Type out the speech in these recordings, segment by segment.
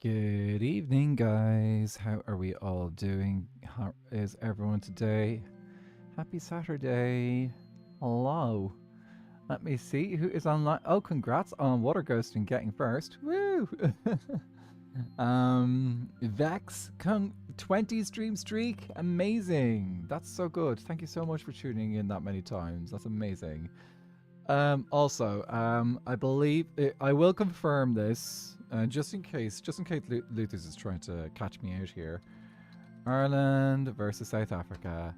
Good evening, guys. How are we all doing? How is everyone today? Happy Saturday. Hello. Let me see who is online. Oh, congrats on Water Ghost and getting first. Woo! Vex, 20 stream streak. Amazing. That's so good. Thank you so much for tuning in that many times. That's amazing. I believe I will confirm this, just in case Luthers is trying to catch me out here. Ireland versus South Africa.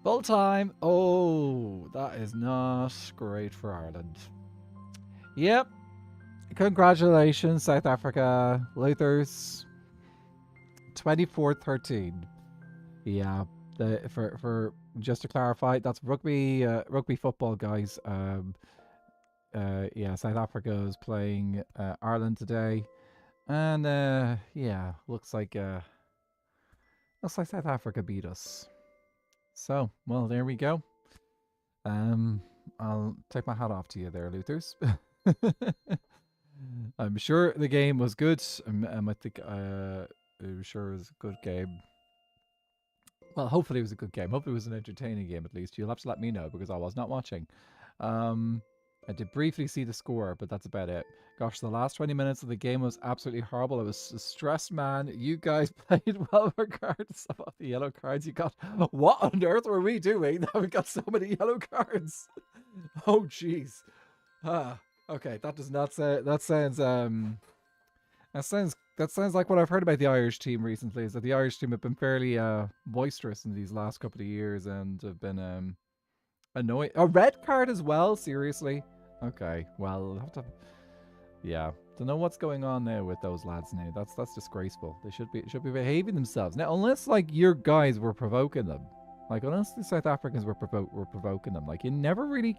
Full time. Oh, that is not great for Ireland. Yep. Congratulations, South Africa. Luthers. 24-13. Yeah. For just to clarify, that's rugby football, guys. Yeah, South Africa is playing Ireland today, and yeah, looks like South Africa beat us. So, well, there we go. I'll take my hat off to you there, Luthers. I'm sure the game was good. I think I'm sure it was a good game. Well, hopefully it was a good game. Hopefully it was an entertaining game at least. You'll have to let me know because I was not watching. I did briefly see the score, but that's about it. Gosh, the last 20 minutes of the game was absolutely horrible. I was stressed, man. You guys played well regardless of the yellow cards you got. What on earth were we doing that we got so many yellow cards? Oh, jeez. Okay, that does not say. That sounds like what I've heard about the Irish team recently. Is that the Irish team have been fairly boisterous in these last couple of years and have been annoying. A red card as well? Seriously? Okay, well, I'll have to. Yeah, don't know what's going on there with those lads now. That's disgraceful. They should be behaving themselves now, unless like your guys were provoking them. Like unless the South Africans were provoking them. Like you never really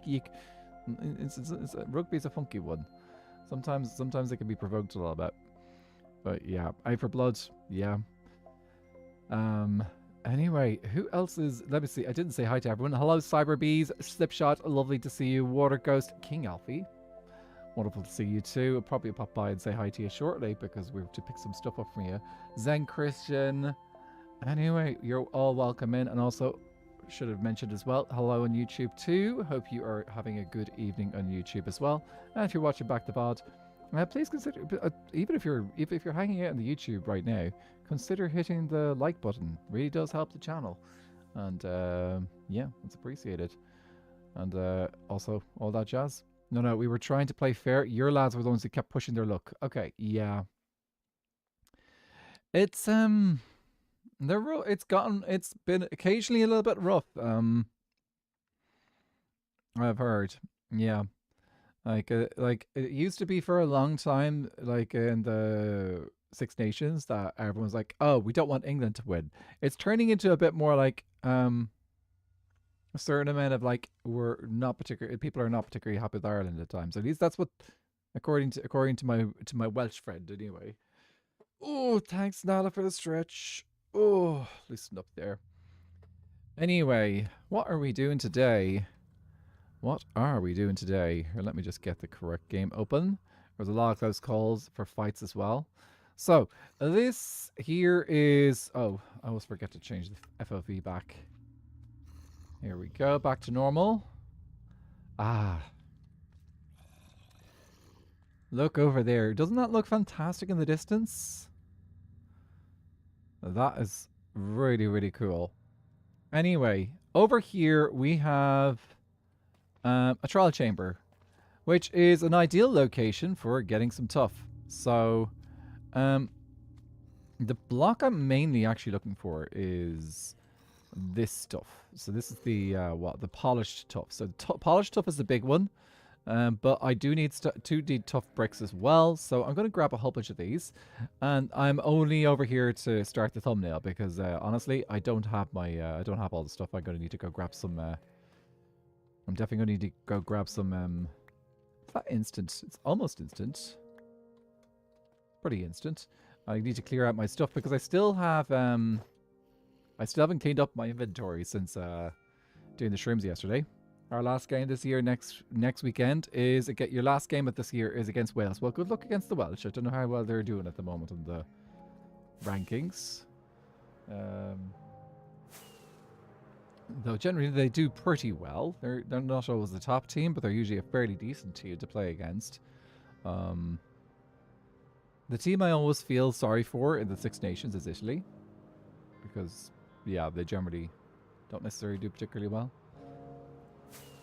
rugby's a funky one. Sometimes it can be provoked a little bit. But yeah, Eye for Blood, yeah. Anyway, who else is... Let me see. I didn't say hi to everyone. Hello, Cyberbees, Slipshot, lovely to see you. Water Ghost, King Alfie, wonderful to see you too. I'll probably pop by and say hi to you shortly because we have to pick some stuff up from you. Zen Christian. Anyway, you're all welcome in. And also, should have mentioned as well, hello on YouTube too. Hope you are having a good evening on YouTube as well. And if you're watching back the VOD, please consider, even if you're hanging out on the YouTube right now, consider hitting the like button. Really does help the channel, and yeah, it's appreciated. And also all that jazz. No, we were trying to play fair. Your lads were the ones who kept pushing their luck. Okay, yeah. It's it's been occasionally a little bit rough. I've heard. Yeah. Like it used to be for a long time, like in the Six Nations, that everyone's like, "Oh, we don't want England to win." It's turning into a bit more like a certain amount of like people are not particularly happy with Ireland at times. At least that's what, according to my Welsh friend, anyway. Oh, thanks Nala for the stretch. Oh, listen up there. Anyway, what are we doing today? What are we doing today? Here, let me just get the correct game open. There's a lot of close calls for fights as well. So, this here is... Oh, I always forget to change the FOV back. Here we go, back to normal. Ah. Look over there. Doesn't that look fantastic in the distance? That is really, really cool. Anyway, over here we have... a trial chamber, which is an ideal location for getting some Tuff. So, the block I'm mainly actually looking for is this stuff. So this is the the polished Tuff. So polished Tuff is the big one, but I do need Tuff bricks as well. So I'm going to grab a whole bunch of these, and I'm only over here to start the thumbnail because honestly, I don't have my I don't have all the stuff. I'm going to need to go grab some. I'm definitely going to need to go grab some, is that instant? It's almost instant. Pretty instant. I need to clear out my stuff because I still have, I still haven't cleaned up my inventory since, doing the shrooms yesterday. Our last game this year, next weekend, is your last game of this year is against Wales. Well, good luck against the Welsh. I don't know how well they're doing at the moment in the rankings. Though generally they do pretty well. They're not always the top team, but they're usually a fairly decent team to play against. The team I always feel sorry for in the Six Nations is Italy, because yeah, they generally don't necessarily do particularly well.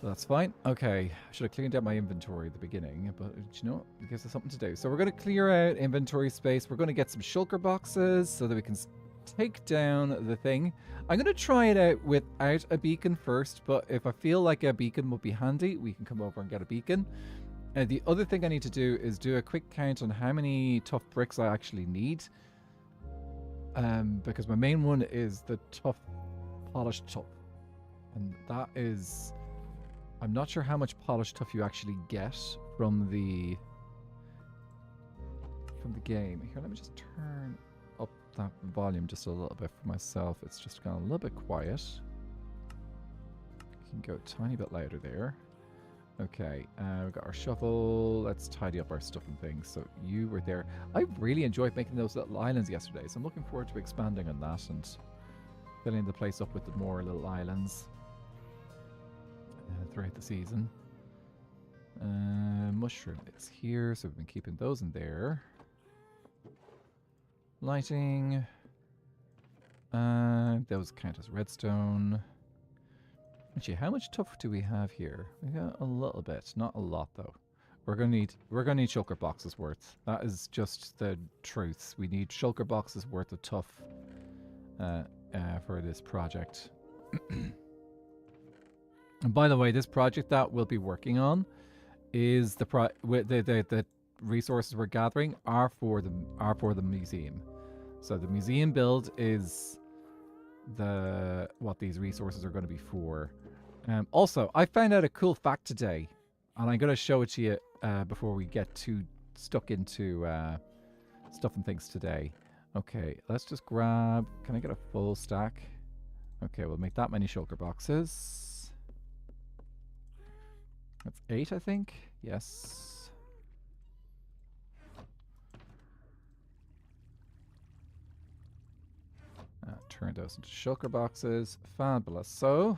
But that's fine. Okay, I should have cleaned out my inventory at the beginning, but you know what? It gives us something to do. So we're going to clear out inventory space. We're going to get some shulker boxes so that we can take down the thing. I'm going to try it out without a beacon first, but if I feel like a beacon would be handy, we can come over and get a beacon. And the other thing I need to do is do a quick count on how many tough bricks I actually need. Because my main one is the tough, polished tuff. And that is... I'm not sure how much polished tuff you actually get from the game. Here, let me just turn up that volume just a little bit for myself. It's just gone a little bit quiet. You can go a tiny bit louder there. Okay, we've got our shovel. Let's tidy up our stuff and things. So you were there. I really enjoyed making those little islands yesterday, so I'm looking forward to expanding on that and filling the place up with the more little islands throughout the season. Mushroom is here, so we've been keeping those in there. Lighting. Those count as redstone. Actually, how much tuff do we have here? We got a little bit, not a lot though. We're gonna need shulker boxes worth. That is just the truth. We need shulker boxes worth of tuff for this project. And by the way, this project that we'll be working on is the resources we're gathering are for the museum. So the museum build is what these resources are going to be for. Also, I found out a cool fact today, and I'm going to show it to you before we get too stuck into stuff and things today. Okay, let's just grab... Can I get a full stack? Okay, we'll make that many shulker boxes. That's 8, I think. Yes. Turn those into shulker boxes. Fabulous. So...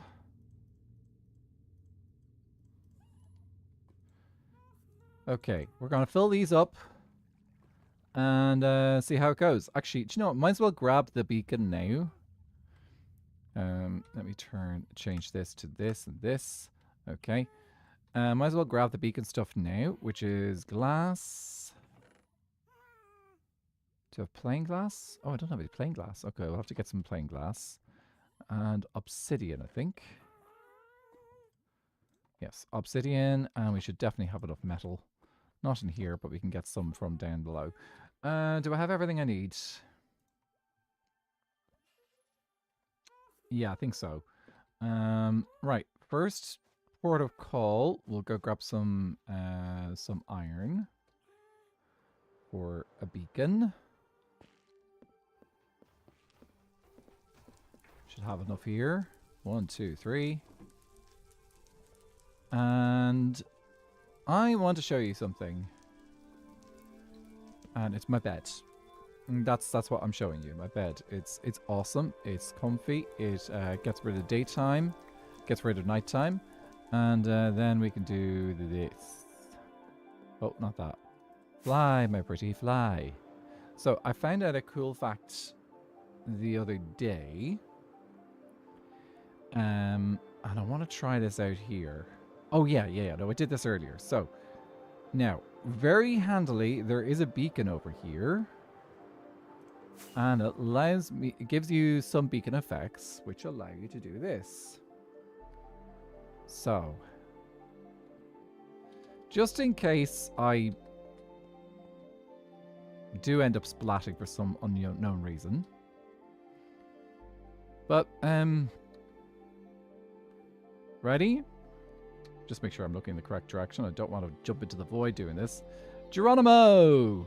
Okay, we're going to fill these up and see how it goes. Actually, do you know what? Might as well grab the beacon now. Let me change this to this and this. Okay. Might as well grab the beacon stuff now, which is glass. Do I have plain glass? Oh, I don't have any plain glass. Okay, we'll have to get some plain glass. And obsidian, I think. Yes, obsidian, and we should definitely have enough metal. Not in here, but we can get some from down below. Do I have everything I need? Yeah, I think so. Right, first port of call, we'll go grab some iron for a beacon. Should have enough here. 1, 2, 3. And I want to show you something. And it's my bed. And that's what I'm showing you. My bed. It's awesome. It's comfy. It gets rid of daytime, gets rid of nighttime, and then we can do this. Oh, not that. Fly, my pretty fly. So I found out a cool fact the other day. And I want to try this out here. Oh, yeah. No, I did this earlier. So, now, very handily, there is a beacon over here. And it gives you some beacon effects, which allow you to do this. So, just in case I do end up splatting for some unknown reason. But, ready? Just make sure I'm looking in the correct direction. I don't want to jump into the void doing this. Geronimo!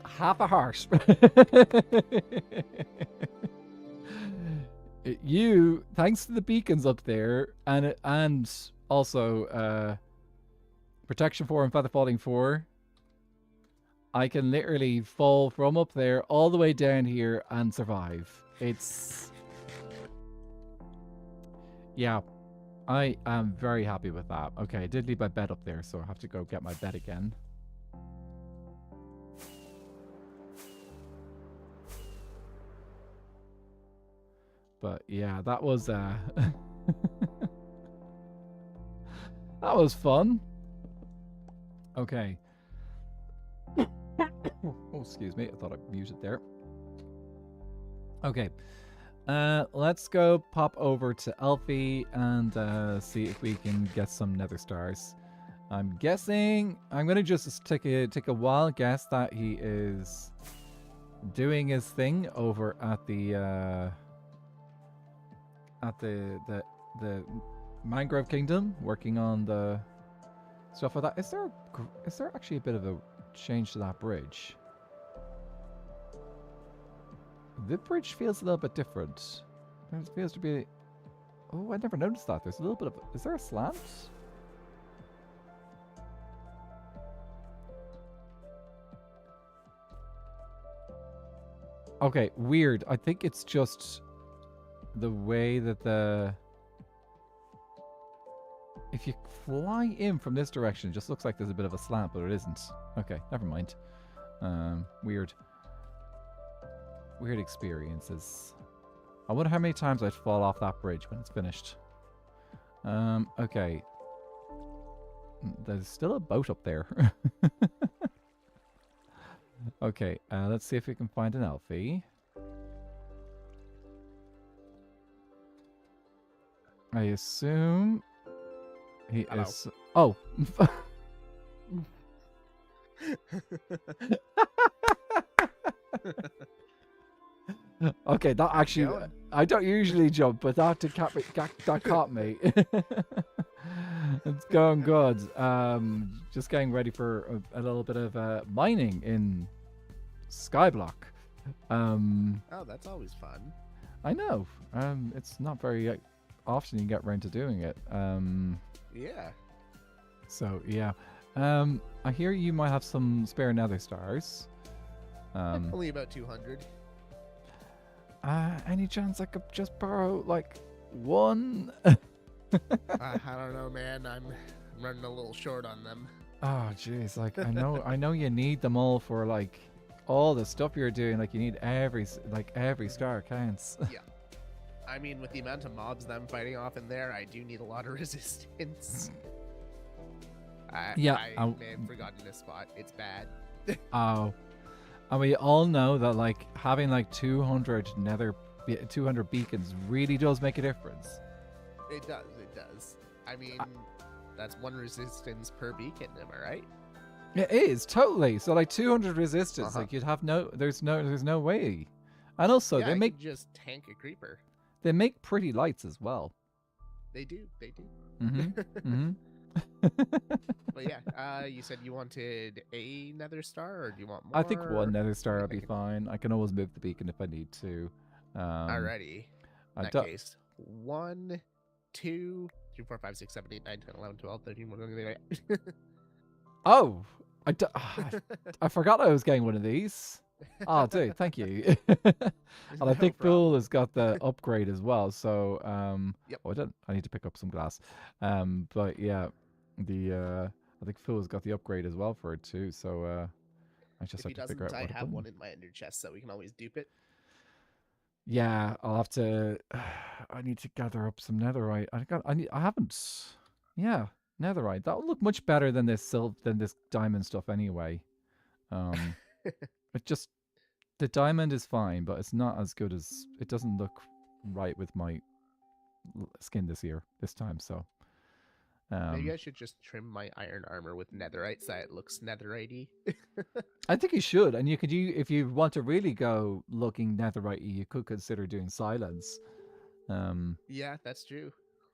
Half a heart. You, thanks to the beacons up there, and also protection 4 and feather falling 4, I can literally fall from up there all the way down here and survive. It's... Yeah, I am very happy with that. Okay, I did leave my bed up there, so I have to go get my bed again. But yeah, that was that was fun. Okay. Oh, excuse me. I thought I muted there. Okay. Let's go pop over to Elfie and see if we can get some nether stars. I'm guessing I'm gonna just take a wild guess that he is doing his thing over at the Mangrove Kingdom, working on the stuff like that. Is there actually a bit of a change to that bridge? The bridge feels a little bit different. There feels to be... Oh, I never noticed that. There's a little bit of... Is there a slant? Okay, weird. I think it's just the way that the... If you fly in from this direction, it just looks like there's a bit of a slant, but it isn't. Okay, never mind. Weird. Weird experiences. I wonder how many times I'd fall off that bridge when it's finished. Okay. There's still a boat up there. Okay, let's see if we can find an Elfie. I assume he Hello. is... Oh! Okay, that actually... I don't usually jump, but that caught me. It's going good. Just getting ready for a little bit of mining in Skyblock. Oh, that's always fun. I know. It's not very often you get around to doing it. Yeah. So yeah. I hear you might have some spare nether stars. Only about 200. Any chance I could just borrow like one? I don't know, man. I'm running a little short on them. Oh jeez, like I know you need them all for like all the stuff you're doing. Like you need every star counts. Yeah. I mean, with the amount of mobs that I'm fighting off in there, I do need a lot of resistance. I may have forgotten this spot. It's bad. Oh. And we all know that like having like 200 beacons really does make a difference. It does. I mean, that's one resistance per beacon, am I right? It is, totally. So like 200 resistance, like you'd have there's no way. And also yeah, they make just tank a creeper. They make pretty lights as well. They do. Mm-hmm. But yeah, you said you wanted a nether star, or do you want more? I think one nether star would be fine. I can always move the beacon if I need to. Alrighty. In that case, 1, 2, 3, 4, 5, 6, 7, 8, 9, 10, 11, 12, 13, 14. Oh, I forgot I was getting one of these. Oh, dude, thank you. And I think Fool has got the upgrade as well. So, yep. Oh, I need to pick up some glass. But yeah, I think Fool has got the upgrade as well for it too. So, I just have to figure out what to I have put one in my ender chest, so we can always dupe it. Yeah, I'll have to. I need to gather up some netherite. I haven't. Yeah, netherite. That will look much better than this diamond stuff anyway. It just, the diamond is fine, but it's not as good as, it doesn't look right with my skin this time. So maybe I should just trim my iron armor with netherite so it looks netherite-y. I think you should, and if you want to really go looking netherite-y, you could consider doing silence. Yeah, that's true.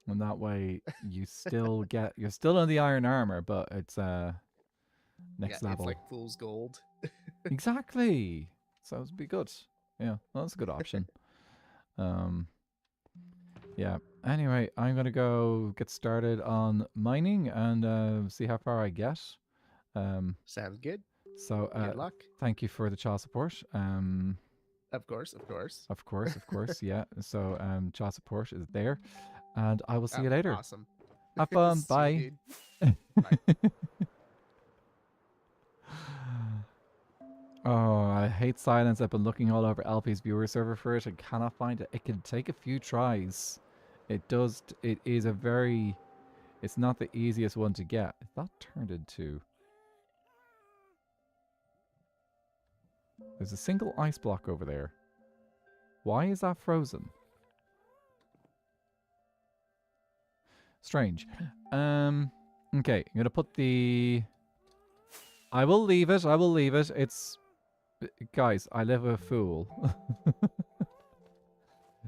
And that way you're still on the iron armor, but it's next level. It's like fool's gold. Exactly. So it'd be good. Yeah, well, that's a good option. Yeah. Anyway, I'm going to go get started on mining and see how far I get. Sounds good. So, good luck. Thank you for the child support. Of course, of course. Of course, of course, yeah. So, child support is there. And I will see you later. Awesome. Have fun. Bye. Bye. Oh, I hate silence. I've been looking all over LP's viewer server for it and cannot find it. It can take a few tries. It does. It is a very... It's not the easiest one to get. Is that turned into... There's a single ice block over there. Why is that frozen? Strange. Okay, I'm gonna put the... I will leave it. I will leave it. It's... Guys, I live a fool.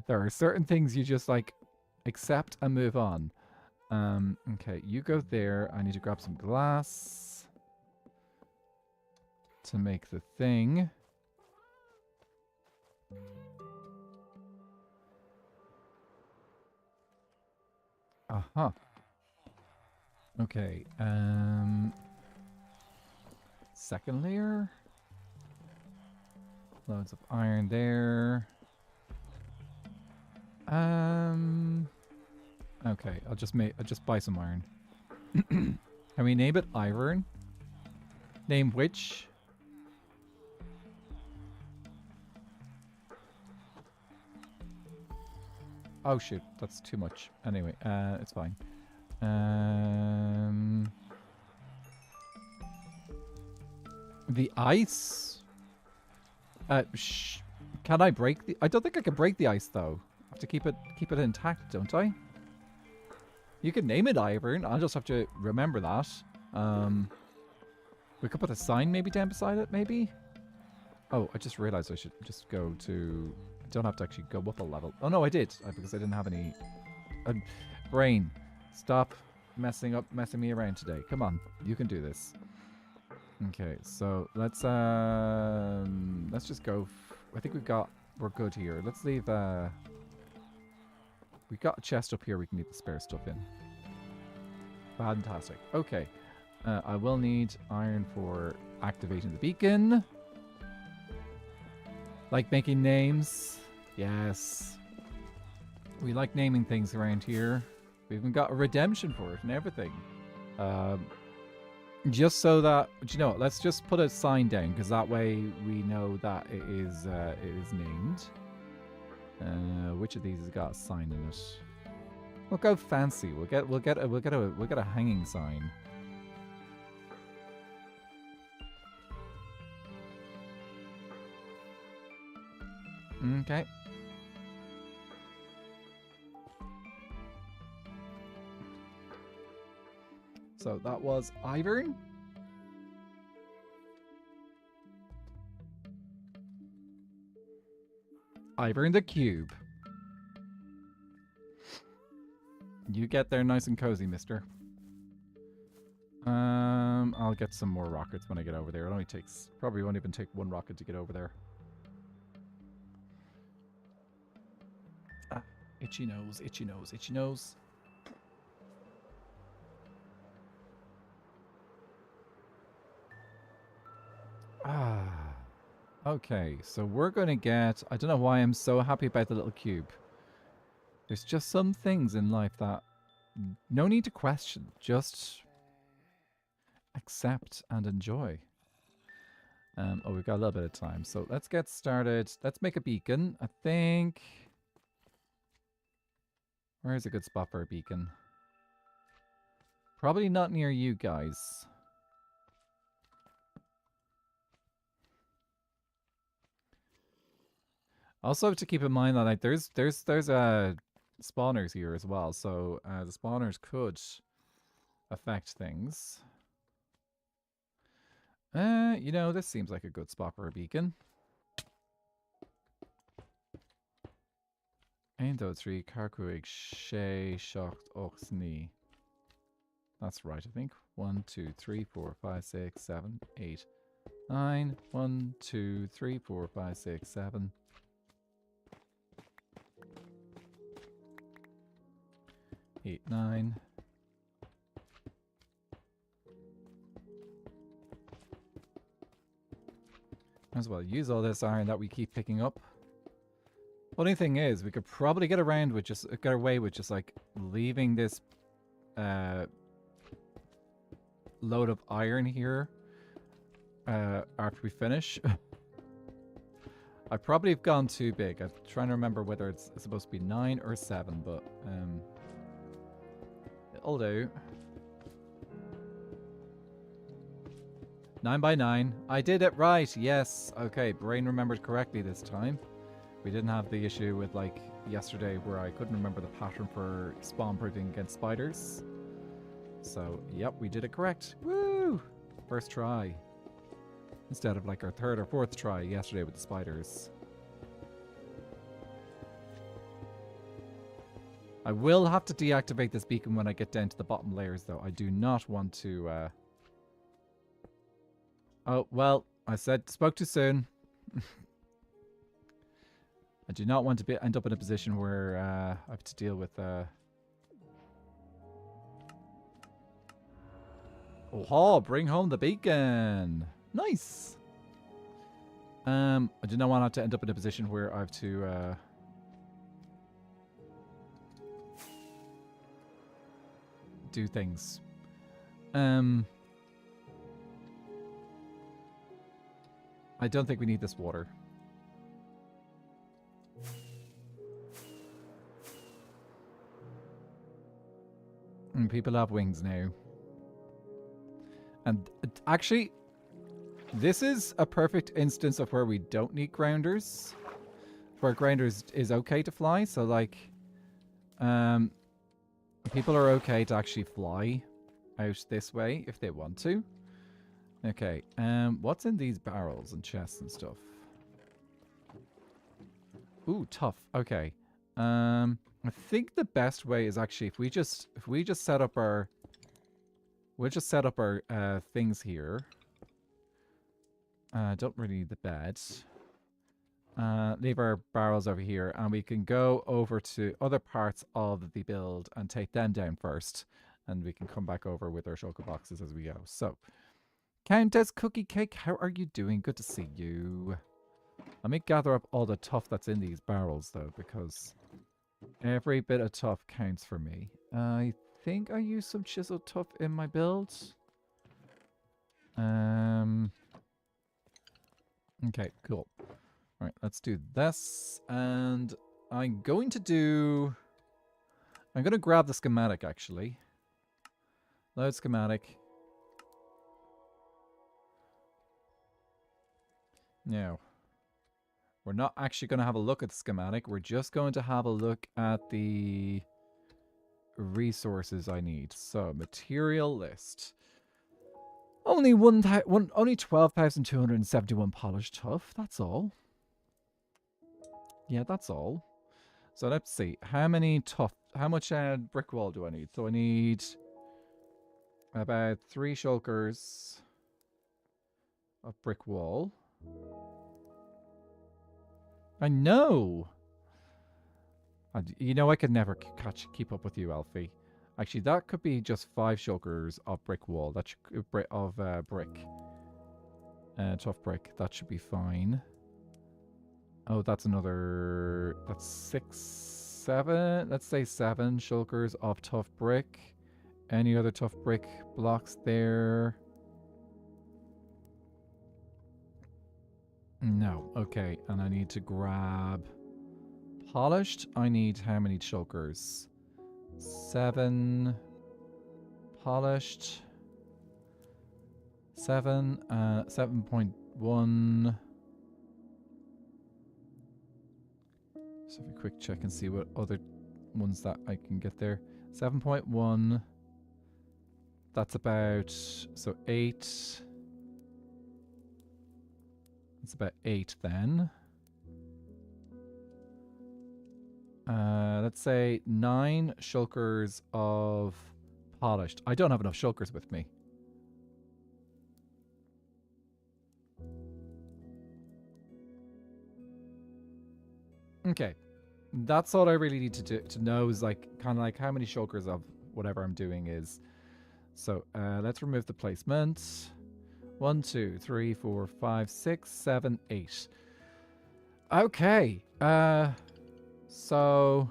There are certain things you just, like, accept and move on. Okay, you go there. I need to grab some glass to make the thing. Aha. Okay, second layer. Loads of iron there. Okay, I'll just buy some iron. Can we name it Iron? Name which? Oh shoot, that's too much. Anyway, it's fine. The ice? Can I break the... I don't think I can break the ice though. I have to keep it intact, don't I? You can name it Iron. I'll just have to remember that. We could put a sign maybe down beside it, maybe? Oh, I just realized I should just go to... I don't have to actually go up a level. Oh no, I did, because I didn't have any... brain, stop messing me around today. Come on, you can do this. Okay, so let's just go... I think we're good here. Let's leave... We got a chest up here we can leave the spare stuff in. Fantastic. Okay. I will need iron for activating the beacon. Like making names. Yes. We like naming things around here. We even got a redemption for it and everything. Just so that, you know, let's just put a sign down because that way we know that it is named. Which of these has got a sign in it? We'll go fancy. We'll get a hanging sign. Okay. So that was Ivern. Ivern the cube. You get there nice and cozy, mister. I'll get some more rockets when I get over there. It only takes... Probably won't even take one rocket to get over there. Ah, itchy nose, itchy nose, itchy nose. Ah. Okay, so we're going to get... I don't know why I'm so happy about the little cube. There's just some things in life that... No need to question. Just... accept and enjoy. Oh, we've got a little bit of time. So let's get started. Let's make a beacon. I think... Where's a good spot for a beacon? Probably not near you guys. Also have to keep in mind that like there's spawners here as well, so the spawners could affect things. You know, this seems like a good spot for a beacon. 1, 2, 3, Carcuig, Shay, Shocked, Ox, Knee. That's right, I think. 1, 2, 3, 4, 5, 6, 7, 8, 9. 1, 2, 3, 4, 5, 6, 7. 8, 9. Might as well use all this iron that we keep picking up. Funny thing is, we could probably get away with just like leaving this load of iron here after we finish. I probably have gone too big. I'm trying to remember whether it's supposed to be 9 or 7, but it'll do. 9 by 9. I did it right. Yes. Okay. Brain remembered correctly this time. We didn't have the issue with like yesterday where I couldn't remember the pattern for spawn proofing against spiders. So, yep, we did it correct. Woo! First try. Instead of like our 3rd or 4th try yesterday with the spiders. I will have to deactivate this beacon when I get down to the bottom layers though. I do not want to Oh, well, I spoke too soon. I do not want to end up in a position where I have to deal with Oh, bring home the beacon. Nice. I do not want to end up in a position where I have to do things. I don't think we need this water. And people have wings now. And actually, this is a perfect instance of where we don't need grounders. Where grounders is okay to fly. So like, people are okay to actually fly out this way if they want to. Okay, what's in these barrels and chests and stuff? Ooh, Tuff. Okay. I think the best way is actually if we just set up our things here. Don't really need the bed. Leave our barrels over here and we can go over to other parts of the build and take them down first. And we can come back over with our shulker boxes as we go. So, Countess Cookie Cake, how are you doing? Good to see you. Let me gather up all the Tuff that's in these barrels though, because every bit of Tuff counts for me. I think I used some chiseled Tuff in my build. Okay, cool. Alright, let's do this. And I'm going to grab the schematic actually. Load schematic. Now, we're not actually going to have a look at the schematic. We're just going to have a look at the resources I need. So, material list. Only 12,271 polished Tuff. That's all. Yeah, that's all. So let's see. How much brick wall do I need? So I need about 3 shulkers of brick wall. I know. You know I could never keep up with you, Alfie. Actually, that could be just 5 shulkers of brick wall. That should brick. Tough brick. That should be fine. Oh, that's 6, 7. Let's say 7 shulkers of tough brick. Any other tough brick blocks there? No. Okay, and I need to grab polished. I need how many shulkers? 7 polished. 7.1. Let's have a quick check and see what other ones that I can get there. 7.1. That's about 8. It's about 8 then. Let's say 9 shulkers of polished. I don't have enough shulkers with me. Okay. that's all I really need to know is like kind of like how many shulkers of whatever I'm doing is. So let's remove the placement. 1, 2, 3, 4, 5, 6, 7, 8. Okay. So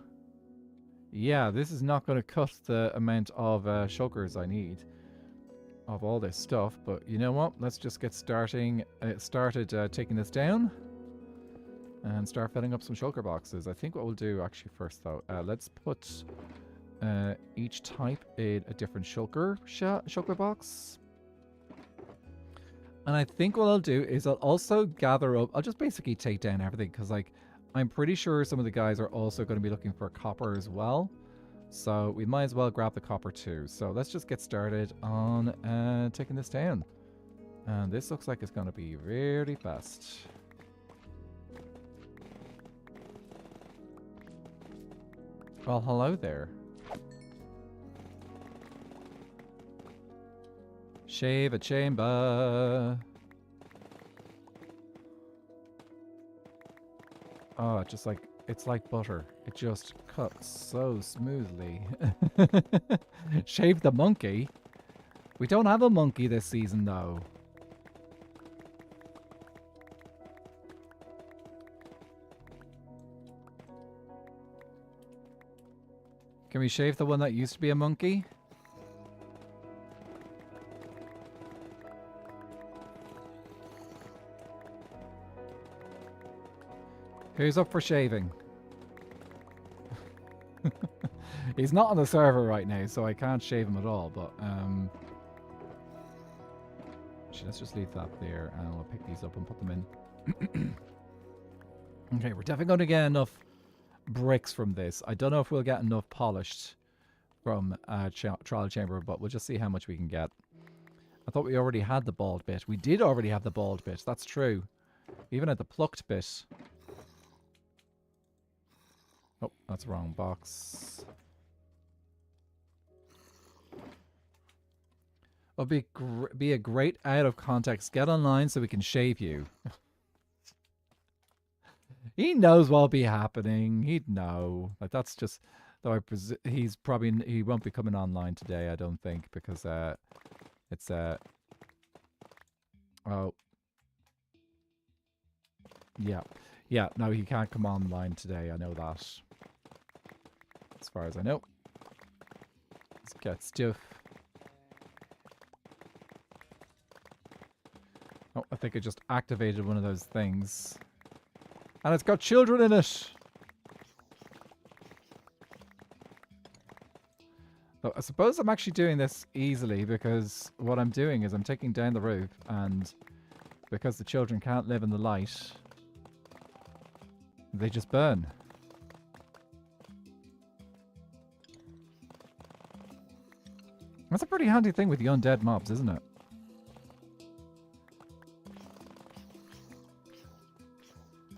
yeah, this is not going to cut the amount of shulkers I need of all this stuff, but you know what? Let's just get started taking this down and start filling up some shulker boxes. I think what we'll do actually first though, let's put each type in a different shulker box. And I think what I'll do is I'll also gather up, I'll just basically take down everything because like I'm pretty sure some of the guys are also going to be looking for copper as well. So we might as well grab the copper too. So let's just get started on taking this down. And this looks like it's going to be really fast. Well, hello there. Shave a chamber. Oh, just like, it's like butter. It just cuts so smoothly. Shave the monkey? We don't have a monkey this season, though. Can we shave the one that used to be a monkey? Who's up for shaving? He's not on the server right now, so I can't shave him at all, but actually, let's just leave that there and we'll pick these up and put them in. Okay, we're definitely going to get enough bricks from this. I don't know if we'll get enough polished from trial chamber, but we'll just see how much we can get. I thought we already had the bald bit. We did already have the bald bit, that's true. Even at the plucked bit. Oh, that's the wrong box. It'll be a great out of context. Get online so we can shave you. He knows what'll be happening. He'd know. Like that's just. Though he won't be coming online today. I don't think because it's oh yeah no he can't come online today. I know that. As far as I know. Let's get stuff. Oh, I think I just activated one of those things. And it's got children in it! So I suppose I'm actually doing this easily because what I'm doing is I'm taking down the roof and because the children can't live in the light, they just burn. That's a pretty handy thing with the undead mobs, isn't it?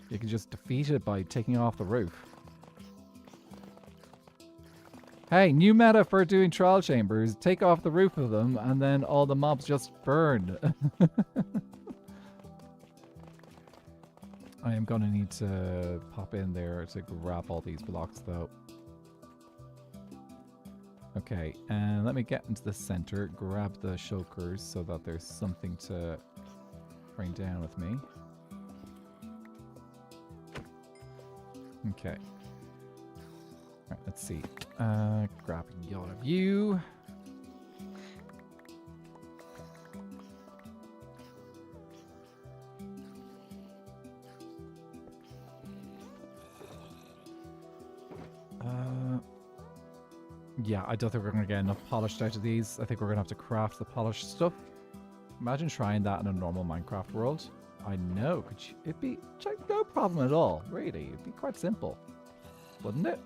You can just defeat it by taking off the roof. Hey, new meta for doing trial chambers. Take off the roof of them and then all the mobs just burn. I am going to need to pop in there to grab all these blocks though. Okay, and let me get into the center, grab the shulkers so that there's something to bring down with me. Okay. Alright, let's see. Grabbing all of you. Yeah, I don't think we're going to get enough polished out of these. I think we're going to have to craft the polished stuff. Imagine trying that in a normal Minecraft world. I know. It'd be no problem at all, really. It'd be quite simple. Wouldn't it?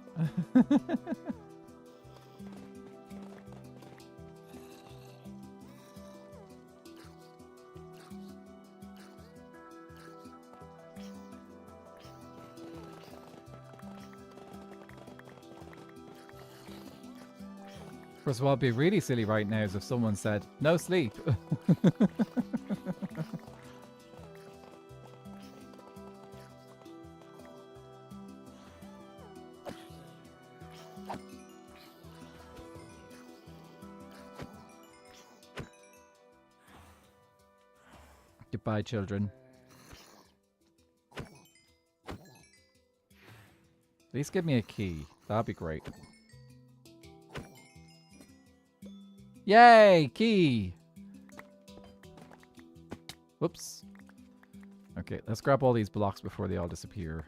First of all, it'd be really silly right now is if someone said, no sleep. Goodbye, children. At least give me a key. That'd be great. Yay! Key! Whoops. Okay, let's grab all these blocks before they all disappear.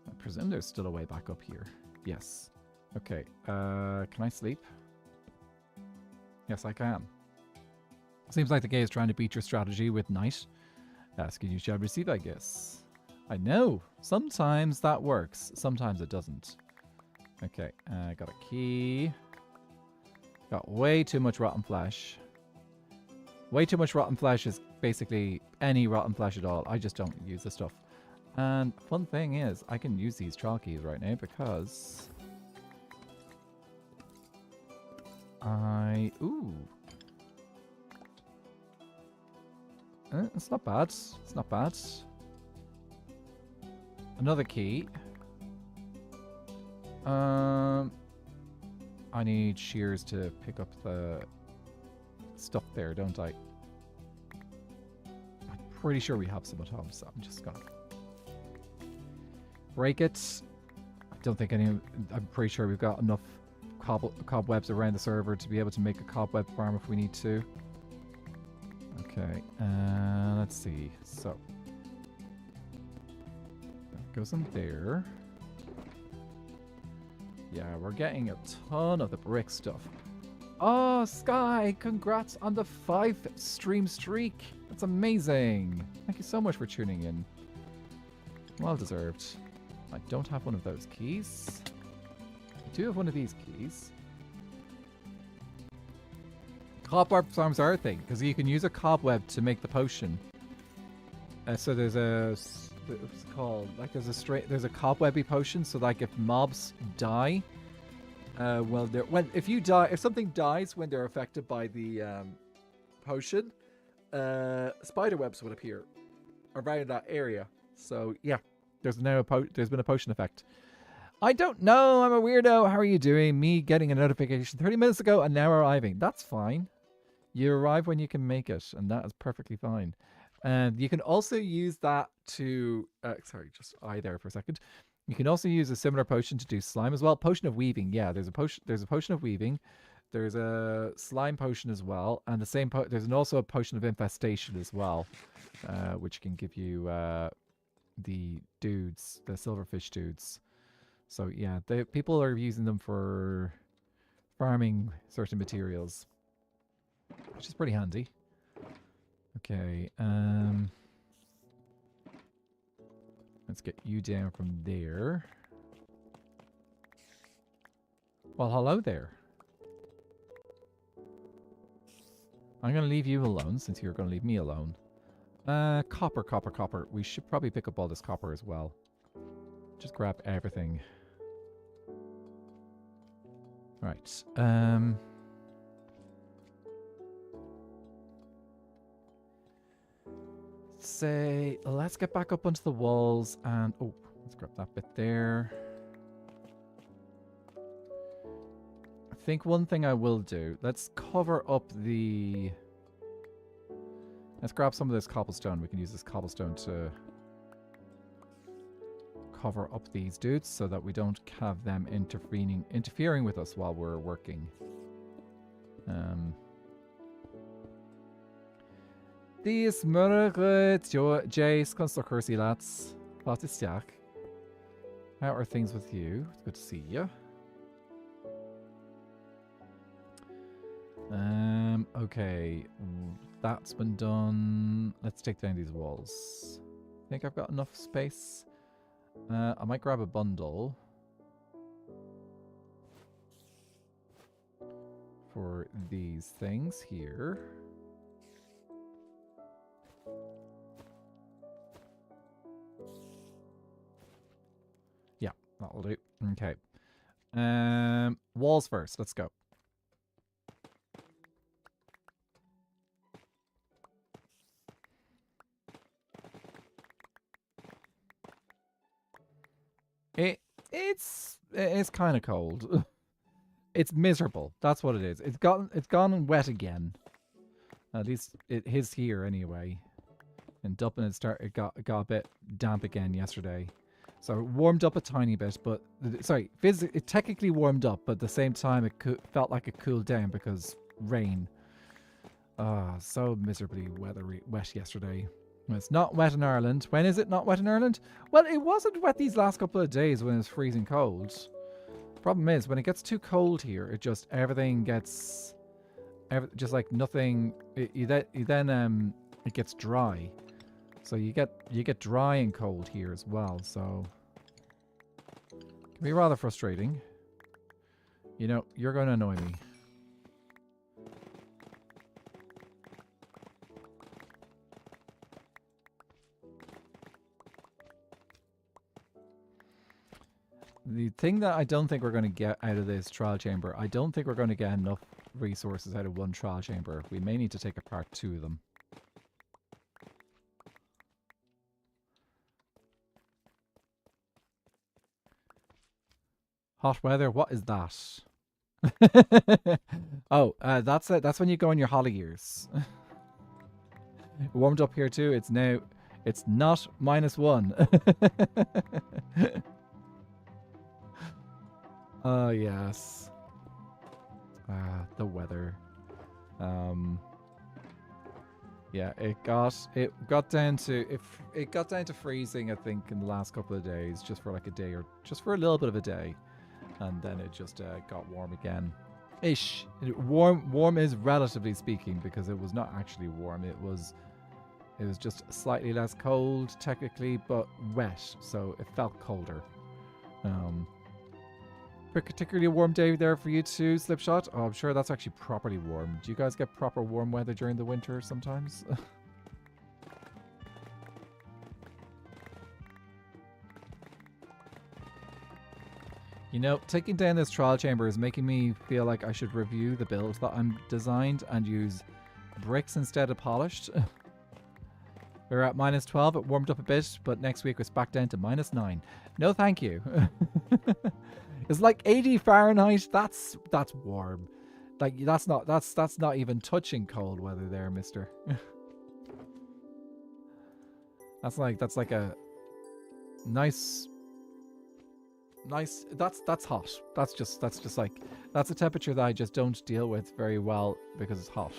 I presume there's still a way back up here. Yes. Okay, can I sleep? Yes, I can. Seems like the game is trying to beat your strategy with night. Asking you shall receive, I guess. I know. Sometimes that works. Sometimes it doesn't. Okay, got a key. Got way too much rotten flesh. Way too much rotten flesh is basically any rotten flesh at all. I just don't use this stuff. And fun thing is, I can use these troll keys right now because... Ooh. It's not bad. It's not bad. Another key. I need shears to pick up the stuff there, don't I? I'm pretty sure we have some at home, so I'm just gonna break it. I don't think any... I'm pretty sure we've got enough cobwebs around the server to be able to make a cobweb farm if we need to. Okay, let's see. So, that goes in there. Yeah, we're getting a ton of the brick stuff. Oh, Sky, congrats on the 5-stream streak. That's amazing. Thank you so much for tuning in. Well deserved. I don't have one of those keys. I do have one of these keys. Cobweb farms are a thing, because you can use a cobweb to make the potion. So there's a... What's it called? Like there's a cobwebby potion, so like if mobs die, if something dies when they're affected by the potion, spider webs will appear around that area. So yeah, there's been a potion effect. I don't know. I'm a weirdo. How are you doing? Me getting a notification 30 minutes ago and now arriving. That's fine. You arrive when you can make it, and that is perfectly fine. And you can also use that to... sorry, just eye there for a second. You can also use a similar potion to do slime as well. Potion of weaving. Yeah, there's a potion of weaving. There's a slime potion as well. And the same... there's also a potion of infestation as well. Which can give you the dudes. The silverfish dudes. So yeah, people are using them for farming certain materials. Which is pretty handy. Okay, let's get you down from there. Well, hello there. I'm going to leave you alone since you're going to leave me alone. Copper, copper, copper. We should probably pick up all this copper as well. Just grab everything. Right, say, let's get back up onto the walls and... Oh, let's grab that bit there. I think one thing I will do, let's cover up the... Let's grab some of this cobblestone. We can use this cobblestone to cover up these dudes so that we don't have them interfering with us while we're working. Dis morgen, Jace, Construcursi lads. Wat is Jack? How are things with you? It's good to see you. Okay. That's been done. Let's take down these walls. I think I've got enough space. I might grab a bundle for these things here. Yeah, that'll do. Okay. Walls first. Let's go. It's kind of cold. It's miserable. That's what it is. It's gone wet again. At least it is here anyway. In Dublin, it got a bit damp again yesterday. So it warmed up a tiny bit, but sorry, it technically warmed up, but at the same time it felt like it cooled down because rain. So miserably wet yesterday. It's not wet in Ireland. When is it not wet in Ireland? Well, it wasn't wet these last couple of days when it was freezing cold. Problem is, when it gets too cold here, it just everything gets just like nothing. Then it gets dry. So you get dry and cold here as well, so it can be rather frustrating. You know, you're going to annoy me. The thing that I don't think we're going to get out of this trial chamber, I don't think we're going to get enough resources out of one trial chamber. We may need to take apart 2 of them. Hot weather? What is that? Oh, that's it. That's when you go on your holly years. It warmed up here too. It's not -1. Oh, yes. The weather. Yeah, it got down to freezing, I think, in the last couple of days, just for like a day or just for a little bit of a day. And then it just got warm again. Ish. Warm is relatively speaking, because it was not actually warm. It was just slightly less cold technically, but wet, so it felt colder. Particularly a warm day there for you too, Slipshot. Oh, I'm sure that's actually properly warm. Do you guys get proper warm weather during the winter sometimes? You know, taking down this trial chamber is making me feel like I should review the build that I'm designed and use bricks instead of polished. We're at -12. It warmed up a bit, but next week it's back down to -9. No, thank you. It's like 80 Fahrenheit. That's warm. Like that's not even touching cold weather there, mister. That's like a nice that's hot. That's just like that's a temperature that I just don't deal with very well because it's hot.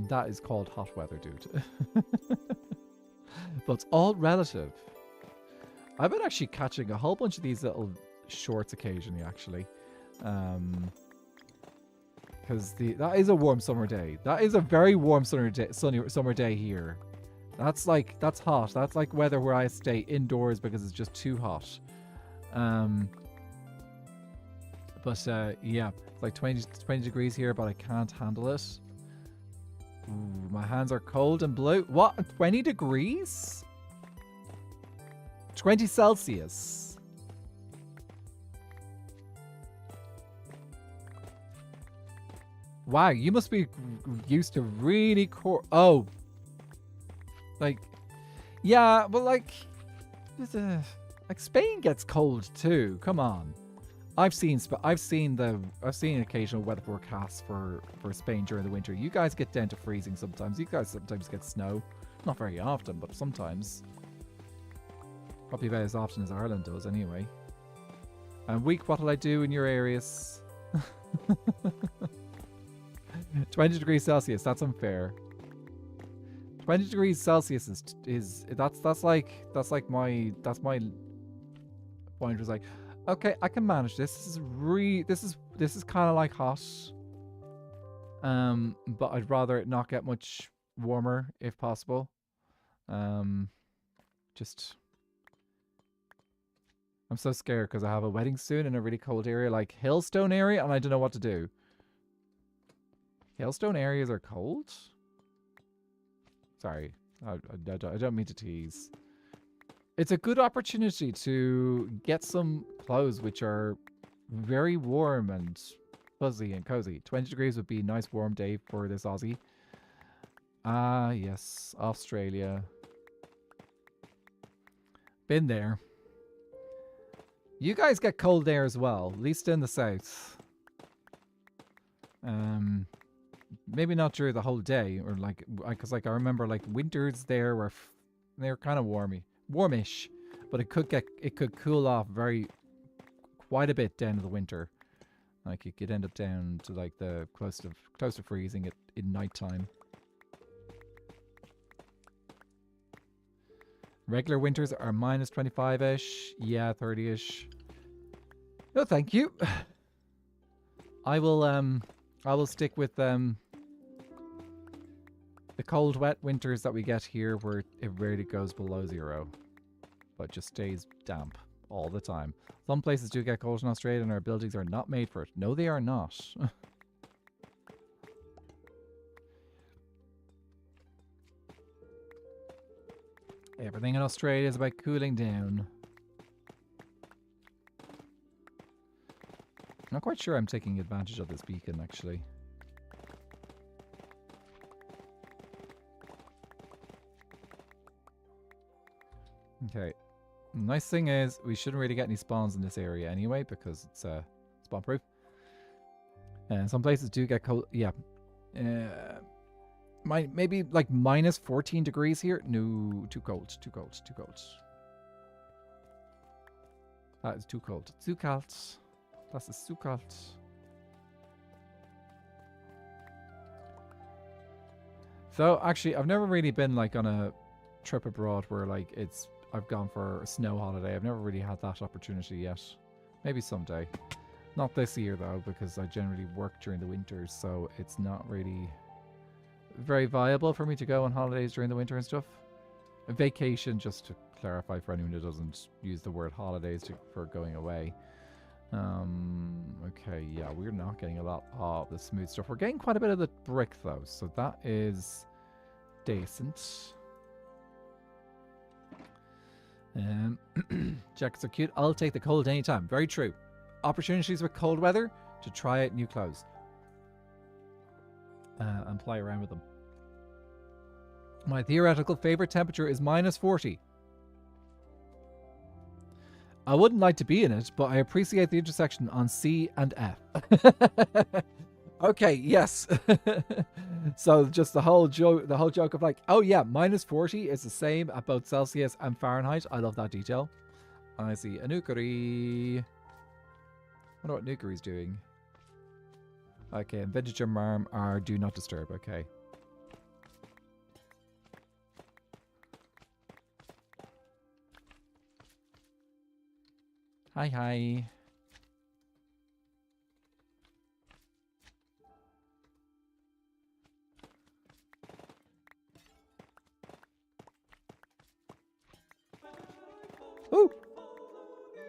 That is called hot weather, dude. But it's all relative. I've been actually catching a whole bunch of these little shorts occasionally, actually. Because that is a warm summer day. That is a very warm summer day here. That's hot. That's like weather where I stay indoors because it's just too hot. But yeah, it's like 20 degrees here, but I can't handle it. Ooh, my hands are cold and blue. What? 20 degrees? 20 Celsius. Wow, you must be used to really oh. Like, yeah, but like Spain gets cold too. Come on. I've seen occasional weather forecasts for Spain during the winter. You guys get down to freezing sometimes. You guys sometimes get snow. Not very often, but sometimes. Probably about as often as Ireland does anyway. And week, what'll I do in your areas? 20 degrees Celsius, that's unfair. 20 degrees Celsius is that's my point was like, okay, I can manage this. This is kind of like hot. But I'd rather it not get much warmer if possible. Just I'm so scared because I have a wedding soon in a really cold area like Hillstone area, and I don't know what to do. Hailstone areas are cold? Sorry, I don't mean to tease. It's a good opportunity to get some clothes which are very warm and fuzzy and cozy. 20 degrees would be a nice warm day for this Aussie. Ah, yes, Australia. Been there. You guys get cold there as well, at least in the south. Maybe not during the whole day, or like, because like I remember like winters there were they're kind of warmish, but it could cool off quite a bit down to the winter. Like you could end up down to like the close to freezing in nighttime. Regular winters are minus 25-ish. Yeah, 30-ish. No, thank you. I will stick with the cold, wet winters that we get here, where it rarely goes below 0, but just stays damp all the time. Some places do get cold in Australia, and our buildings are not made for it. No, they are not. Everything in Australia is about cooling down. I'm not quite sure I'm taking advantage of this beacon, actually. Okay. Nice thing is, we shouldn't really get any spawns in this area anyway, because it's spawn proof. And some places do get cold. Yeah. Maybe like minus 14 degrees here. No, too cold. Too cold. Too cold. That is too cold. Too cold. Das ist zu kalt. So actually, I've never really been like on a trip abroad where like I've gone for a snow holiday. I've never really had that opportunity yet. Maybe someday. Not this year though, because I generally work during the winters, so it's not really very viable for me to go on holidays during the winter and stuff. A vacation, just to clarify for anyone who doesn't use the word holidays for going away. Okay, yeah, we're not getting a lot of the smooth stuff. We're getting quite a bit of the brick though, so that is decent. Jackets are cute. I'll take the cold anytime. Very true. Opportunities with cold weather to try out new clothes and play around with them. My theoretical favorite temperature is minus 40. I wouldn't like to be in it, but I appreciate the intersection on C and F. Okay, yes. So just the whole joke of like, oh yeah, minus 40 is the same at both Celsius and Fahrenheit. I love that detail. I see a Nukari. Wonder what Nukari's doing. Okay, and Vintage and Marm are do not disturb. Okay. Hi, hi. Ooh!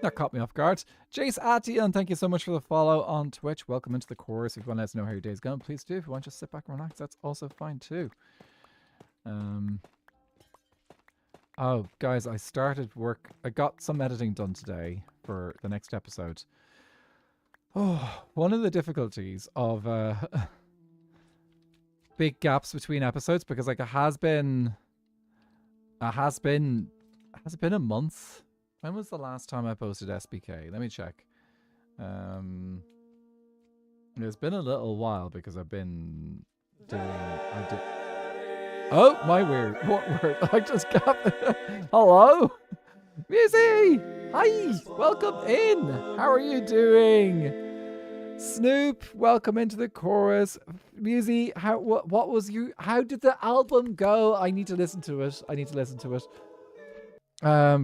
That caught me off guard. Jace Atian, thank you so much for the follow on Twitch. Welcome into the chorus. If you want to let us know how your day's going, please do. If you want to just sit back and relax, that's also fine too. Oh, guys, I started work. I got some editing done today for the next episode. Oh, one of the difficulties of big gaps between episodes, because like it has been a month. When was the last time I posted SBK? Let me check. It's been a little while because I've been doing. Oh, my word. What word? I just got... Hello? Musi! Hi! Welcome in! How are you doing? Snoop, welcome into the chorus. Musi, what was you... How did the album go? I need to listen to it.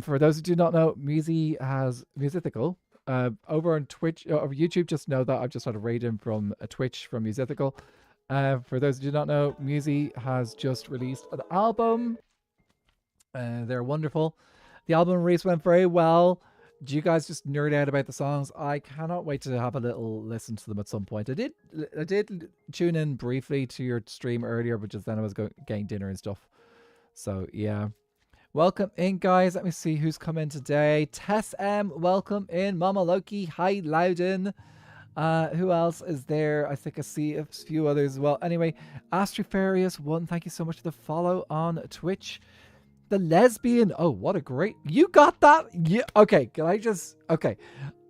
For those who do not know, Musi has... Musithical. Over on Twitch... over YouTube, just know that I've just had a raid-in from a Twitch from Musithical. For those who do not know, Musi has just released an album. They're wonderful. The album release went very well. Do you guys just nerd out about the songs? I cannot wait to have a little listen to them at some point. I did tune in briefly to your stream earlier, but just then I was getting dinner and stuff. So yeah. Welcome in, guys. Let me see who's come in today. Tess M, welcome in. Mama Loki, hi Loudon. Who else is there? I think I see a few others as well. Anyway, Astrifarius1, thank you so much for the follow on Twitch. The lesbian. Oh, what a great. You got that? Yeah. Okay. Can I just. Okay.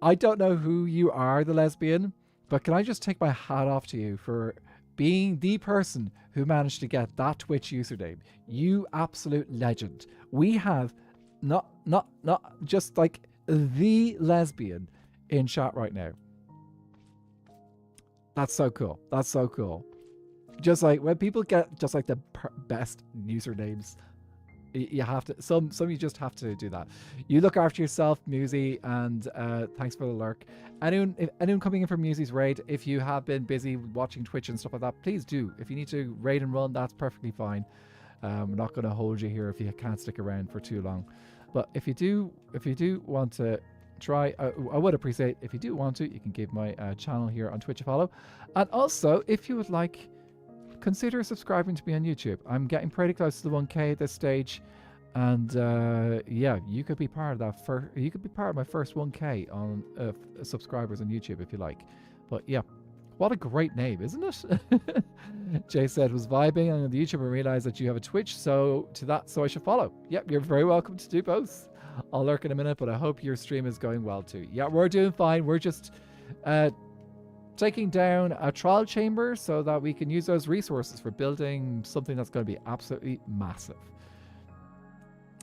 I don't know who you are, the lesbian, but can I just take my hat off to you for being the person who managed to get that Twitch username? You absolute legend. We have not just like the lesbian in chat right now. That's so cool. That's so cool. Just like when people get just like the best usernames, you have to some you just have to do that. You look after yourself, Musy, and thanks for the lurk. Anyone coming in from Musy's raid, if you have been busy watching Twitch and stuff like that, please do. If you need to raid and run, that's perfectly fine. I'm not going to hold you here if you can't stick around for too long. But if you do want to try, I would appreciate if you do want to. You can give my channel here on Twitch a follow, and also if you would like, consider subscribing to me on YouTube. I'm getting pretty close to the 1K at this stage, and yeah, you could be part of that. You could be part of my first 1K on subscribers on YouTube if you like. But yeah, what a great name, isn't it? Jay said was vibing on the YouTube and realized that you have a Twitch, so I should follow. Yep, you're very welcome to do both. I'll lurk in a minute, but I hope your stream is going well too. Yeah, we're doing fine. We're just taking down a trial chamber so that we can use those resources for building something that's going to be absolutely massive.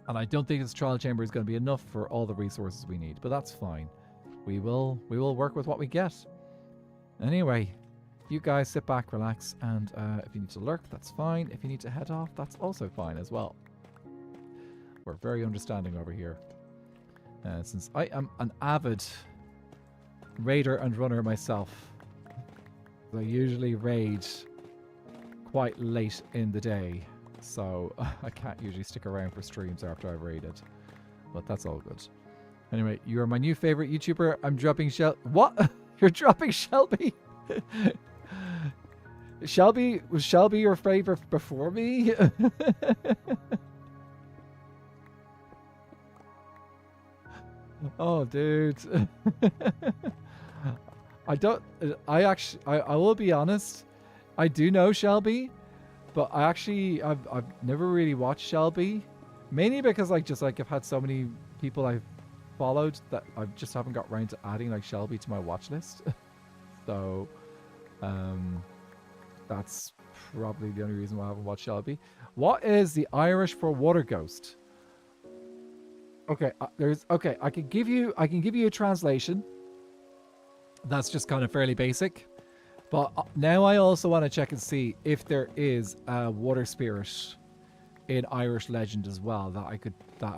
And I don't think this trial chamber is going to be enough for all the resources we need, but that's fine. We will work with what we get. Anyway, you guys sit back, relax, and if you need to lurk, that's fine. If you need to head off, that's also fine as well. We're very understanding over here. Since I am an avid raider and runner myself, I usually raid quite late in the day, so I can't usually stick around for streams after I've raided. But that's all good. Anyway, you are my new favorite YouTuber. I'm dropping What? You're dropping Shelby? Was Shelby your favorite before me? Oh, dude. I will be honest. I do know Shelby, but I've never really watched Shelby, mainly because I've had so many people I've followed that I just haven't got around to adding like Shelby to my watch list. So, that's probably the only reason why I haven't watched Shelby. What is the Irish for water ghost? Okay, I can give you a translation. That's just kind of fairly basic. But now I also want to check and see if there is a water spirit in Irish legend as well that I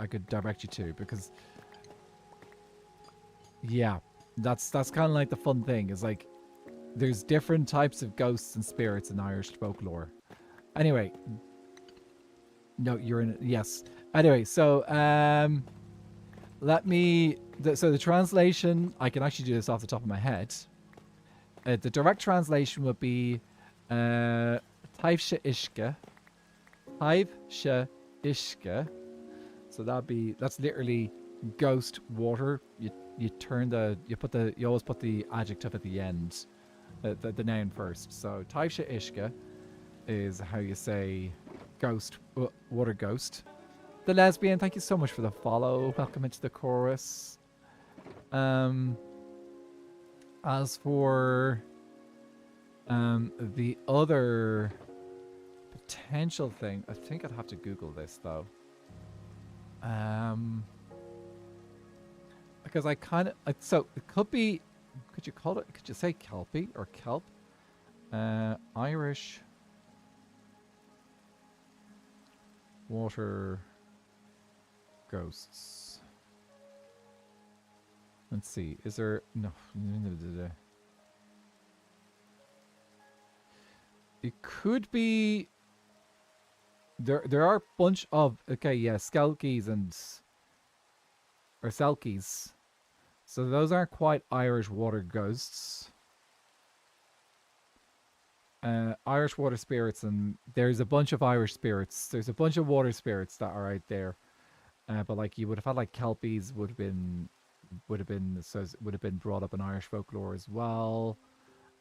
could direct you to, because yeah, that's kind of like the fun thing, is like there's different types of ghosts and spirits in Irish folklore. Anyway, no, you're in it. Yes. Anyway, so the translation, I can actually do this off the top of my head. The direct translation would be Taibhse Ishke. Taibhse Ishke. So that's literally ghost water. You always put the adjective at the end, the noun first. So Taibhse Ishke is how you say ghost, water ghost. The lesbian, thank you so much for the follow. Welcome into the chorus. As for the other potential thing, I think I'd have to Google this though. Because I kind of so it could be. Could you say Kelpie or Kelp? Irish water ghosts. Let's see. Is there no? It could be. There are a bunch of Skelkies or Selkies. So those aren't quite Irish water ghosts. Irish water spirits, and there's a bunch of Irish spirits. There's a bunch of water spirits that are out there. But like you would have had like Kelpies would have been brought up in Irish folklore as well.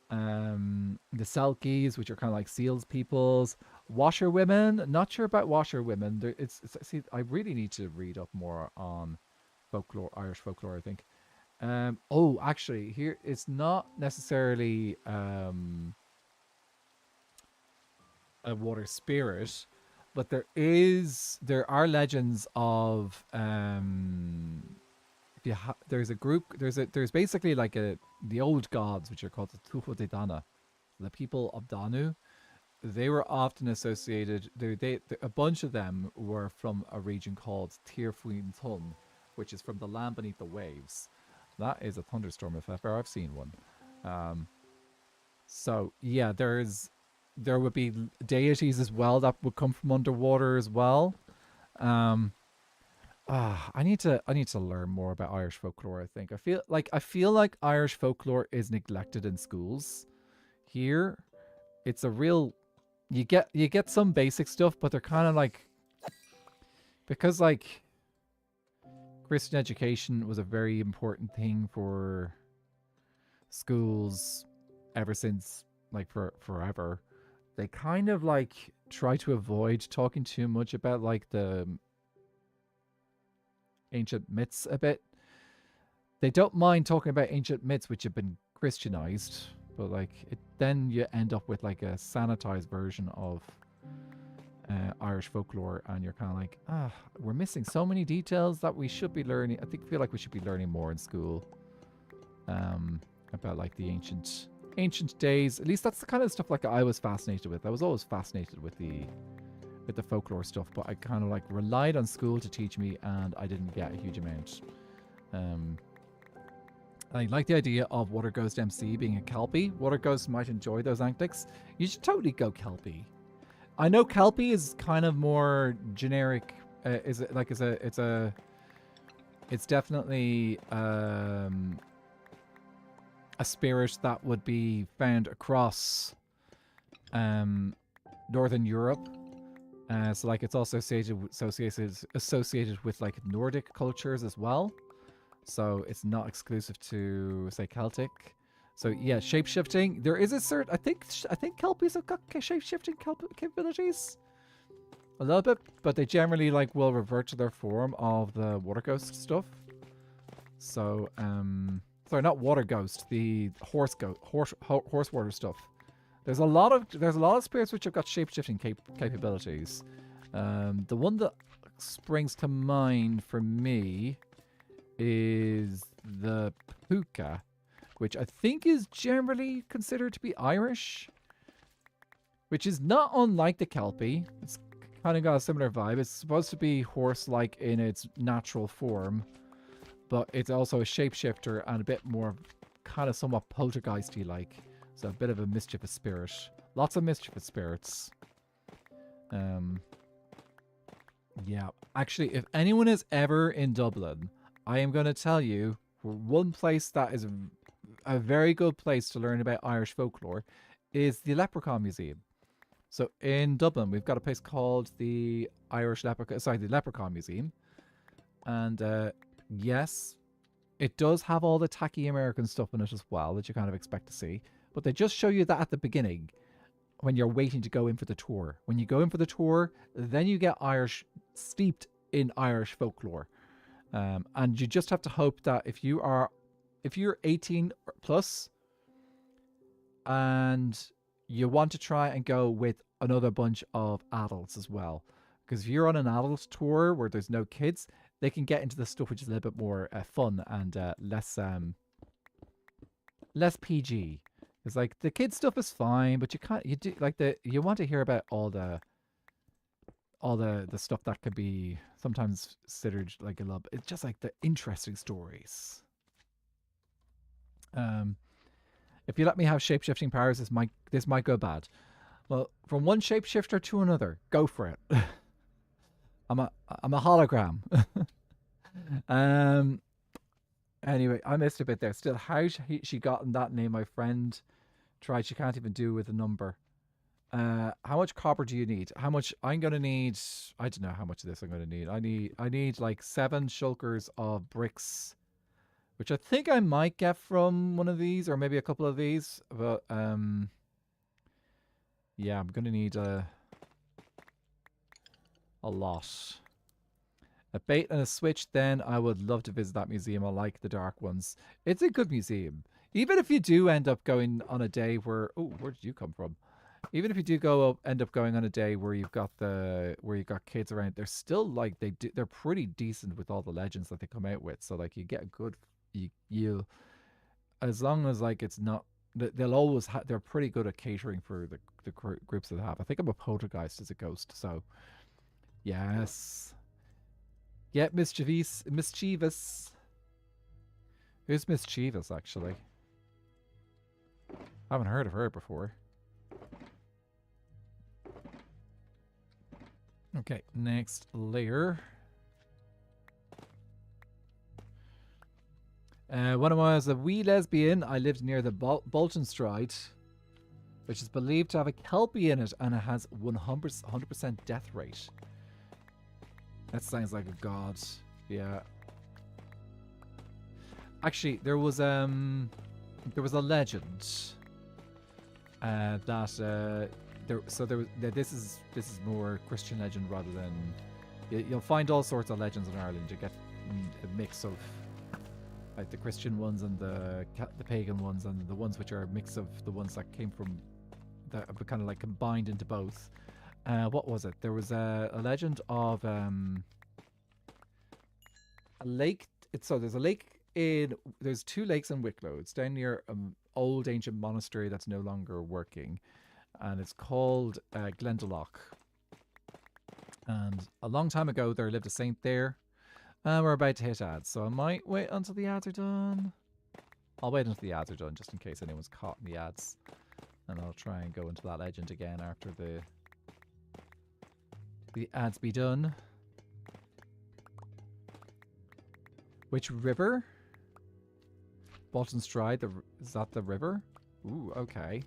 The Selkies, which are kind of like seals peoples. Washerwomen, not sure about washerwomen. See, I really need to read up more on folklore, Irish folklore, I think. Oh, actually, here it's not necessarily a water spirit, but there are legends of there's basically like the old gods, which are called the Tufa de Dana, the people of Danu. They were often associated. A bunch of them were from a region called Tir Fuin Thun, which is from the land beneath the waves. That is a thunderstorm if ever I've seen one. Um, so yeah, there would be deities as well that would come from underwater as well. Um, I need to learn more about Irish folklore. I feel like Irish folklore is neglected in schools. Here, it's a real you get some basic stuff, but they're kind of like because like Christian education was a very important thing for schools ever since like for forever. They kind of like try to avoid talking too much about like the ancient myths a bit. They don't mind talking about ancient myths which have been Christianized, but like then you end up with like a sanitized version of Irish folklore, and you're kind of like, we're missing so many details that we should be learning. Feel like we should be learning more in school, about like the ancient days. At least that's the kind of stuff like I was fascinated with. I was always fascinated with the folklore stuff, but I kind of like relied on school to teach me, and I didn't get a huge amount. I like the idea of Water Ghost MC being a Kelpie. Water Ghost might enjoy those antics. You should totally go Kelpie. I know Kelpie is kind of more generic. It's definitely a spirit that would be found across Northern Europe. So like it's also associated with like Nordic cultures as well. So it's not exclusive to say Celtic. So yeah, shapeshifting. There is a certain I think Kelpies have got shapeshifting capabilities a little bit, but they generally like will revert to their form of the water ghost stuff. So sorry, not water ghost, the horse water stuff. There's a lot of spirits which have got shapeshifting capabilities. The one that springs to mind for me is the Puka, which I think is generally considered to be Irish, which is not unlike the Kelpie. It's kind of got a similar vibe. It's supposed to be horse-like in its natural form, but it's also a shapeshifter and a bit more kind of somewhat poltergeisty like. So a bit of a mischievous spirit. Lots of mischievous spirits. Yeah. Actually, if anyone is ever in Dublin, I am going to tell you one place that is a very good place to learn about Irish folklore is the Leprechaun Museum. So in Dublin, we've got a place called the Leprechaun Museum. And yes, it does have all the tacky American stuff in it as well that you kind of expect to see. But they just show you that at the beginning when you're waiting to go in for the tour. When you go in for the tour, then you get steeped in Irish folklore. And you just have to hope that if you're 18 plus and you want to try and go with another bunch of adults as well. Because if you're on an adult tour where there's no kids, they can get into the stuff which is a little bit more fun and less PG. It's like the kids stuff is fine, but you want to hear about all the stuff that could be sometimes considered like a little bit. It's just like the interesting stories. If you let me have shapeshifting powers, this might go bad. Well, from one shapeshifter to another, go for it. I'm a hologram. Anyway, I missed a bit there. Still, how she gotten that name? My friend tried. She can't even do with a number. How much copper do you need? How much I'm gonna need? I don't know how much of this I'm gonna need. I need like 7 shulkers of bricks which I think I might get from one of these or maybe a couple of these. But yeah, I'm gonna need a lot. A bait and a switch, then I would love to visit that museum. I like the dark ones. It's a good museum. Even if you do end up going on a day where... Oh, where did you come from? Even if you do end up going on a day where you've got kids around, they're still like they're pretty decent with all the legends that they come out with. So like you get a good you as long as like it's not they'll always they're pretty good at catering for the groups that they have. I think I'm a poltergeist as a ghost. So yes. Yeah, mischievous. Who's mischievous, actually? I haven't heard of her before. Okay, next layer. When I was a wee lesbian, I lived near the Bolton Stride, which is believed to have a kelpie in it, and it has 100% death rate. That sounds like a god. Yeah. Actually, there was a legend this is more Christian legend rather than you'll find all sorts of legends in Ireland. You get a mix of like the Christian ones and the pagan ones and the ones which are a mix of the ones that came from that are kind of like combined into both. What was it? There was a legend of a lake. There's two lakes in Wicklow. It's down near an old ancient monastery that's no longer working, and it's called Glendalough. And a long time ago, there lived a saint there. We're about to hit ads, so I might wait until the ads are done. I'll wait until the ads are done, just in case anyone's caught in the ads, and I'll try and go into that legend again after the ads be done. Which river? Bolton Stride, is that the river? Ooh, okay.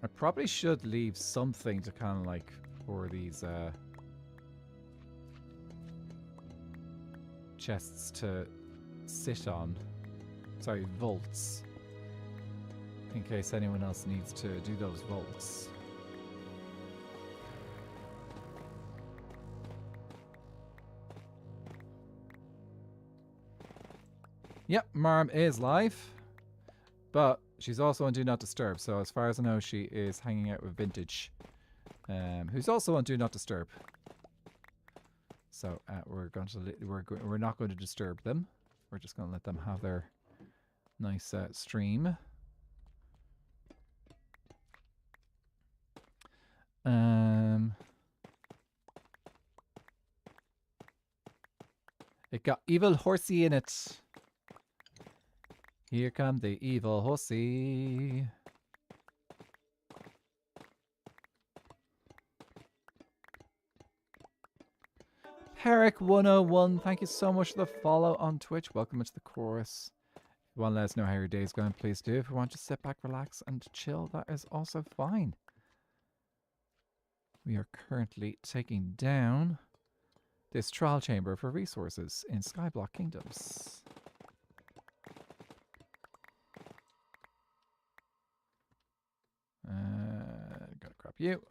I probably should leave something to kind of like for these chests to sit on. Sorry, vaults. In case anyone else needs to do those vaults. Yep, Marm is live. But she's also on Do Not Disturb. So as far as I know, she is hanging out with Vintage. Who's also on Do Not Disturb. So we're not going to disturb them. We're just going to let them have their nice stream. It got evil horsey in it. Here come the evil horsey. Herrick101, thank you so much for the follow on Twitch. Welcome into the chorus. If you want to let us know how your day's going, please do. If you want to sit back, relax, and chill, that is also fine. We are currently taking down this trial chamber for resources in Skyblock Kingdoms. Gotta grab you.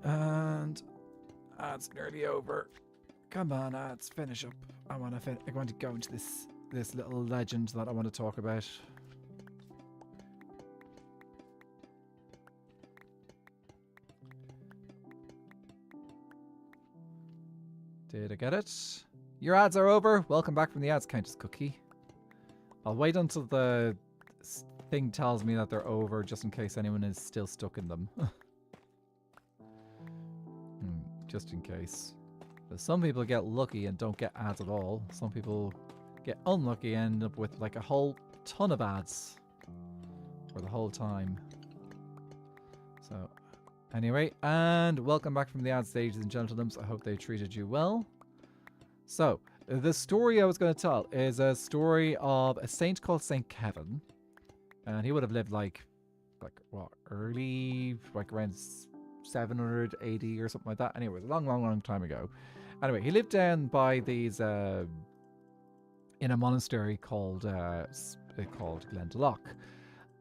And ads nearly over. Come on, ads, finish up. I want to go into this little legend that I want to talk about. Did I get it? Your ads are over. Welcome back from the ads, Countess Cookie. I'll wait until the thing tells me that they're over, just in case anyone is still stuck in them. Just in case. But some people get lucky and don't get ads at all. Some people get unlucky and end up with like a whole ton of ads for the whole time. So, anyway, and welcome back from the ads, ladies and gentlemen. I hope they treated you well. So, The story I was going to tell is a story of a saint called Saint Kevin, and he would have lived like what, early, like around 780 or something like that. Anyway, it was a long time ago. Anyway, he lived down by these in a monastery called Glendalough.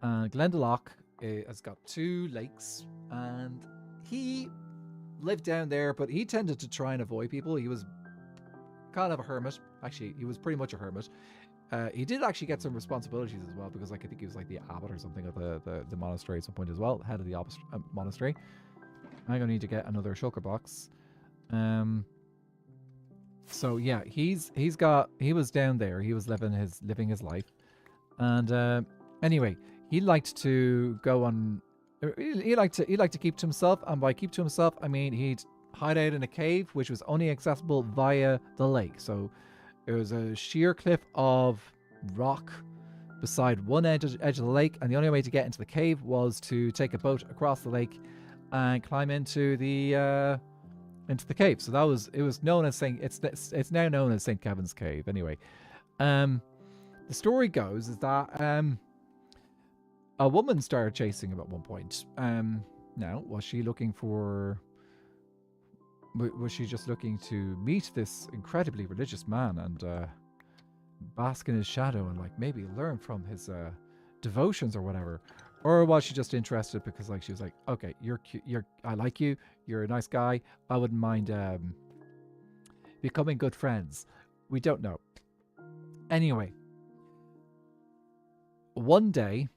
Glendalough has got 2 lakes, and he lived down there, but he tended to try and avoid people. He was kind of a hermit. Actually, he was pretty much a hermit. He did actually get some responsibilities as well, because like I think he was like the abbot or something of the monastery at some point as well, head of the monastery. I'm gonna need to get another shulker box. So yeah, he was down there. He was living his life, and anyway, he liked to go on. He liked to keep to himself, and by keep to himself, I mean he'd hide out in a cave which was only accessible via the lake. So it was a sheer cliff of rock beside one edge of the lake, and the only way to get into the cave was to take a boat across the lake and climb into the cave. So it was known as it's now known as St. Kevin's Cave. Anyway, the story goes is that a woman started chasing him at one point. Now, was she just looking to meet this incredibly religious man and bask in his shadow and like maybe learn from his devotions or whatever? Or was she just interested because like she was like, okay, I like you, you're a nice guy, I wouldn't mind becoming good friends. We don't know. Anyway, one day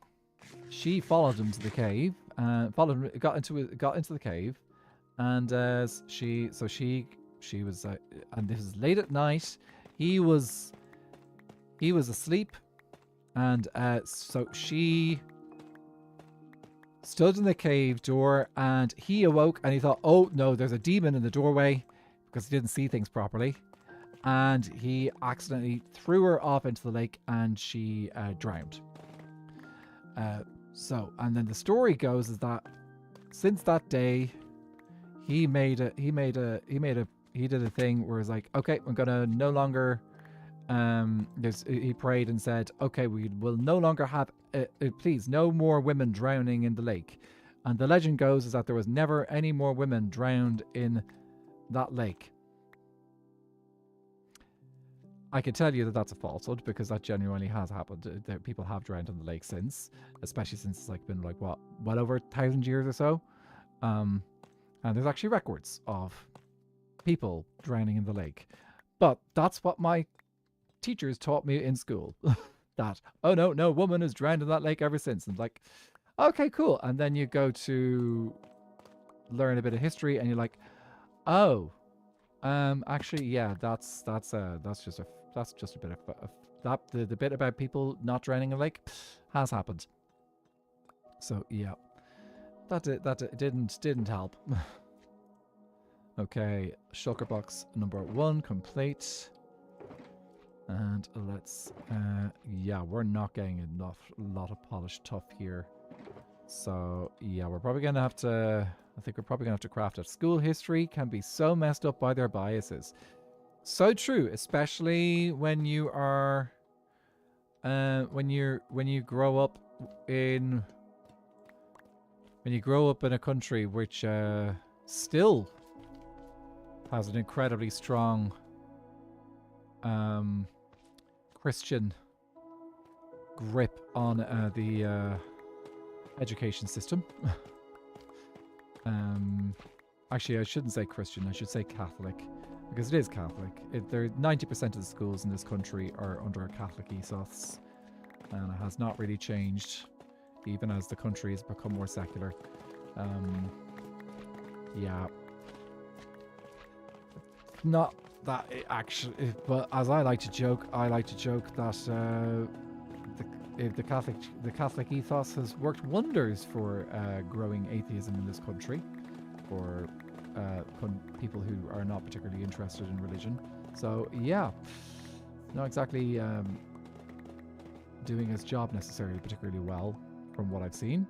she followed him to the cave, got into the cave, and she was and this is late at night. He was asleep, and so she stood in the cave door, and he awoke, and he thought, oh no, there's a demon in the doorway, because he didn't see things properly, and he accidentally threw her off into the lake, and she drowned. And then the story goes is that since that day, he did a thing where it's like, okay, I'm gonna no longer. He prayed and said, okay, we will no longer have, please, no more women drowning in the lake. And the legend goes is that there was never any more women drowned in that lake. I can tell you that that's a falsehood, because that genuinely has happened. That people have drowned in the lake since, especially since it's like been like what, well over 1,000 years or so. And there's actually records of people drowning in the lake. But that's what my teachers taught me in school. That, oh no woman has drowned in that lake ever since. And like, okay, cool. And then you go to learn a bit of history, and you're like, oh, actually, yeah, that's just a bit of the bit about people not drowning in a lake has happened. So yeah, that didn't help. Okay, shulker box number 1 complete. And let's, yeah, we're not getting a lot of polished tuff here. So, yeah, we're probably going to have to, I think we're probably going to have to craft it. School history can be so messed up by their biases. So true, especially when you are, when you grow up in a country which still has an incredibly strong Christian grip on the education system. Actually, I shouldn't say Christian, I should say Catholic, because it is Catholic. 90% of the schools in this country are under a Catholic ethos, and it has not really changed, even as the country has become more secular. Yeah. Not that it actually, but as I like to joke that the Catholic ethos has worked wonders for growing atheism in this country, for people who are not particularly interested in religion. So yeah, not exactly doing its job necessarily particularly well from what I've seen.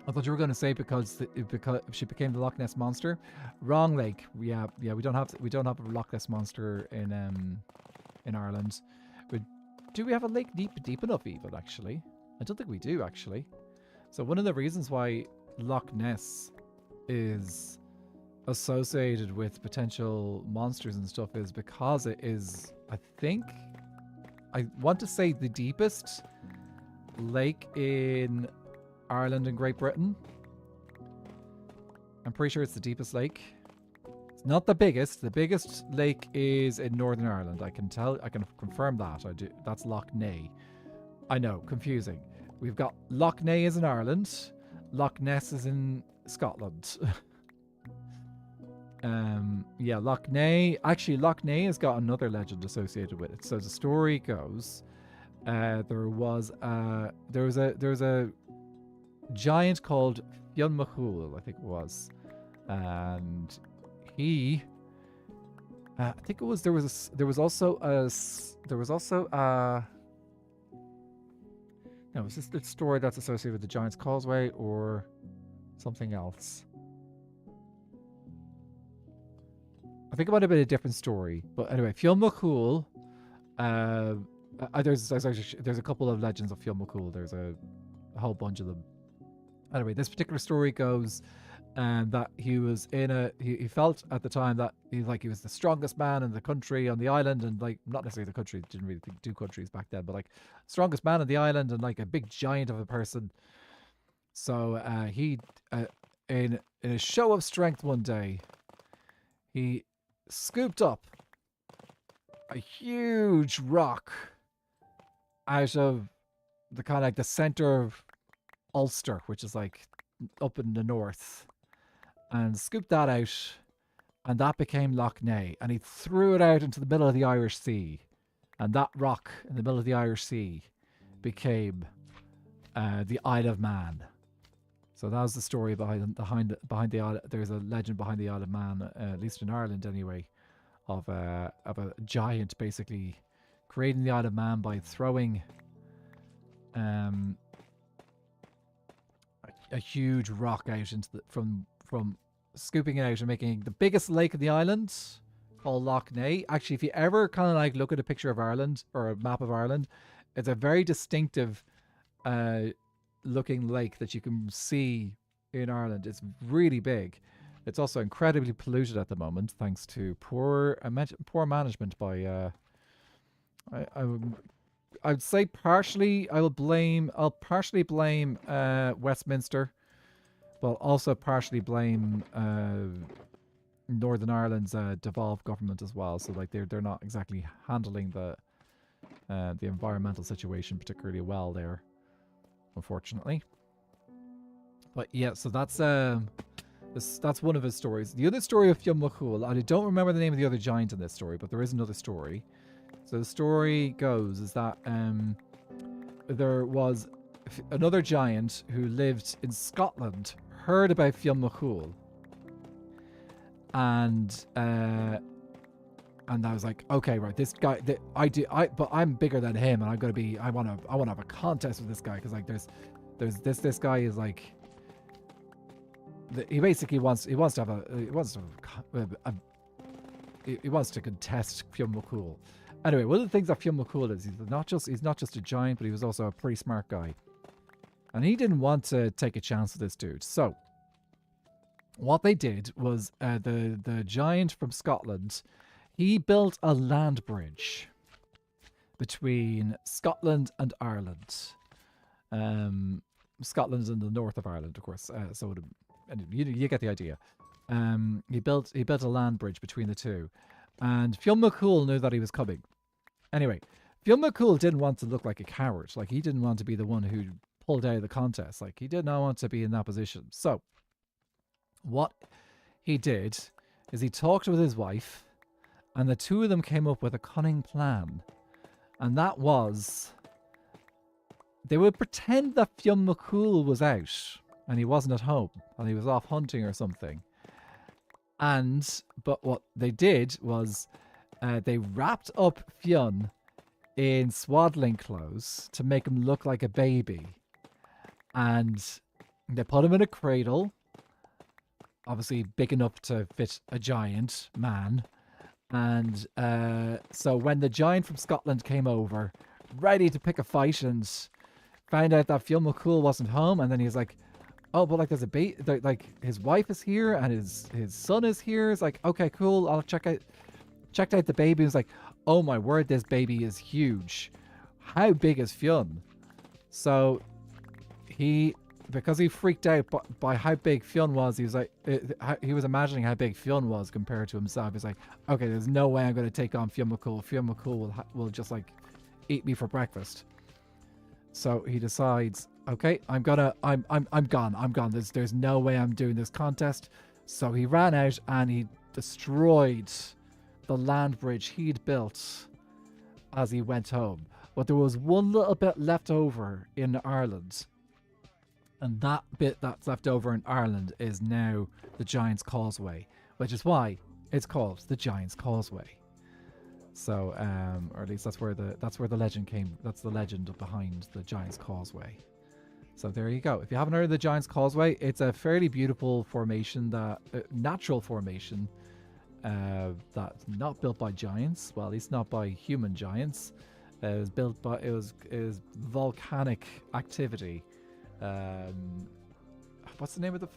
I thought you were going to say because she became the Loch Ness monster. Wrong lake. Yeah, we don't have a Loch Ness monster in Ireland. But do we have a lake deep enough even? Actually, I don't think we do actually. So one of the reasons why Loch Ness is associated with potential monsters and stuff is because it is, I think, I want to say the deepest lake in Ireland and Great Britain. I'm pretty sure it's the deepest lake. It's not the biggest. The biggest lake is in Northern Ireland. I can confirm that. That's Loch Ness. I know, confusing. We've got Loch Ness is in Ireland. Loch Ness is in Scotland. Yeah, Loch Ness. Actually, Loch Ness has got another legend associated with it. So the story goes, there was a giant called Fionn McCool, I think it was, and he, I think it was there was also no, is this the story that's associated with the Giant's Causeway or something else? I think it might have been a different story, but anyway, Fionn McCool. There's a couple of legends of Fionn McCool. There's a whole bunch of them. Anyway, this particular story goes that he was he felt at the time that he was the strongest man in the country on the island, and like not necessarily the country, didn't really do countries back then, but like strongest man on the island and like a big giant of a person. So he in a show of strength one day, he scooped up a huge rock out of the kind of like the center of Ulster, which is like up in the north, and scooped that out, and that became Loch Ness, and he threw it out into the middle of the Irish Sea, and that rock in the middle of the Irish Sea became the Isle of Man. So that was the story behind the Isle. There's a legend behind the Isle of Man, at least in Ireland anyway, of a giant basically creating the Isle of Man by throwing a huge rock out into from scooping it out and making the biggest lake in the island called Loch Ness. Actually, if you ever kind of like look at a picture of Ireland or a map of Ireland, it's a very distinctive looking lake that you can see in Ireland. It's really big. It's also incredibly polluted at the moment, thanks to poor management by. I'd say partially. I'll partially blame Westminster, but also partially blame Northern Ireland's devolved government as well. So like they're not exactly handling the environmental situation particularly well there, unfortunately. But yeah, so that's one of his stories. The other story of Fionn McCool, I don't remember the name of the other giant in this story, but there is another story. So the story goes is that there was another giant who lived in Scotland, heard about Fionn McCool, and I was like, okay, right, this guy, but I'm bigger than him, and I want to have a contest with this guy, because like there's this guy is like, he basically wants to contest Fionn McCool. Anyway, one of the things that Fionn McCool is, he's not just a giant, but he was also a pretty smart guy. And he didn't want to take a chance with this dude. So, what they did was, the giant from Scotland, he built a land bridge between Scotland and Ireland. Scotland's in the north of Ireland, of course. So you get the idea. He built a land bridge between the two. And Fionn McCool knew that he was coming. Anyway, Fionn McCool didn't want to look like a coward. Like, he didn't want to be the one who pulled out of the contest. Like, he did not want to be in that position. So, what he did is he talked with his wife, and the two of them came up with a cunning plan. And that was, they would pretend that Fionn McCool was out, and he wasn't at home, and he was off hunting or something. But what they did was they wrapped up Fionn in swaddling clothes to make him look like a baby. And They put him in a cradle, obviously big enough to fit a giant man. And so when the giant from Scotland came over, ready to pick a fight, and found out that Fionn McCool wasn't home, and then he was like, "Oh, but like there's a baby, like his wife is here and his son is here." It's like, "Okay, cool. I'll checked out the baby." He was like, "Oh my word, this baby is huge. How big is Fionn?" So because he freaked out by how big Fionn was, he was like, he was imagining how big Fionn was compared to himself. He's like, "Okay, there's no way I'm going to take on Fionn McCool. Fionn McCool will just like eat me for breakfast." So he decides, "Okay, I'm gone. I'm gone. There's no way I'm doing this contest." So he ran out and he destroyed the land bridge he'd built as he went home. But there was one little bit left over in Ireland. And that bit that's left over in Ireland is now the Giant's Causeway, which is why it's called the Giant's Causeway. So, or at least that's where the legend came. That's the legend behind the Giant's Causeway. So there you go. If you haven't heard of the Giant's Causeway, it's a fairly beautiful formation, natural formation, that's not built by giants. Well, at least not by human giants. It was built by it was volcanic activity. What's the name of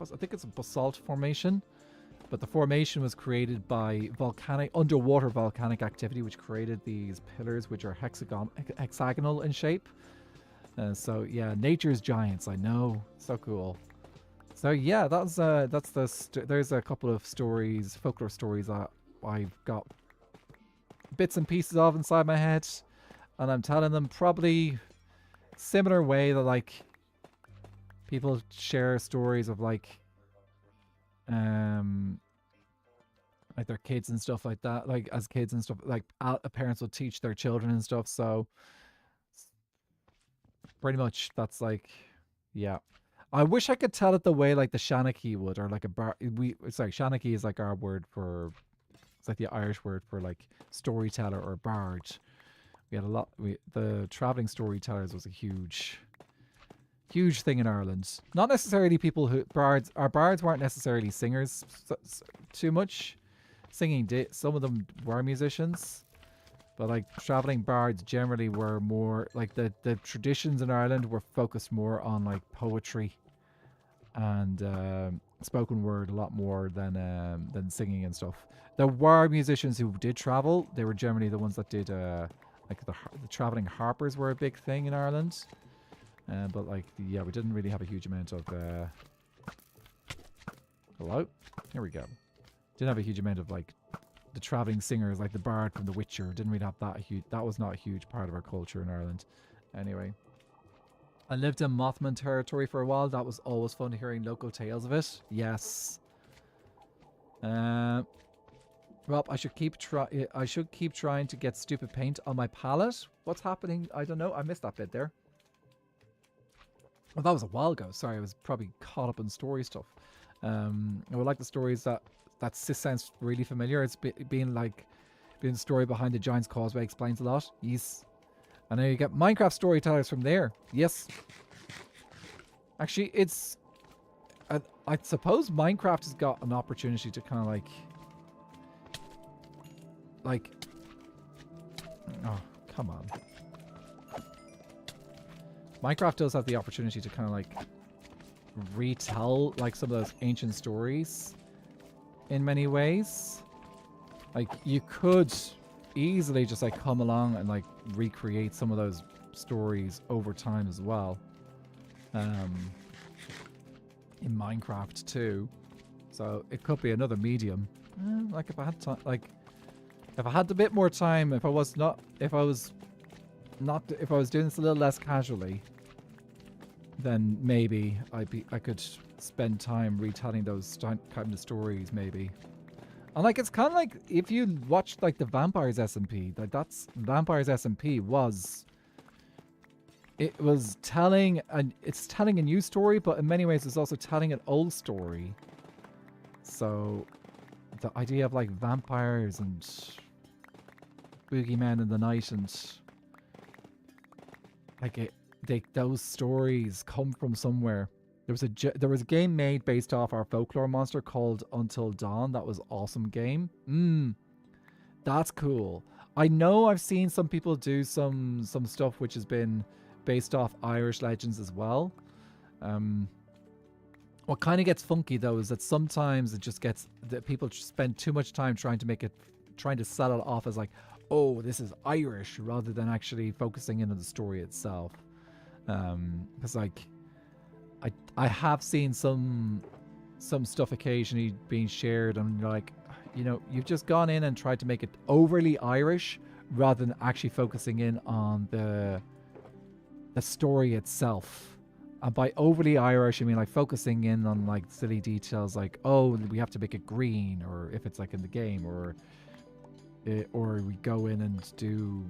I think it's a basalt formation, but the formation was created by underwater volcanic activity, which created these pillars, which are hexagonal in shape. So yeah, nature's giants. I know, so cool. So yeah, there's a couple of stories, folklore stories that I've got bits and pieces of inside my head, and I'm telling them probably similar way that like people share stories of like their kids and stuff like that, like as kids and stuff, like parents will teach their children and stuff. So pretty much that's like, yeah. I wish I could tell it the way like the Shanachie would, or like a bar. Shanachie is like our word for, it's like the Irish word for like storyteller or bard. We had a lot. The traveling storytellers was a huge thing in Ireland. Not necessarily people who our bards weren't necessarily singers too much. Singing some of them were musicians, but like traveling bards generally were more like the traditions in Ireland were focused more on like poetry and spoken word a lot more than singing and stuff. There were musicians who did travel. They were generally the ones that did like the traveling harpers were a big thing in Ireland. But like yeah, we didn't really have a huge amount of hello? Here we go. Didn't have a huge amount of like the traveling singers, like the bard from The Witcher. Didn't really have that huge. That was not a huge part of our culture in Ireland. Anyway, I lived in Mothman territory for a while. That was always fun hearing local tales of it. Yes. Rob, I should keep trying to get stupid paint on my palette. What's happening? I don't know. I missed that bit there. Well, that was a while ago. Sorry, I was probably caught up in story stuff. I would like the stories that sounds really familiar. It's being the story behind the Giant's Causeway explains a lot. Yes. I know you get Minecraft storytellers from there. Yes. Actually, it's... I suppose Minecraft has got an opportunity to kind of like... Oh, come on. Minecraft does have the opportunity to kind of like retell like some of those ancient stories in many ways. Like you could easily just like come along and like recreate some of those stories over time as well. In Minecraft too. So it could be another medium. Like if I had time, like if I had a bit more time, if I was doing this a little less casually, then maybe I could spend time retelling those kind of stories maybe. And like it's kind of like if you watched like the Vampires SMP, that's Vampires SMP was telling a new story, but in many ways it's also telling an old story. So the idea of like vampires and boogeymen in the night and like those stories come from somewhere. There was a game made based off our folklore monster called Until Dawn. That was awesome game. That's cool. I know I've seen some people do some stuff which has been based off Irish legends as well. What kind of gets funky though is that sometimes it just gets that people spend too much time trying to sell it off as like, oh, this is Irish, rather than actually focusing in on the story itself. Because like, I have seen some stuff occasionally being shared, and you're like, you know, you've just gone in and tried to make it overly Irish rather than actually focusing in on the story itself. And by overly Irish, I mean like focusing in on like silly details, like, oh, we have to make it green, or if it's like in the game, or we go in and do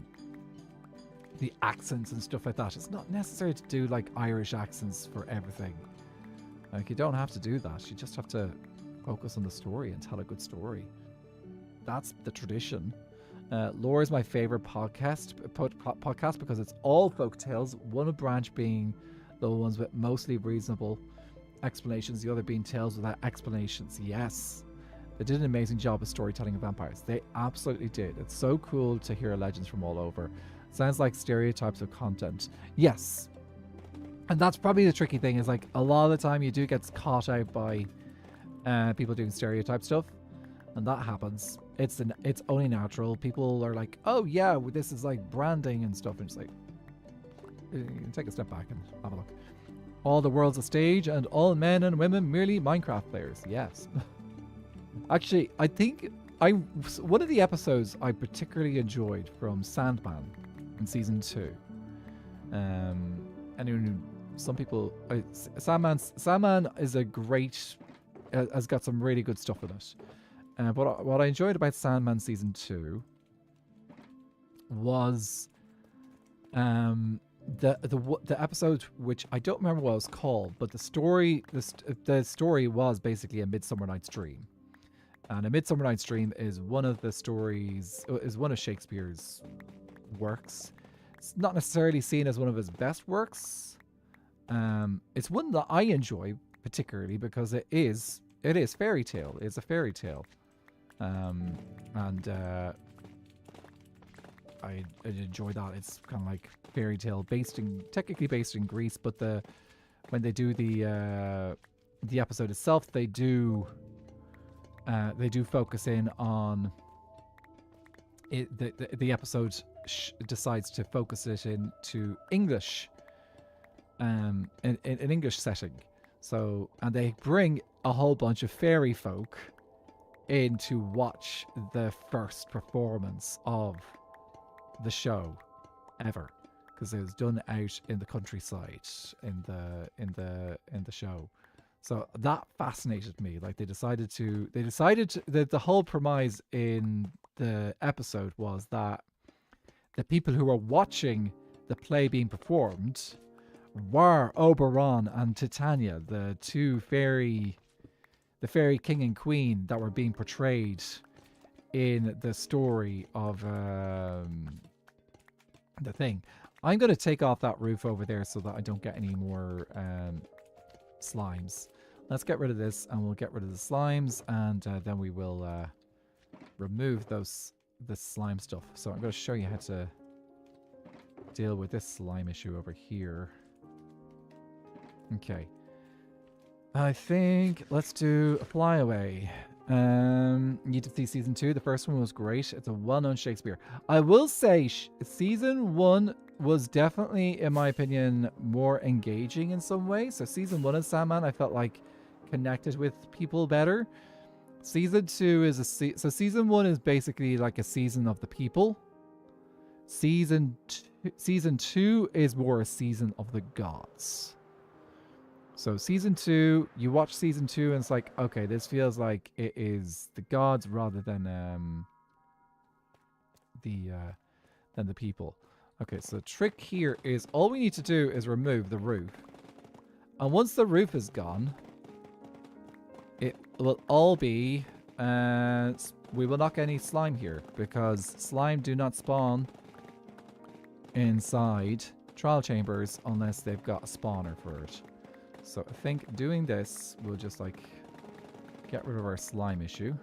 the accents and stuff like that. It's not necessary to do like Irish accents for everything. Like, you don't have to do that. You just have to focus on the story and tell a good story. That's the tradition. Lore is my favorite podcast because it's all folk tales, one branch being the ones with mostly reasonable explanations, the other being tales without explanations. Yes, they did an amazing job of storytelling of vampires. They absolutely did. It's so cool to hear legends from all over. Sounds like stereotypes of content. Yes. And that's probably the tricky thing, is like a lot of the time you do get caught out by people doing stereotype stuff, and that happens. It's only natural. People are like, oh yeah, this is like branding and stuff, and it's like, you can take a step back and have a look. All the world's a stage, and all men and women merely Minecraft players. Yes. Actually, I think one of the episodes I particularly enjoyed from Sandman in season 2. Anyone, some people, Sandman is a great, has got some really good stuff in it. But what I enjoyed about Sandman season 2 was the episode, which I don't remember what it was called, but the story was basically A Midsummer Night's Dream. And A Midsummer Night's Dream is one of Shakespeare's works. It's not necessarily seen as one of his best works. It's one that I enjoy particularly because it is fairy tale. It's a fairy tale. I enjoy that. It's kind of like fairy tale technically based in Greece, but when they do the episode itself, they do focus in on it. The episode decides to focus it into English, in an English setting. So, and they bring a whole bunch of fairy folk in to watch the first performance of the show ever, because it was done out in the countryside in the show. So that fascinated me. Like they decided that the whole premise in the episode was that the people who were watching the play being performed were Oberon and Titania, the fairy king and queen that were being portrayed in the story of the thing. I'm going to take off that roof over there so that I don't get any more slimes. Let's get rid of this, and we'll get rid of the slimes, and then we will remove the slime stuff. So I'm going to show you how to deal with this slime issue over here. Okay. I think let's do a flyaway. Need to see season 2. The first one was great. It's a well-known Shakespeare. I will say season 1 was definitely, in my opinion, more engaging in some way. So season 1 of Sandman, I felt like connected with people better. Season 2 is so season 1 is basically like a season of the people. Season 2 is more a season of the gods. So season 2, you watch season 2 and it's like, okay, this feels like it is the gods rather than the people. Okay, so the trick here is all we need to do is remove the roof. And once the roof is gone, it will all be, we will not get any slime here because slime do not spawn inside trial chambers unless they've got a spawner for it. So I think doing this will just like get rid of our slime issue.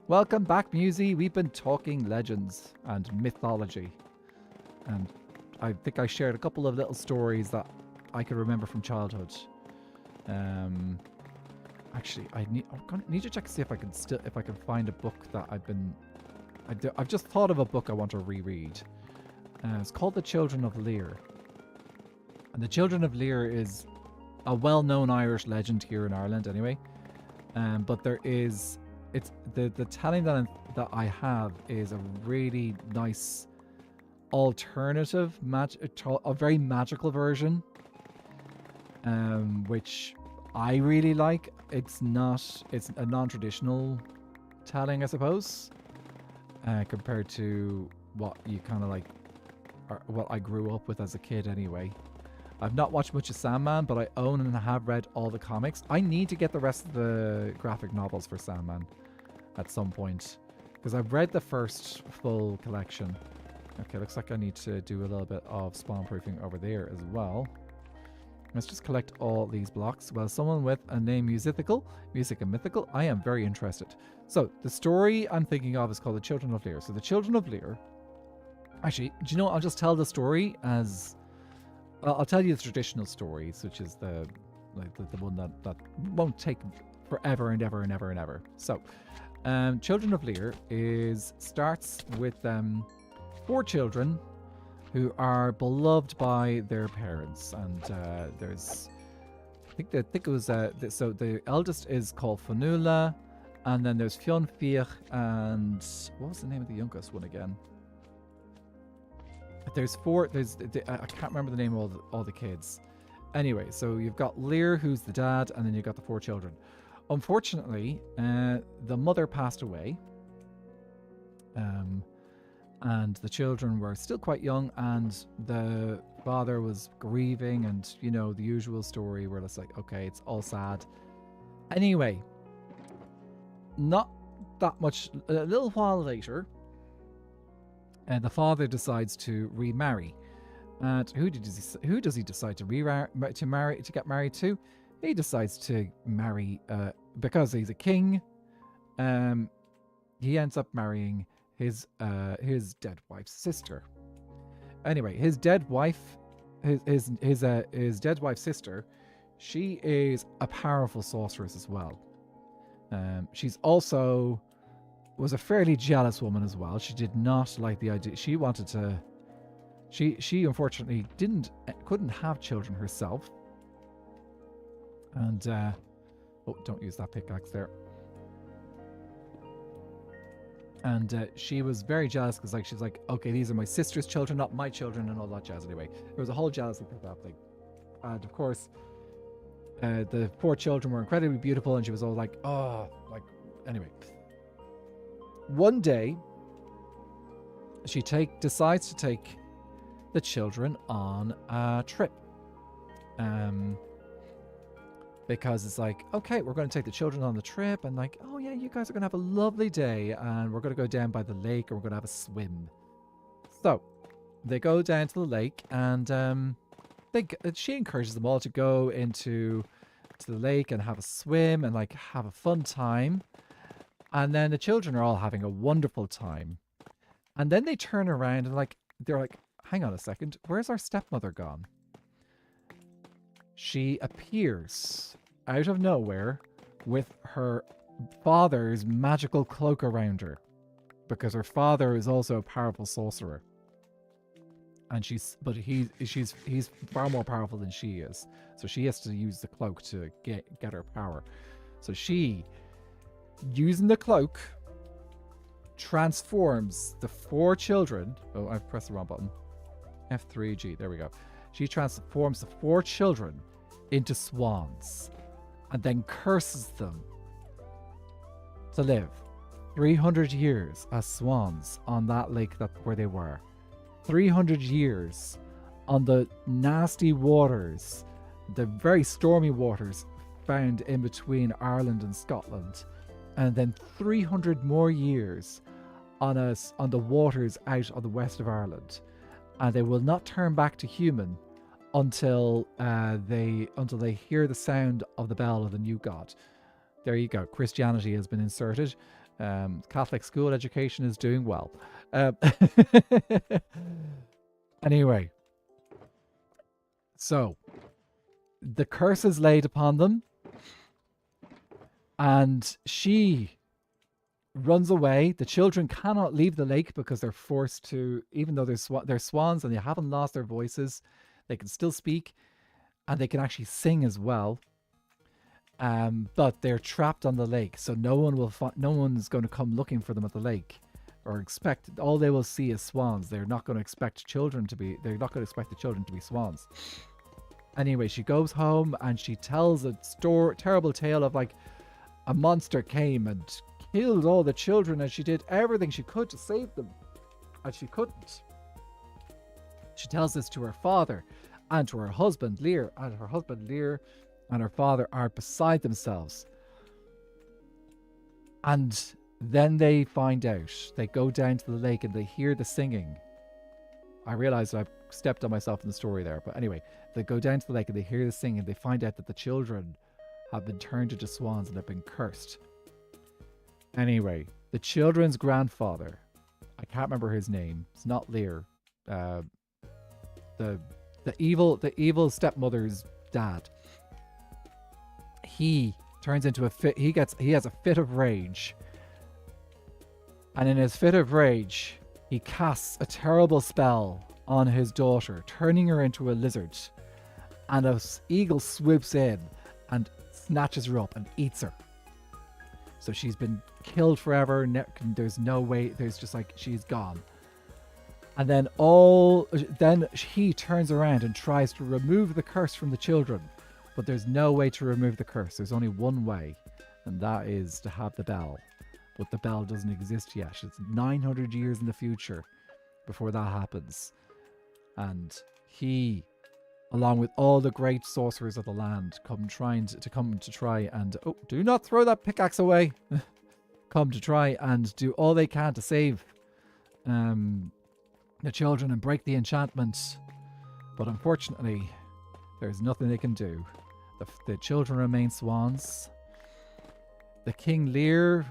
Welcome back, Musey. We've been talking legends and mythology. And I think I shared a couple of little stories that I could remember from childhood. Actually, I need to check to see if I can find a book that I've just thought of a book I want to reread. It's called The Children of Lear. And The Children of Lear is a well-known Irish legend here in Ireland anyway. But it's the telling that I have is a really nice alternative, a very magical version, which I really like. It's a non-traditional telling, I suppose, compared to what you kind of like, or what I grew up with as a kid anyway. I've not watched much of Sandman, but I own and have read all the comics. I need to get the rest of the graphic novels for Sandman at some point, because I've read the first full collection. Okay, looks like I need to do a little bit of spawn proofing over there as well. Let's just collect all these blocks. Well, someone with a name music and mythical, I am very interested. So the story I'm thinking of is called The Children of Lear. So The Children of Lear, actually, do you know what? I'll just tell the story as, I'll tell you the traditional stories, which is the one that won't take forever and ever and ever and ever. So Children of Lear starts with 4 children who are beloved by their parents, and there's, I think it was so the eldest is called Fionnuala, and then there's Fionn Fiach, and what was the name of the youngest one again? There's 4. I can't remember the name of all the kids. Anyway, so you've got Lear, who's the dad, and then you've got the 4 children. Unfortunately, the mother passed away. And the children were still quite young, and the father was grieving, and, you know, the usual story where it's like, okay, it's all sad. Anyway, not that much, a little while later, the father decides to remarry. And who does he decide to get married to? He decides to marry, because he's a king, he ends up marrying his dead wife's sister. Anyway, his dead wife, his dead wife's sister, she is a powerful sorceress as well. She's also was a fairly jealous woman as well. She did not like the idea. She wanted to. She unfortunately couldn't have children herself. And oh, don't use that pickaxe there. And she was very jealous because, like, she's like, okay, these are my sister's children, not my children, and all that jazz. Anyway, there was a whole jealousy for that thing. And of course, the 4 children were incredibly beautiful, and she was all like, oh, like, anyway. One day, she decides to take the children on a trip. Because it's like, okay, we're going to take the children on the trip, and like, oh yeah, you guys are going to have a lovely day, and we're going to go down by the lake, and we're going to have a swim. So they go down to the lake, and she encourages them all to go to the lake and have a swim and like have a fun time. And then the children are all having a wonderful time. And then they turn around and they're like, hang on a second, where's our stepmother gone? She appears out of nowhere with her father's magical cloak around her, because her father is also a powerful sorcerer, and he's far more powerful than she is, so she has to use the cloak to get her power. So she, using the cloak, transforms the 4 children. Oh, I've pressed the wrong button. F3G, there we go. She transforms the 4 children into swans and then curses them to live 300 years as swans on that lake where they were. 300 years on the nasty waters, the very stormy waters found in between Ireland and Scotland, and then 300 more years on the waters out of the west of Ireland. And they will not turn back to human until they hear the sound of the bell of the new god. There you go. Christianity has been inserted. Catholic school education is doing well. Anyway, so the curse is laid upon them, and she runs away. The children cannot leave the lake because they're forced to, even though they're swans and they haven't lost their voices, they can still speak, and they can actually sing as well. But they're trapped on the lake, so no one's going to come looking for them at the lake, or expect. All they will see is swans. They're not going to expect the children to be swans. Anyway, she goes home and she tells a terrible tale of like a monster came and killed all the children, and she did everything she could to save them, and she couldn't. She tells this to her father and to her husband Lear, and her husband Lear and her father are beside themselves. And then they find out. They go down to the lake and they hear the singing. I realize I've stepped on myself in the story there, but anyway, they go down to the lake and they hear the singing. They find out that the children have been turned into swans and have been cursed. Anyway, the children's grandfather, I can't remember his name. It's not Lear. The evil stepmother's dad. He turns into a fit. He has a fit of rage, and in his fit of rage, he casts a terrible spell on his daughter, turning her into a lizard. And an eagle swoops in and snatches her up and eats her. So she's been killed forever. There's no way. There's just like she's gone. And then he turns around and tries to remove the curse from the children. But there's no way to remove the curse. There's only one way, and that is to have the bell. But the bell doesn't exist yet. It's 900 years in the future before that happens. And he, along with all the great sorcerers of the land, come to try and... Oh, do not throw that pickaxe away! Come to try and do all they can to save the children and break the enchantment. But unfortunately, there's nothing they can do. The children remain swans. The King Lear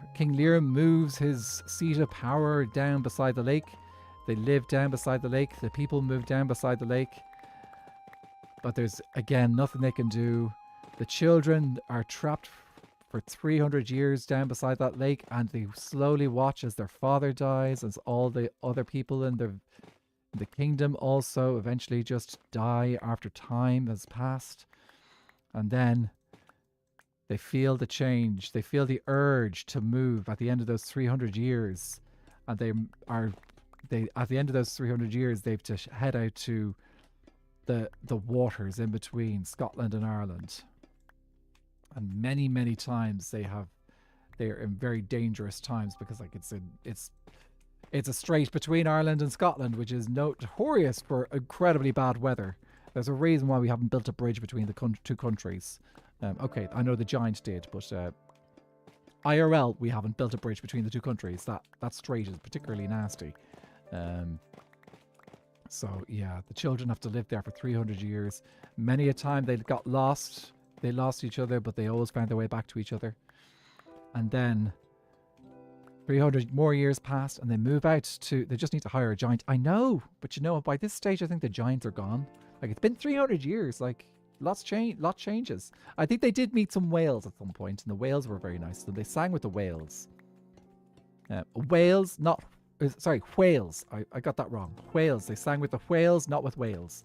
moves his seat of power down beside the lake. They live down beside the lake. The people move down beside the lake. But there's, again, nothing they can do. The children are trapped for 300 years down beside that lake, and they slowly watch as their father dies, as all the other people in the kingdom also eventually just die after time has passed. And then they feel the change. They feel the urge to move at the end of those 300 years. And at the end of those 300 years, they've to head out to the waters in between Scotland and Ireland. And many, many times they're in very dangerous times, because like it's a strait between Ireland and Scotland, which is notorious for incredibly bad weather. There's a reason why we haven't built a bridge between the two countries. Okay, I know the Giant did, but IRL, we haven't built a bridge between the two countries. That strait is particularly nasty. So yeah, the children have to live there for 300 years. Many a time they got lost. They lost each other, but they always found their way back to each other. And then 300 more years passed, and they move out to... They just need to hire a giant. I know, but you know, by this stage, I think the giants are gone. Like, it's been 300 years. Like, lot changes. I think they did meet some whales at some point, and the whales were very nice. So they sang with the whales. Whales, not... Sorry, whales. I got that wrong. Whales. They sang with the whales, not with whales.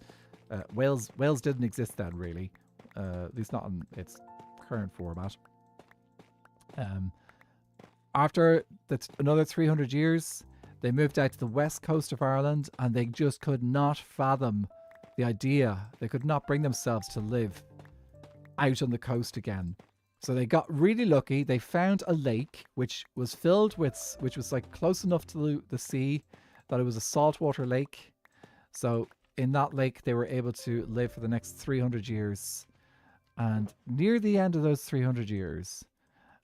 Whales didn't exist then, really. At least not in its current format. After another 300 years, they moved out to the west coast of Ireland, and they just could not fathom the idea. They could not bring themselves to live out on the coast again. So they got really lucky. They found a lake which was like close enough to the sea that it was a saltwater lake. So in that lake, they were able to live for the next 300 years. And near the end of those 300 years,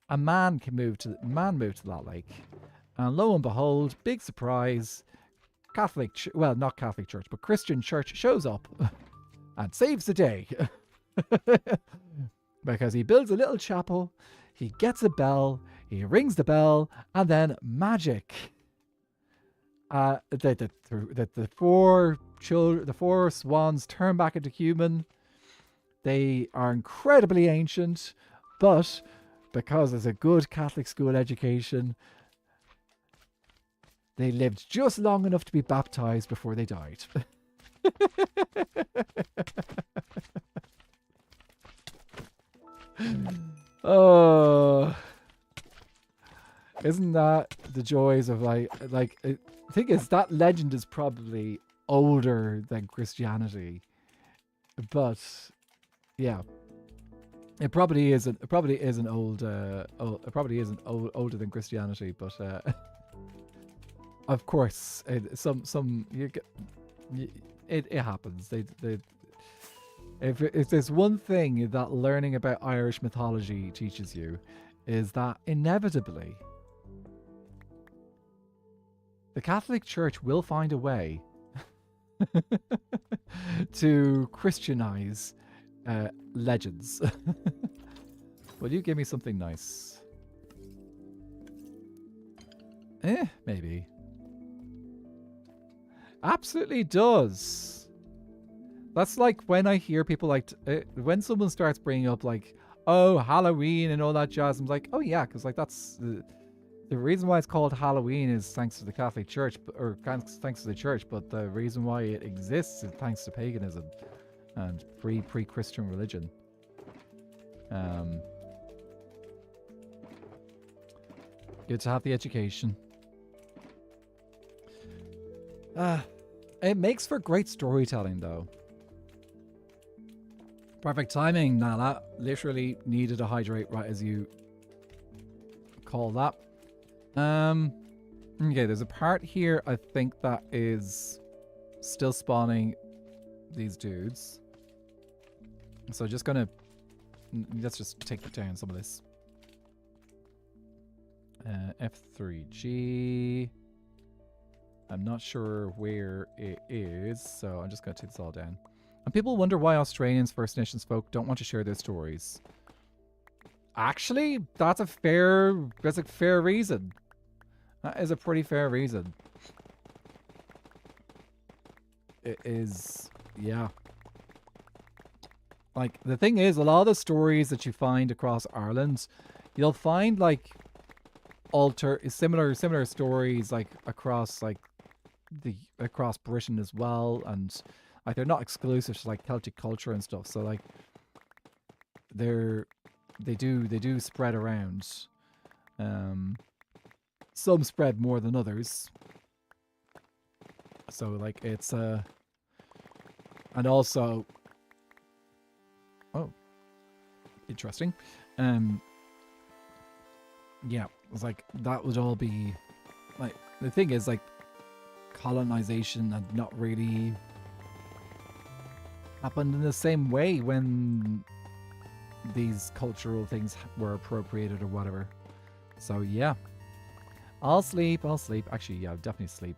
a man moved to that lake. And lo and behold, big surprise, not Catholic Church, but Christian church shows up. and saves the day. Because he builds a little chapel, he gets a bell, he rings the bell, and then magic. The four swans turn back into human. They are incredibly ancient, but because there's a good Catholic school education, they lived just long enough to be baptized before they died. Oh, isn't that the joys of the thing is that legend is probably older than Christianity, but yeah, it probably isn't. It probably isn't old. It probably isn't older than Christianity, but of course, it happens. If there's one thing that learning about Irish mythology teaches you, is that inevitably the Catholic Church will find a way to Christianize legends. Will you give me something nice? Maybe. Absolutely does. That's like when I hear people when someone starts bringing up oh, Halloween and all that jazz. I'm like, oh yeah, because that's the reason why it's called Halloween is thanks to the Catholic Church, or thanks to the Church. But the reason why it exists is thanks to paganism and pre-Christian religion. Good to have the education. It makes for great storytelling, though. Perfect timing. Now that literally needed to hydrate right as you call that. Okay, there's a part here I think that is still spawning these dudes. So just gonna let's just take down some of this. F3G. I'm not sure where it is, so I'm just gonna take this all down. And people wonder why Australians, First Nations folk don't want to share their stories. Actually, that's a fair reason. That is a pretty fair reason. It is, yeah. The thing is, a lot of the stories that you find across Ireland, you'll find similar stories across across Britain as well, and they're not exclusive to Celtic culture and stuff. So they do spread around. Some spread more than others. So it's and also, oh, interesting. Yeah, it's that would all be the thing is colonization had not really happened in the same way when these cultural things were appropriated or whatever. So yeah, I'll sleep. Actually, yeah, I'll definitely sleep.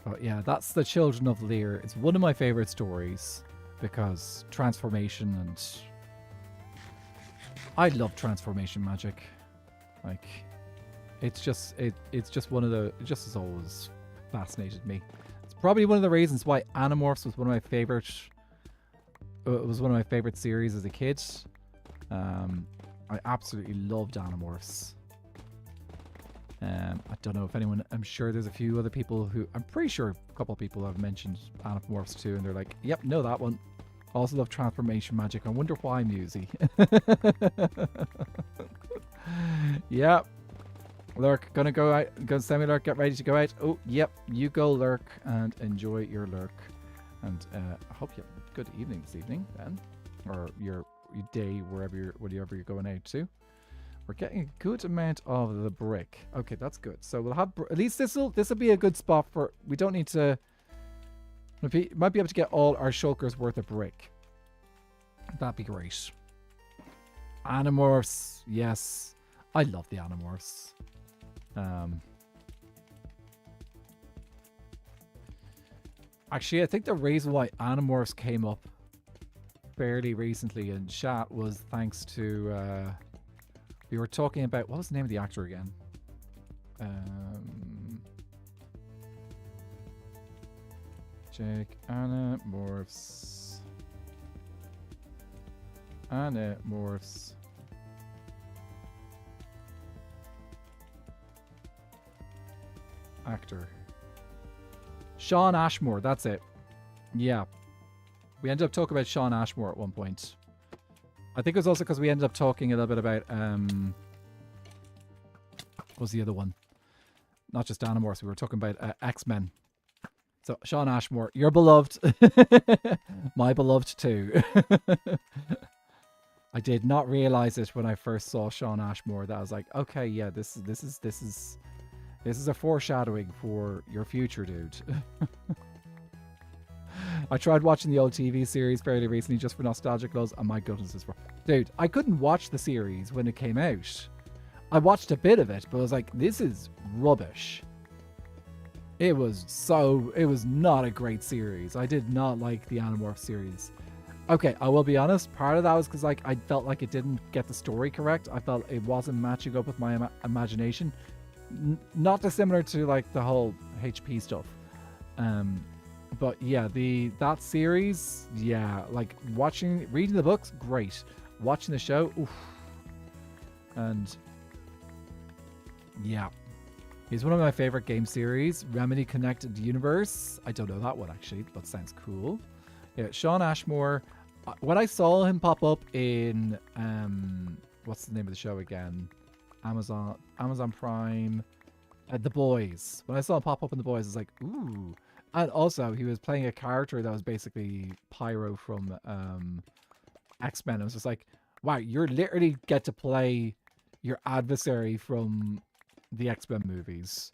But yeah, that's the Children of Lear. It's one of my favorite stories because transformation, and I love transformation magic. It's just one of the, it just has always fascinated me. It's probably one of the reasons why Animorphs was one of my favorite. It was one of my favorite series as a kid. I absolutely loved Animorphs. I don't know if anyone, I'm sure there's a few other people who, I'm pretty sure a couple of people have mentioned Animorphs too, and they're like, yep, know that one. Also love transformation magic. I wonder why, Musey. Yep. Lurk, gonna go out, gonna send me Lurk, get ready to go out. Oh, yep, you go Lurk and enjoy your Lurk. And I hope you have a good evening this evening then. Or your day, wherever you're going out to. We're getting a good amount of the brick. Okay, that's good. So we'll have, at least this'll be a good spot for, we don't need to, might be able to get all our shulkers worth of brick. That'd be great. Animorphs, yes. I love the Animorphs. Actually, I think the reason why Animorphs came up fairly recently in chat was thanks to we were talking about, what was the name of the actor again? Jake Animorphs. Animorphs. Actor. Sean Ashmore, that's it. Yeah. We ended up talking about Sean Ashmore at one point. I think it was also because we ended up talking a little bit about what was the other one? Not just Animorphs, we were talking about X-Men. So Sean Ashmore, you're beloved. My beloved too. I did not realize it when I first saw Sean Ashmore that I was like, okay, yeah, this is a foreshadowing for your future, dude. I tried watching the old TV series fairly recently just for nostalgic lows, and my goodness, dude, I couldn't watch the series when it came out. I watched a bit of it, but I was like, this is rubbish. It was not a great series. I did not like the Animorph series. Okay, I will be honest, part of that was because like I felt like it didn't get the story correct. I felt it wasn't matching up with my imagination. Not dissimilar to like the whole HP stuff. But yeah, that series, yeah, like reading the books, great. Watching the show, oof. And yeah, he's one of my favorite game series. Remedy Connected Universe. I don't know that one actually, but sounds cool. Yeah, Sean Ashmore. When I saw him pop up in what's the name of the show again? Amazon Prime. The Boys. When I saw him pop up in The Boys, I was like, ooh. And also, he was playing a character that was basically Pyro from X-Men. I was just like, wow, you literally get to play your adversary from the X-Men movies.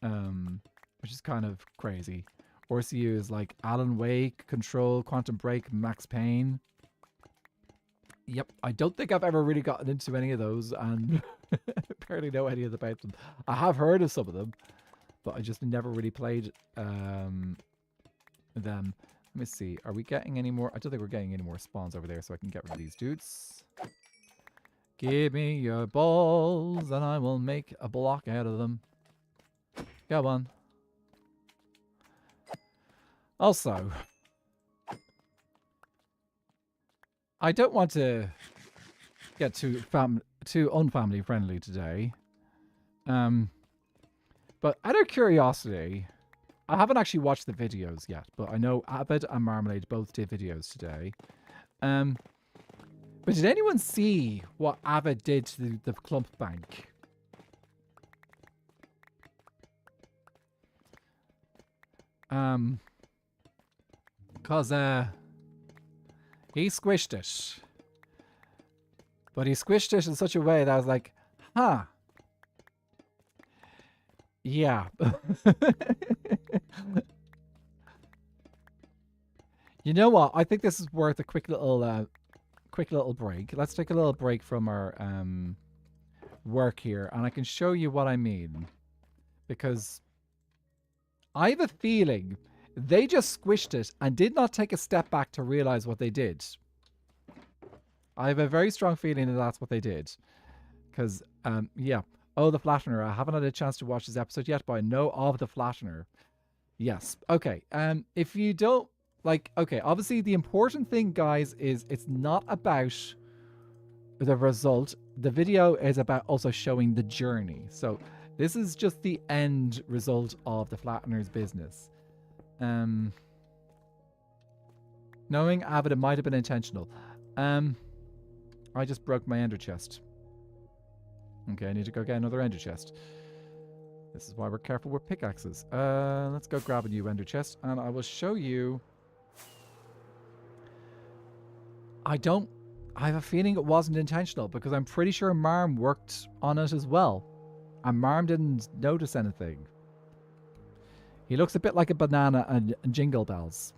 Which is kind of crazy. RCU is like Alan Wake, Control, Quantum Break, Max Payne. Yep, I don't think I've ever really gotten into any of those, and barely know any about them. I have heard of some of them, but I just never really played them. Let me see. Are we getting any more? I don't think we're getting any more spawns over there, so I can get rid of these dudes. Give me your balls, and I will make a block out of them. Go on. Also, I don't want to get too unfamily friendly today. But out of curiosity, I haven't actually watched the videos yet, but I know Abed and Marmalade both did videos today. But did anyone see what Abed did to the clump bank? Because he squished it. But he squished it in such a way that I was like, huh. Yeah. You know what? I think this is worth a quick little break. Let's take a little break from our work here, and I can show you what I mean. Because I have a feeling they just squished it and did not take a step back to realize what they did. I have a very strong feeling that that's what they did. Because, yeah. Oh, the Flattener. I haven't had a chance to watch this episode yet, but I know of the Flattener. Yes. Okay. If you don't, like, okay, obviously the important thing, guys, is it's not about the result. The video is about also showing the journey. So this is just the end result of the Flattener's business. Knowing Avid, it might have been intentional. I just broke my ender chest. Okay, I need to go get another ender chest. This is why we're careful with pickaxes. Let's go grab a new ender chest, and I will show you. I have a feeling it wasn't intentional, because I'm pretty sure Marm worked on it as well. And Marm didn't notice anything. He looks a bit like a banana and Jingle Bells.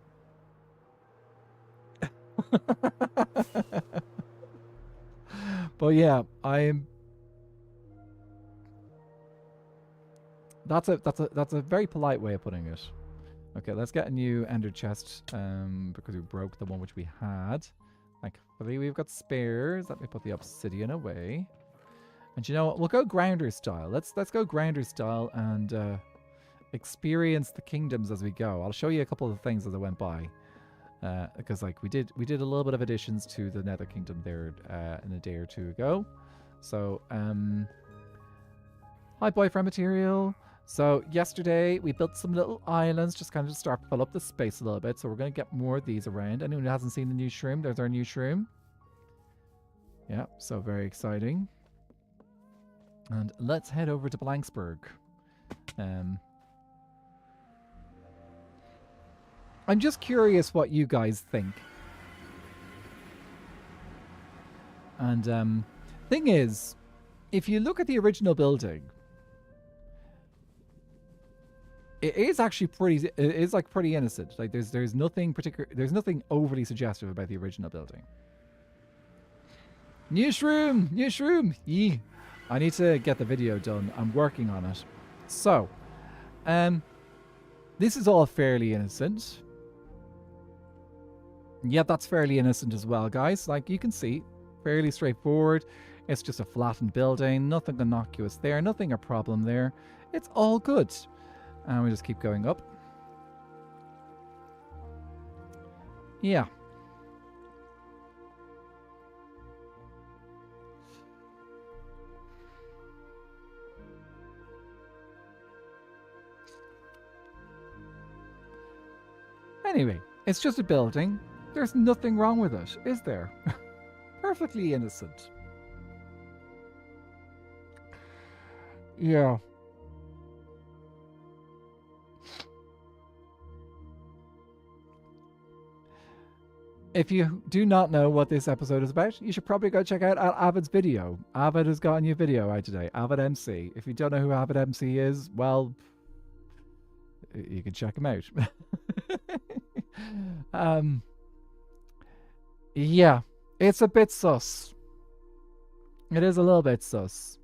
But yeah, I'm... That's a very polite way of putting it. Okay, let's get a new ender chest because we broke the one which we had. Thankfully, we've got spares. Let me put the obsidian away. And you know what? We'll go grounder style. Let's go grounder style and experience the kingdoms as we go. I'll show you a couple of things as I went by. Because like we did a little bit of additions to the Nether Kingdom there in a day or two ago. So hi boyfriend material. So yesterday we built some little islands just kind of to start fill up the space a little bit. So we're going to get more of these around. Anyone who hasn't seen the new shroom, there's our new shroom. Yeah, so very exciting. And let's head over to Blanksburg. I'm just curious what you guys think. And thing is, if you look at the original building, it is actually pretty. It is like pretty innocent. Like there's nothing particular. There's nothing overly suggestive about the original building. New shroom, new shroom. Yee. I need to get the video done. I'm working on it. So, this is all fairly innocent. Yeah, that's fairly innocent as well, guys. Like you can see, fairly straightforward. It's just a flattened building. Nothing innocuous there. Nothing a problem there. It's all good. And we just keep going up. Yeah. Anyway, it's just a building. There's nothing wrong with it, is there? Perfectly innocent. Yeah. If you do not know what this episode is about, you should probably go check out Avid's video. Avid has got a new video out today. Avid MC. If you don't know who Avid MC is, well, you can check him out. Yeah, it's a bit sus. It is a little bit sus.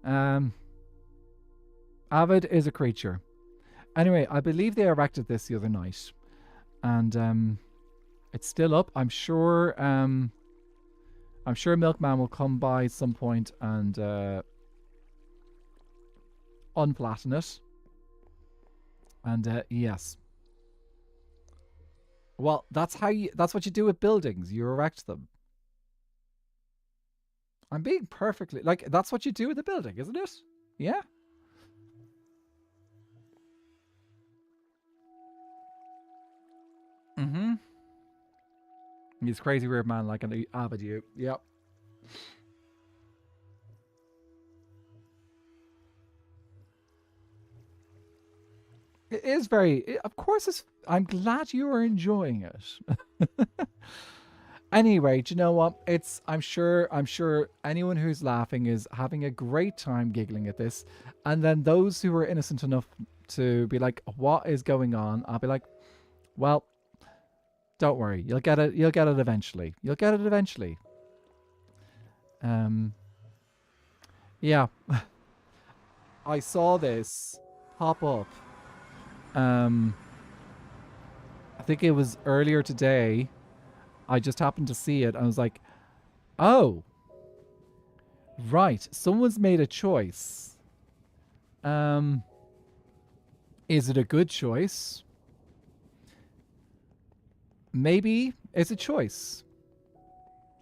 Avid is a creature. Anyway, I believe they erected this the other night. And it's still up. I'm sure Milkman will come by some point and unflatten it. And yes. Well, that's what you do with buildings. You erect them. I'm being perfectly like that's what you do with a building, isn't it? Yeah. Mm-hmm. He's crazy weird man like an avid you. Yep. It is very. Of course, I'm glad you are enjoying it. Anyway, do you know what? I'm sure anyone who's laughing is having a great time giggling at this, and then those who are innocent enough to be like, "What is going on?" I'll be like, "Well, don't worry. You'll get it. You'll get it eventually. You'll get it eventually." Yeah. I saw this pop up. I think it was earlier today. I just happened to see it. I was like, oh, right. Someone's made a choice. Is it a good choice? Maybe it's a choice.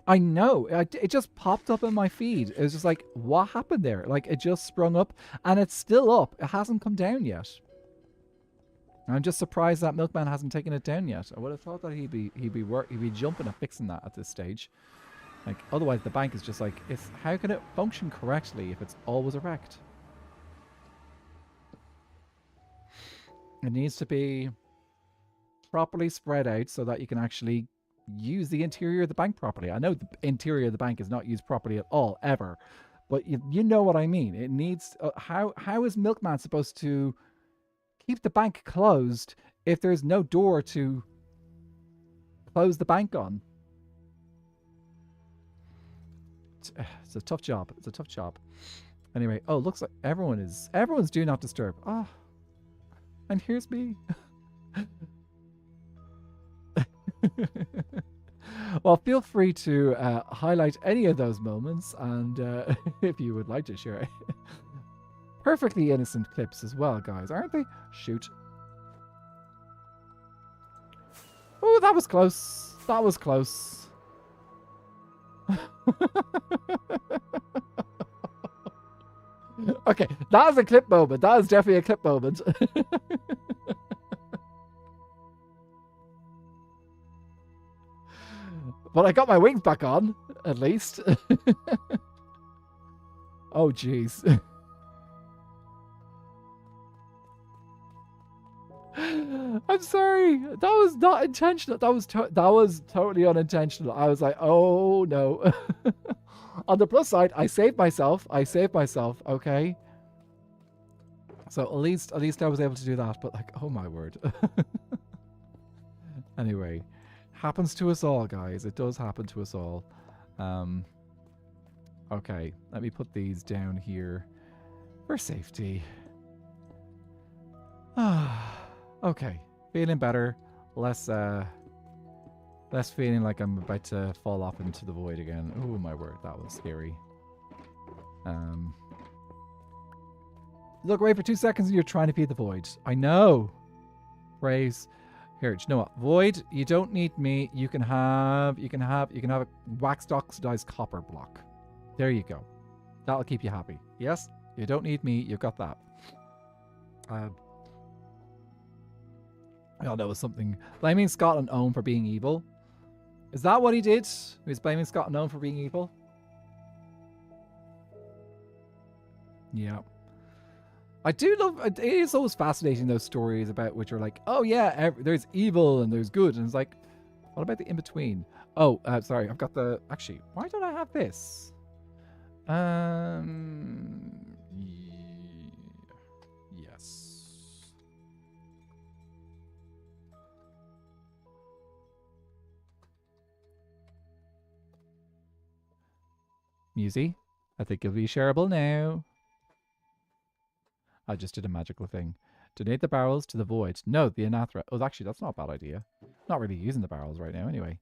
I know. It just popped up in my feed. It was just like, what happened there? Like, it just sprung up and it's still up. It hasn't come down yet. I'm just surprised that Milkman hasn't taken it down yet. I would have thought that he'd be jumping and fixing that at this stage. Like otherwise, the bank is just like, how can it function correctly if it's always erect? It needs to be properly spread out so that you can actually use the interior of the bank properly. I know the interior of the bank is not used properly at all ever, but you know what I mean. It needs how is Milkman supposed to keep the bank closed if there's no door to close the bank on? It's a tough job. It's a tough job. Anyway, oh, looks like everyone's do not disturb. Ah, and here's me. Well, feel free to highlight any of those moments, and if you would like to share it. Perfectly innocent clips as well, guys, aren't they? Shoot. Oh, that was close. That was close. Okay, that is a clip moment. That is definitely a clip moment. But I got my wings back on, at least. Oh, jeez. I'm sorry. That was not intentional. That was totally unintentional. I was like, oh no. On the plus side, I saved myself. Okay. So at least I was able to do that. But like, oh my word. Anyway, happens to us all, guys. It does happen to us all. Okay, let me put these down here for safety. Okay, feeling better. Less feeling like I'm about to fall off into the void again. Oh my word, that was scary. Look away for 2 seconds and you're trying to beat the void. I know. Praise. Here, do you know what? Void, you don't need me. You can have a waxed oxidized copper block. There you go. That'll keep you happy. Yes? You don't need me. You've got that. I don't know, it was something. Blaming Scotland Owen for being evil. Is that what he did? He was blaming Scotland Owen for being evil? Yeah. I do love, it is always fascinating, those stories about which are like, oh yeah, there's evil and there's good. And it's like, what about the in-between? Oh, sorry, I've got the, actually, why don't I have this? Yes. Musy, I think it'll be shareable now. I just did a magical thing. Donate the barrels to the void. No, the Anathra. Oh, actually, that's not a bad idea. Not really using the barrels right now anyway.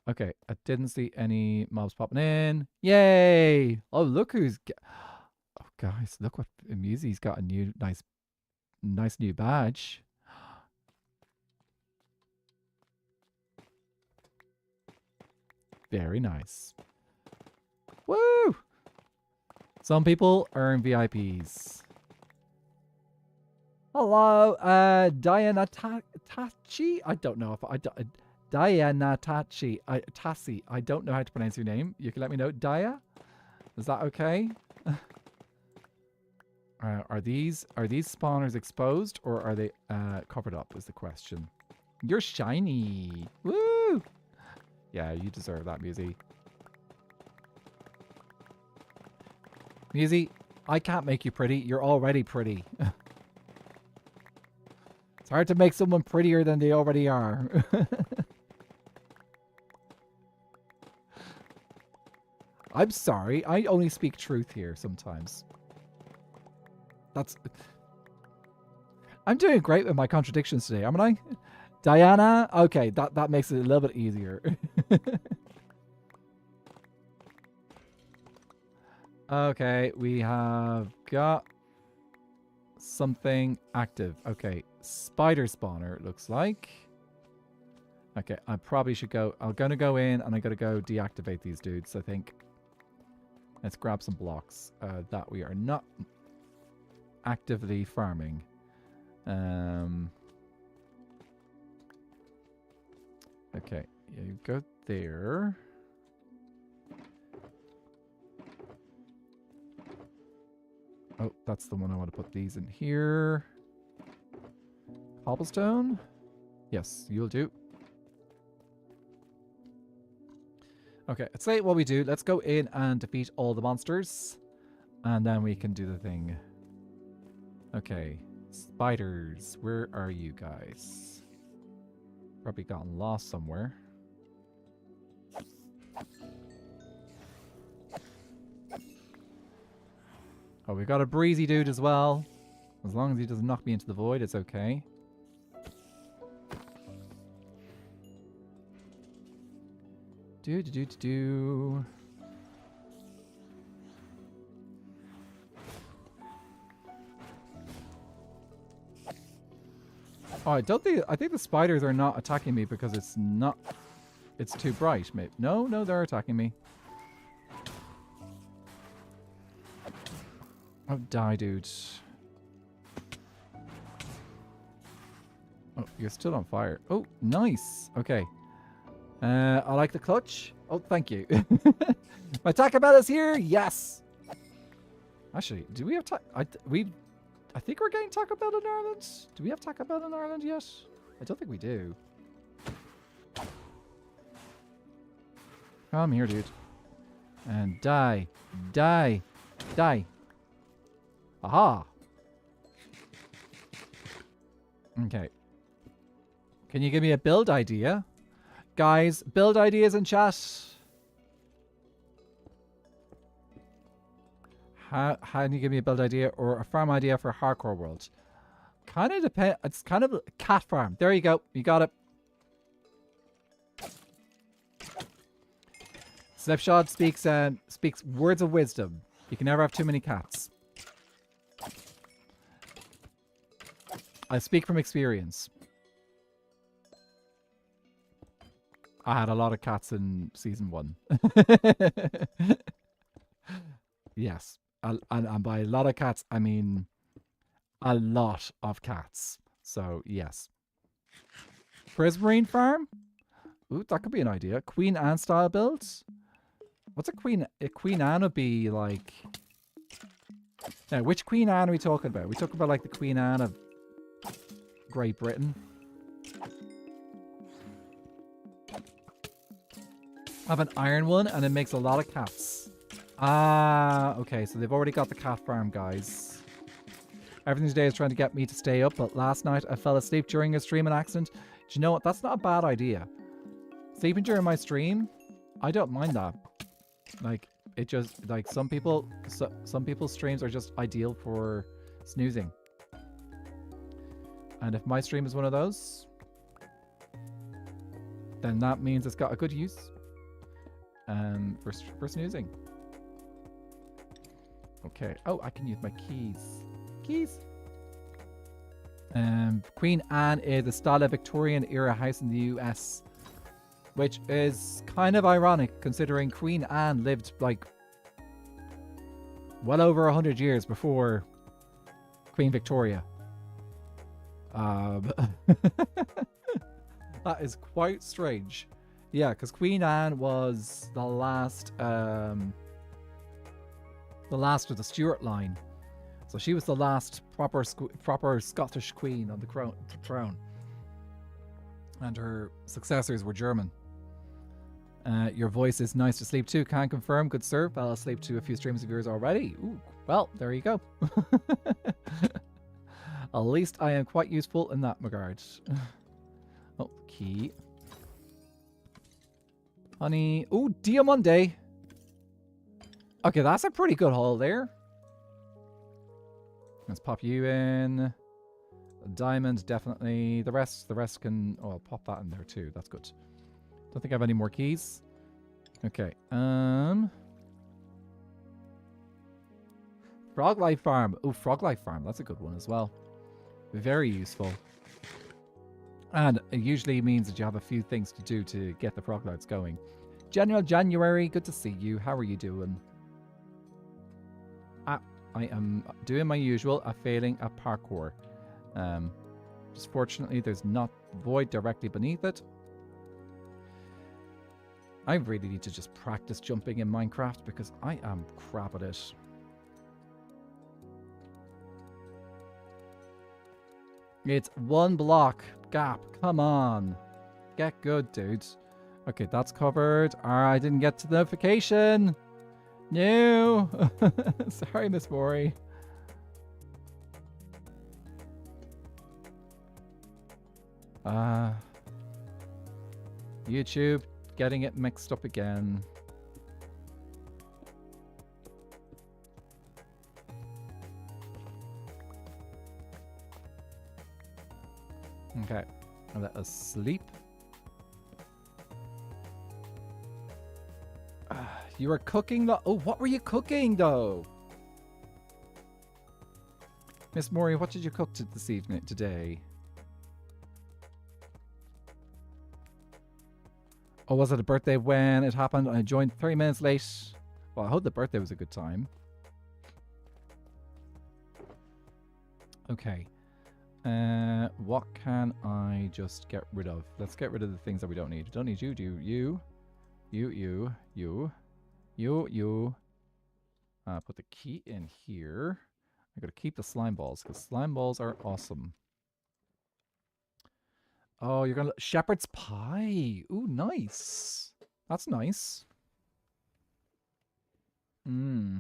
Okay, I didn't see any mobs popping in. Yay! Oh, look who's... Oh, guys, look what... Musy's got a new, nice new badge. Very nice. Woo! Some people earn VIPs. Hello, Diana Tachi. I don't know if Diana Tachi. Tassi. I don't know how to pronounce your name. You can let me know. Dia? Is that okay? Are these spawners exposed or are they covered up is the question. You're shiny. Woo! Yeah, you deserve that, Musy. Musy, I can't make you pretty. You're already pretty. It's hard to make someone prettier than they already are. I'm sorry. I only speak truth here sometimes. I'm doing great with my contradictions today, am I? Diana? Okay, that makes it a little bit easier. Okay, we have got something active. Okay, spider spawner, it looks like. Okay, I probably should go. I'm going to go in and I got to go deactivate these dudes, I think. Let's grab some blocks that we are not actively farming. Okay, you go there. Oh, that's the one I want to put these in here. Cobblestone? Yes, you'll do. Okay, let's say what we do. Let's go in and defeat all the monsters. And then we can do the thing. Okay, spiders. Where are you guys? Probably gotten lost somewhere. Oh, we got a breezy dude as well. As long as he doesn't knock me into the void, it's okay. Do. Oh, I think the spiders are not attacking me because it's too bright. Maybe. No, they're attacking me. Oh, die, dude. Oh, you're still on fire. Oh, nice. Okay. I like the clutch. Oh, thank you. My Taco Bell is here. Yes. Actually, do we have I think we're getting Taco Bell in Ireland. Do we have Taco Bell in Ireland yet? I don't think we do. Come here, dude. And die. Die. Die. Aha. Okay. Can you give me a build idea? Guys, build ideas in chat. How can you give me a build idea or a farm idea for a hardcore world? Kind of depend. It's kind of a cat farm. There you go. You got it. Slipshod speaks words of wisdom. You can never have too many cats. I speak from experience. I had a lot of cats in season 1. Yes. And by a lot of cats, I mean a lot of cats. So, yes. Prismarine farm? Ooh, that could be an idea. Queen Anne style builds? What's a Queen Anne would be like... Now, which Queen Anne are we talking about? Are we talking about like the Queen Anne of Great Britain? I have an iron one and it makes a lot of cats. Ah, okay, so they've already got the cat farm, guys. Everything today is trying to get me to stay up, but last night I fell asleep during a stream accident. Do you know what? That's not a bad idea. Sleeping during my stream, I don't mind that. Like, it just, like, some people's streams are just ideal for snoozing. And if my stream is one of those, then that means it's got a good use for snoozing. Okay. Oh, I can use my keys. Keys. Queen Anne is the style of Victorian era house in the US, which is kind of ironic considering Queen Anne lived like well over 100 years before Queen Victoria. That is quite strange. Yeah, because Queen Anne was the last of the Stuart line. So she was the last proper Scottish queen on the throne. And her successors were German. Your voice is nice to sleep to. Can confirm. Good sir. Fell asleep to a few streams of yours already. Ooh, well, there you go. At least I am quite useful in that regard. Oh, key. Honey. Ooh, Diamante. Okay, that's a pretty good haul there. Let's pop you in. A diamond, definitely. The rest can... Oh, I'll pop that in there too. That's good. Don't think I have any more keys. Okay. Frog Life Farm. Oh, Frog Life Farm. That's a good one as well. Very useful. And it usually means that you have a few things to do to get the frog lights going. General January, good to see you. How are you doing? I am doing my usual, failing at parkour. Just fortunately, there's not void directly beneath it. I really need to just practice jumping in Minecraft because I am crap at it. It's 1 block gap. Come on. Get good, dudes. Okay, that's covered. I didn't get to the notification. No. Sorry, Miss Mori. YouTube, getting it mixed up again. Okay. Let us sleep. You were cooking the... Oh, what were you cooking, though? Miss Mori, what did you cook this evening, today? Oh, was it a birthday when it happened? I joined 30 minutes late. Well, I hope the birthday was a good time. Okay. What can I just get rid of? Let's get rid of the things that we don't need. Don't need you, you. Put the key in here. I gotta keep the slime balls, because slime balls are awesome. Oh, you're gonna... Shepherd's pie! Ooh, nice. That's nice. Hmm.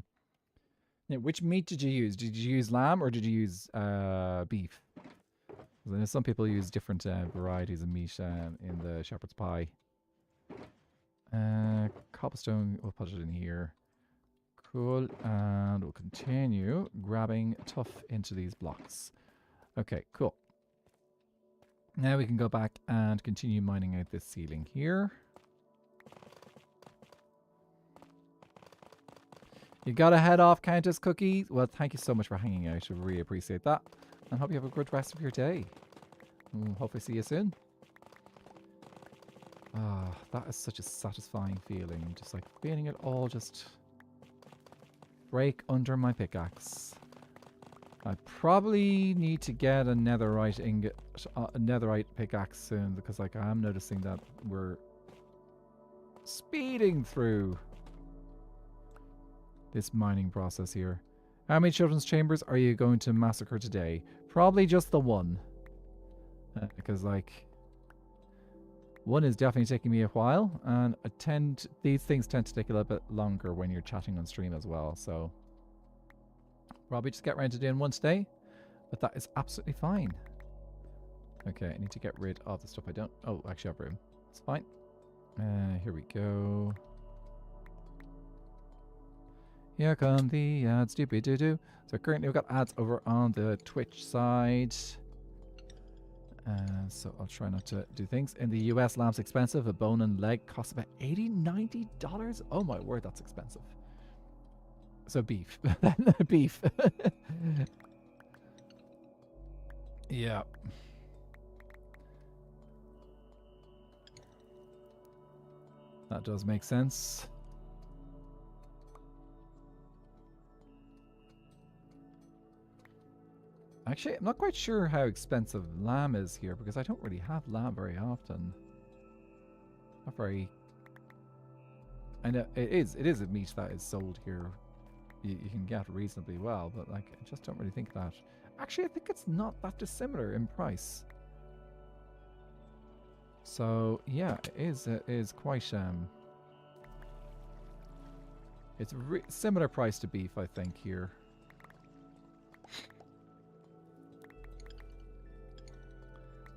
Yeah, which meat did you use? Did you use lamb or did you use beef? I know some people use different varieties of meat in the shepherd's pie. Cobblestone, we'll put it in here. Cool, and we'll continue grabbing Tuff into these blocks. Okay, cool. Now we can go back and continue mining out this ceiling here. You gotta head off, Countess Cookie. Well, thank you so much for hanging out. I really appreciate that. And hope you have a good rest of your day. We'll hopefully see you soon. Ah, that is such a satisfying feeling. Just like feeling it all just break under my pickaxe. I probably need to get a netherite ingot, a netherite pickaxe soon, because like I am noticing that we're speeding through this mining process here. How many children's chambers are you going to massacre today? Probably just the one. Because like one is definitely taking me a while, and these things tend to take a little bit longer when you're chatting on stream as well, so probably just get around to doing one today, but that is absolutely fine. Okay, I need to get rid of the stuff I don't... Oh, actually I have room. It's fine. Here we go. Here come the ads, doopy-doo-doo. So currently we've got ads over on the Twitch side. So I'll try not to do things. In the US, lamb's expensive. A bone and leg costs about $80, $90. Oh my word, that's expensive. So beef. Beef. Yeah. That does make sense. Actually, I'm not quite sure how expensive lamb is here, because I don't really have lamb very often. Not very... I know it is a meat that is sold here. You can get reasonably well, but like I just don't really think that. Actually, I think it's not that dissimilar in price. So yeah, it is quite it's a similar price to beef, I think, here.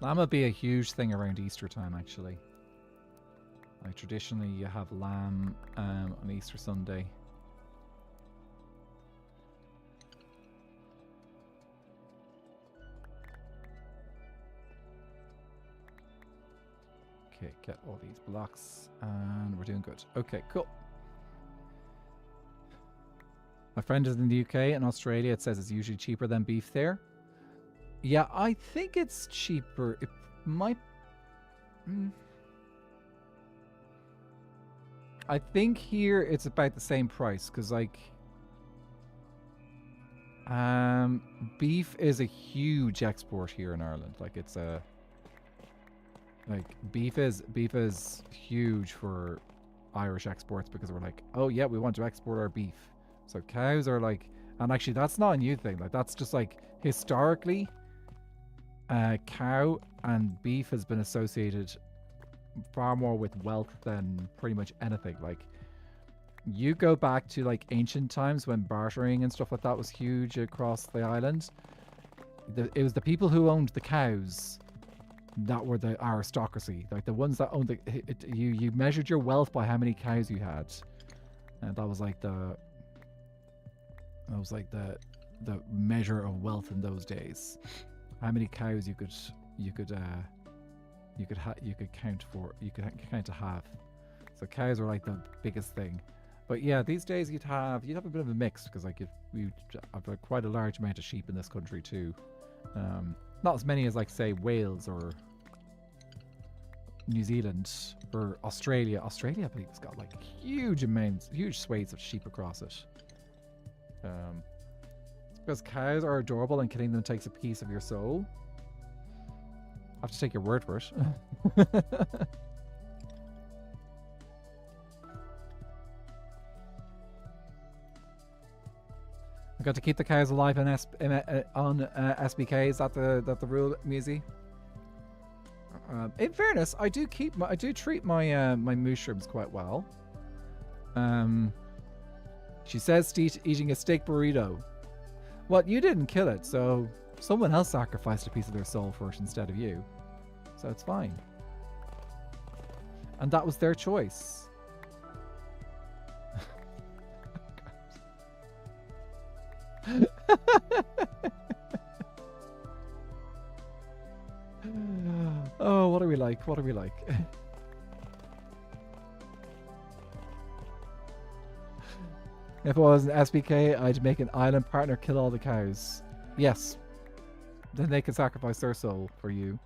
Lamb would be a huge thing around Easter time, actually. Like traditionally, you have lamb on Easter Sunday. Okay, get all these blocks, and we're doing good. Okay, cool. My friend is in the UK and Australia. It says it's usually cheaper than beef there. Yeah, I think it's cheaper. It might... I think here it's about the same price, because like... beef is a huge export here in Ireland. Like it's a... Like beef is huge for Irish exports, because we're like, oh yeah, we want to export our beef. So cows are like... And actually that's not a new thing. Like that's just like historically... cow and beef has been associated far more with wealth than pretty much anything. Like, you go back to like ancient times when bartering and stuff like that was huge across the island. It was the people who owned the cows that were the aristocracy, like the ones that owned you measured your wealth by how many cows you had, and that was like the measure of wealth in those days. How many cows you could you could count to have. So cows are like the biggest thing. But yeah, these days you'd have a bit of a mix because like we have quite a large amount of sheep in this country too. Not as many as like say Wales or New Zealand or Australia. Australia, I believe, has got like huge swathes of sheep across it. It's because cows are adorable and killing them takes a piece of your soul. I have to take your word for it. I got to keep the cows alive on SBK. Is that the rule, Musi? In fairness, I do treat my my mushrooms quite well. She says eating a steak burrito. Well, you didn't kill it, so someone else sacrificed a piece of their soul for it instead of you. So it's fine. And that was their choice. Oh, what are we like? What are we like? If I was an SBK, I'd make an island partner kill all the cows. Yes. Then they can sacrifice their soul for you.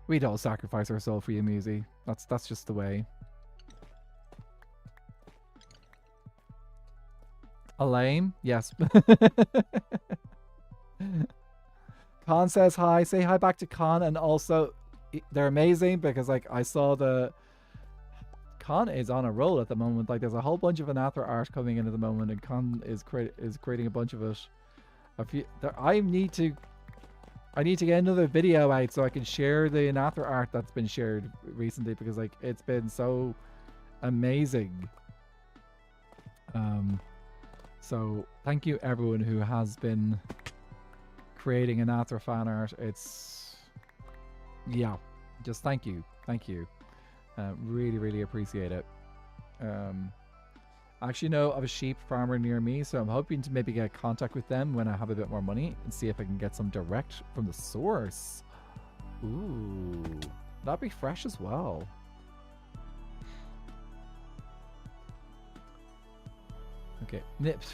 We'd all sacrifice our soul for you, Musi. That's just the way. Elaine? Yes. Khan says hi. Say hi back to Khan, and also they're amazing because like I saw the Khan is on a roll at the moment. Like there's a whole bunch of Anathra art coming in at the moment, and Khan is creating a bunch of it. I need to get another video out so I can share the Anathra art that's been shared recently because like it's been so amazing. So thank you everyone who has been creating Anathra fan art. It's just thank you. Really, really appreciate it. I actually know of a sheep farmer near me, so I'm hoping to maybe get contact with them when I have a bit more money and see if I can get some direct from the source. Ooh, that'd be fresh as well. Okay, Nips,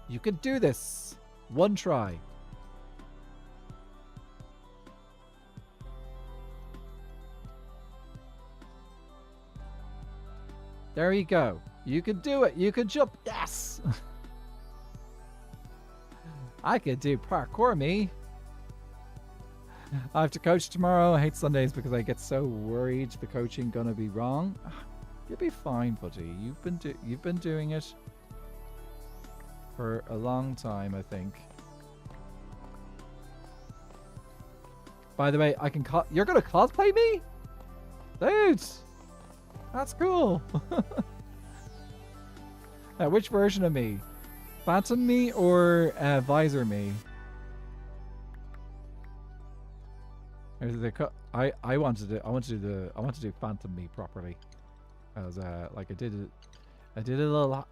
you can do this. One try. There you go. You can do it. You can jump. Yes. I could do parkour, me. I have to coach tomorrow. I hate Sundays because I get so worried the coaching gonna be wrong. You'll be fine, buddy. You've been doing it for a long time, I think. By the way, you're gonna cosplay me? Dude! That's cool. Which version of me? Phantom me or Visor me? I want to do Phantom me properly. As like I did a little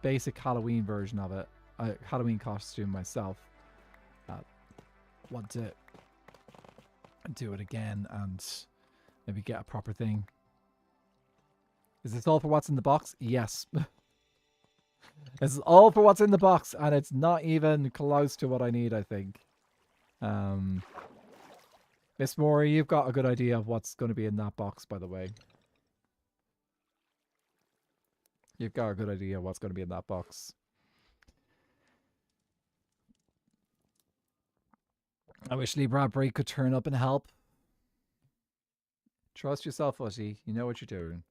basic Halloween version of it. Halloween costume myself. Want to do it again and maybe get a proper thing. Is this all for what's in the box? Yes. This is all for what's in the box, and it's not even close to what I need, I think. Miss Mori, you've got a good idea of what's going to be in that box, by the way. You've got a good idea of what's going to be in that box. I wish Lee Bradbury could turn up and help. Trust yourself, Fuzzy. You know what you're doing.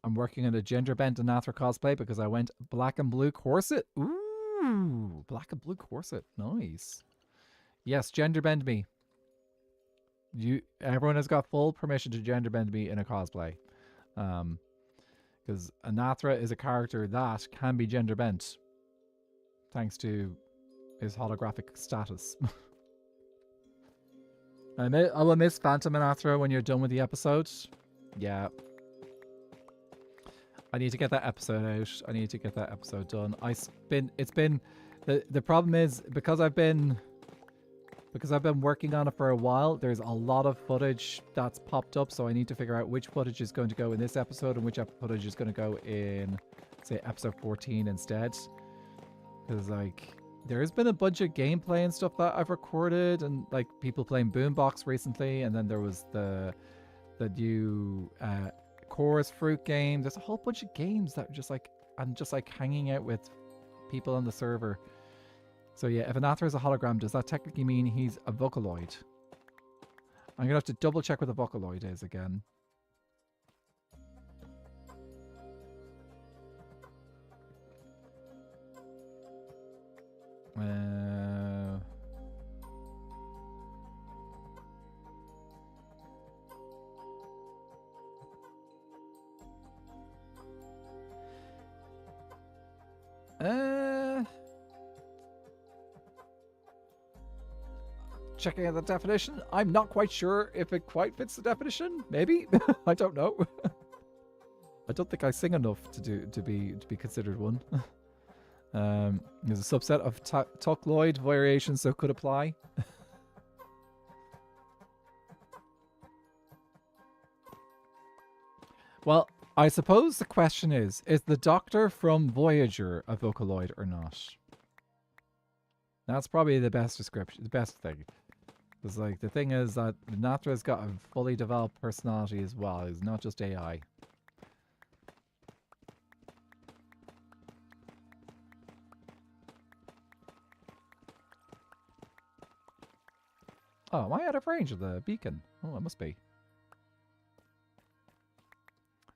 I'm working on a gender bent Anathra cosplay because I went black and blue corset. Ooh, black and blue corset. Nice. Yes, gender bend me. Everyone has got full permission to gender bend me in a cosplay. Because Anathra is a character that can be gender bent. Thanks to his holographic status. I will miss Phantom Anathra when you're done with the episode. Yeah. I need to get that episode out. I need to get that episode done. It's been the problem is because I've been working on it for a while, there's a lot of footage that's popped up, so I need to figure out which footage is going to go in this episode and which footage is going to go in, say, episode 14 instead. Because, like, there's been a bunch of gameplay and stuff that I've recorded, and, like, people playing Boombox recently, and then there was the new Chorus Fruit game. There's a whole bunch of games that I'm just, like, hanging out with people on the server. So yeah, if Anathra is a hologram, does that technically mean he's a Vocaloid? I'm going to have to double check what a Vocaloid is again. Checking out the definition. I'm not quite sure if it quite fits the definition. Maybe. I don't know. I don't think I sing enough to be considered one. There's a subset of Tuckloid variations, so could apply. Well, I suppose the question is the Doctor from Voyager a Vocaloid or not? That's probably the best description, the best thing. Because, like, the thing is that Nathra's got a fully developed personality as well. He's not just AI. Oh, am I out of range of the beacon? Oh, I must be.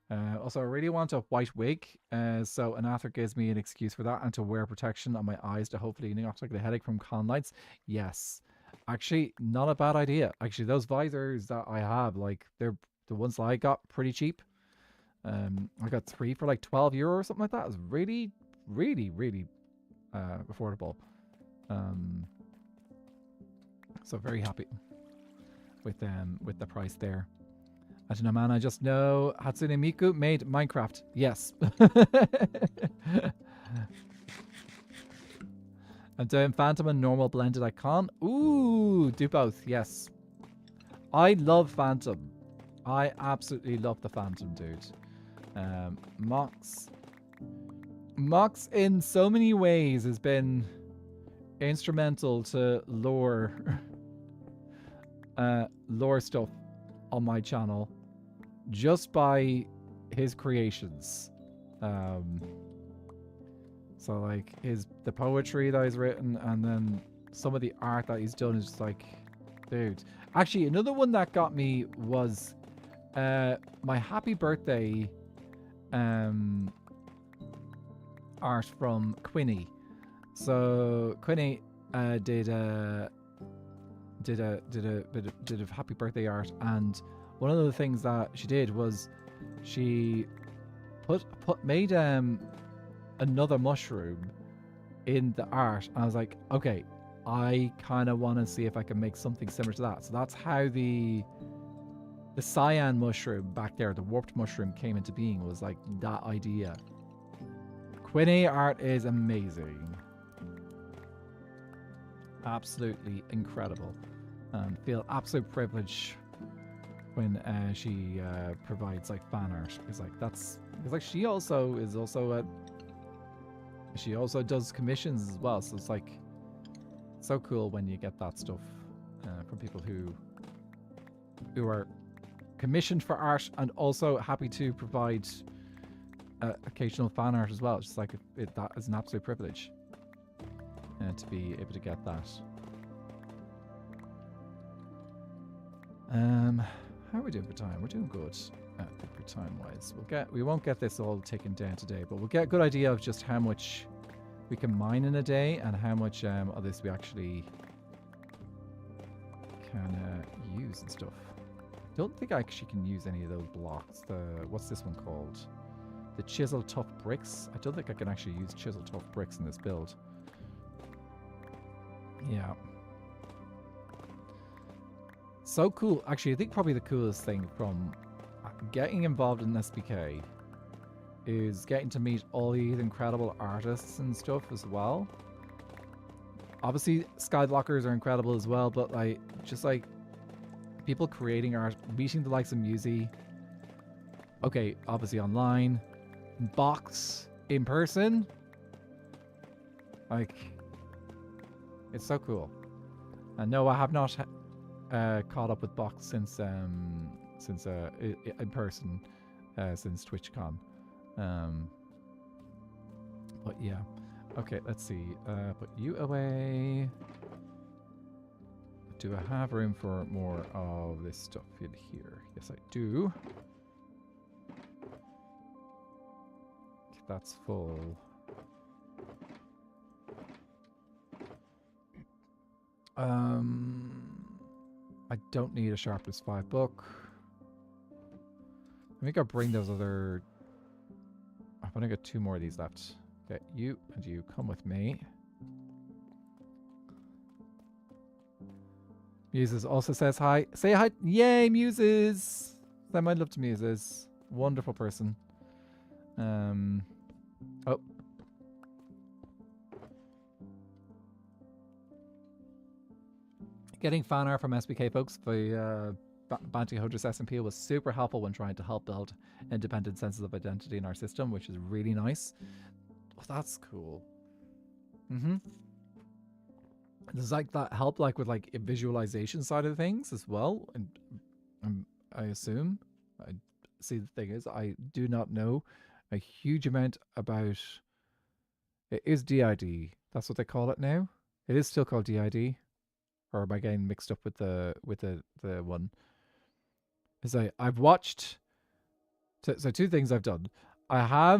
Also, I really want a white wig, so Anathra gives me an excuse for that and to wear protection on my eyes to hopefully not get a headache from con lights. Yes. Actually, not a bad idea. Actually, those visors that I have, like, they're the ones that I got pretty cheap. I got 3 for like €12 or something like that. It was really, really, really affordable. So very happy with the price there. I don't know, man. I just know Hatsune Miku made Minecraft. Yes. I'm doing Phantom and normal blended. I can't. Ooh, do both. Yes. I love Phantom. I absolutely love the Phantom, dude. Mox in so many ways has been instrumental to lore stuff on my channel just by his creations. So like the poetry that he's written and then some of the art that he's done is just like, dude. Actually, another one that got me was my happy birthday art from Quinny. So Quinny did a bit of happy birthday art, and one of the things that she did was she made another mushroom in the art, and I was like, okay, I kind of want to see if I can make something similar to that. So that's how the cyan mushroom back there, the warped mushroom, came into being, was like that idea. Quinny art is amazing. Absolutely incredible. And feel absolute privilege when she provides like fan art. Because like she also does commissions as well. So it's like so cool when you get that stuff from people who are commissioned for art and also happy to provide occasional fan art as well. It's just like that is an absolute privilege to be able to get that. How are we doing for time? We're doing good for time wise. We won't get this all taken down today, but we'll get a good idea of just how much we can mine in a day and how much of this we actually can use and stuff. Don't think I actually can use any of those blocks. What's this one called? The Chisel Tuff bricks. I don't think I can actually use Chisel Tuff bricks in this build. Yeah. So cool. Actually, I think probably the coolest thing from getting involved in SBK is getting to meet all these incredible artists and stuff as well. Obviously, Skyblockers are incredible as well, but like just like people creating art, meeting the likes of Musi. Okay, obviously online, Box in person. Like, it's so cool. And no, I have not caught up with Box since in person since TwitchCon. But yeah. Okay, let's see. Put you away. Do I have room for more of this stuff in here? Yes, I do. That's full. I don't need a sharpness 5 book. I think I'll bring those other... I've only got 2 more of these left. Okay, you and you come with me. Muses also says hi. Say hi. Yay, Muses! Send my love to Muses. Wonderful person. Oh. Getting fan art from SBK folks for Bounty Hunters SMP was super helpful when trying to help build independent senses of identity in our system, which is really nice. Oh, that's cool. Does like that help like with like a visualization side of things as well? And I assume. I see the thing is I do not know a huge amount about. It is DID. That's what they call it now. It is still called DID. Or am I getting mixed up with the one? Is I've watched. So 2 things I've done. I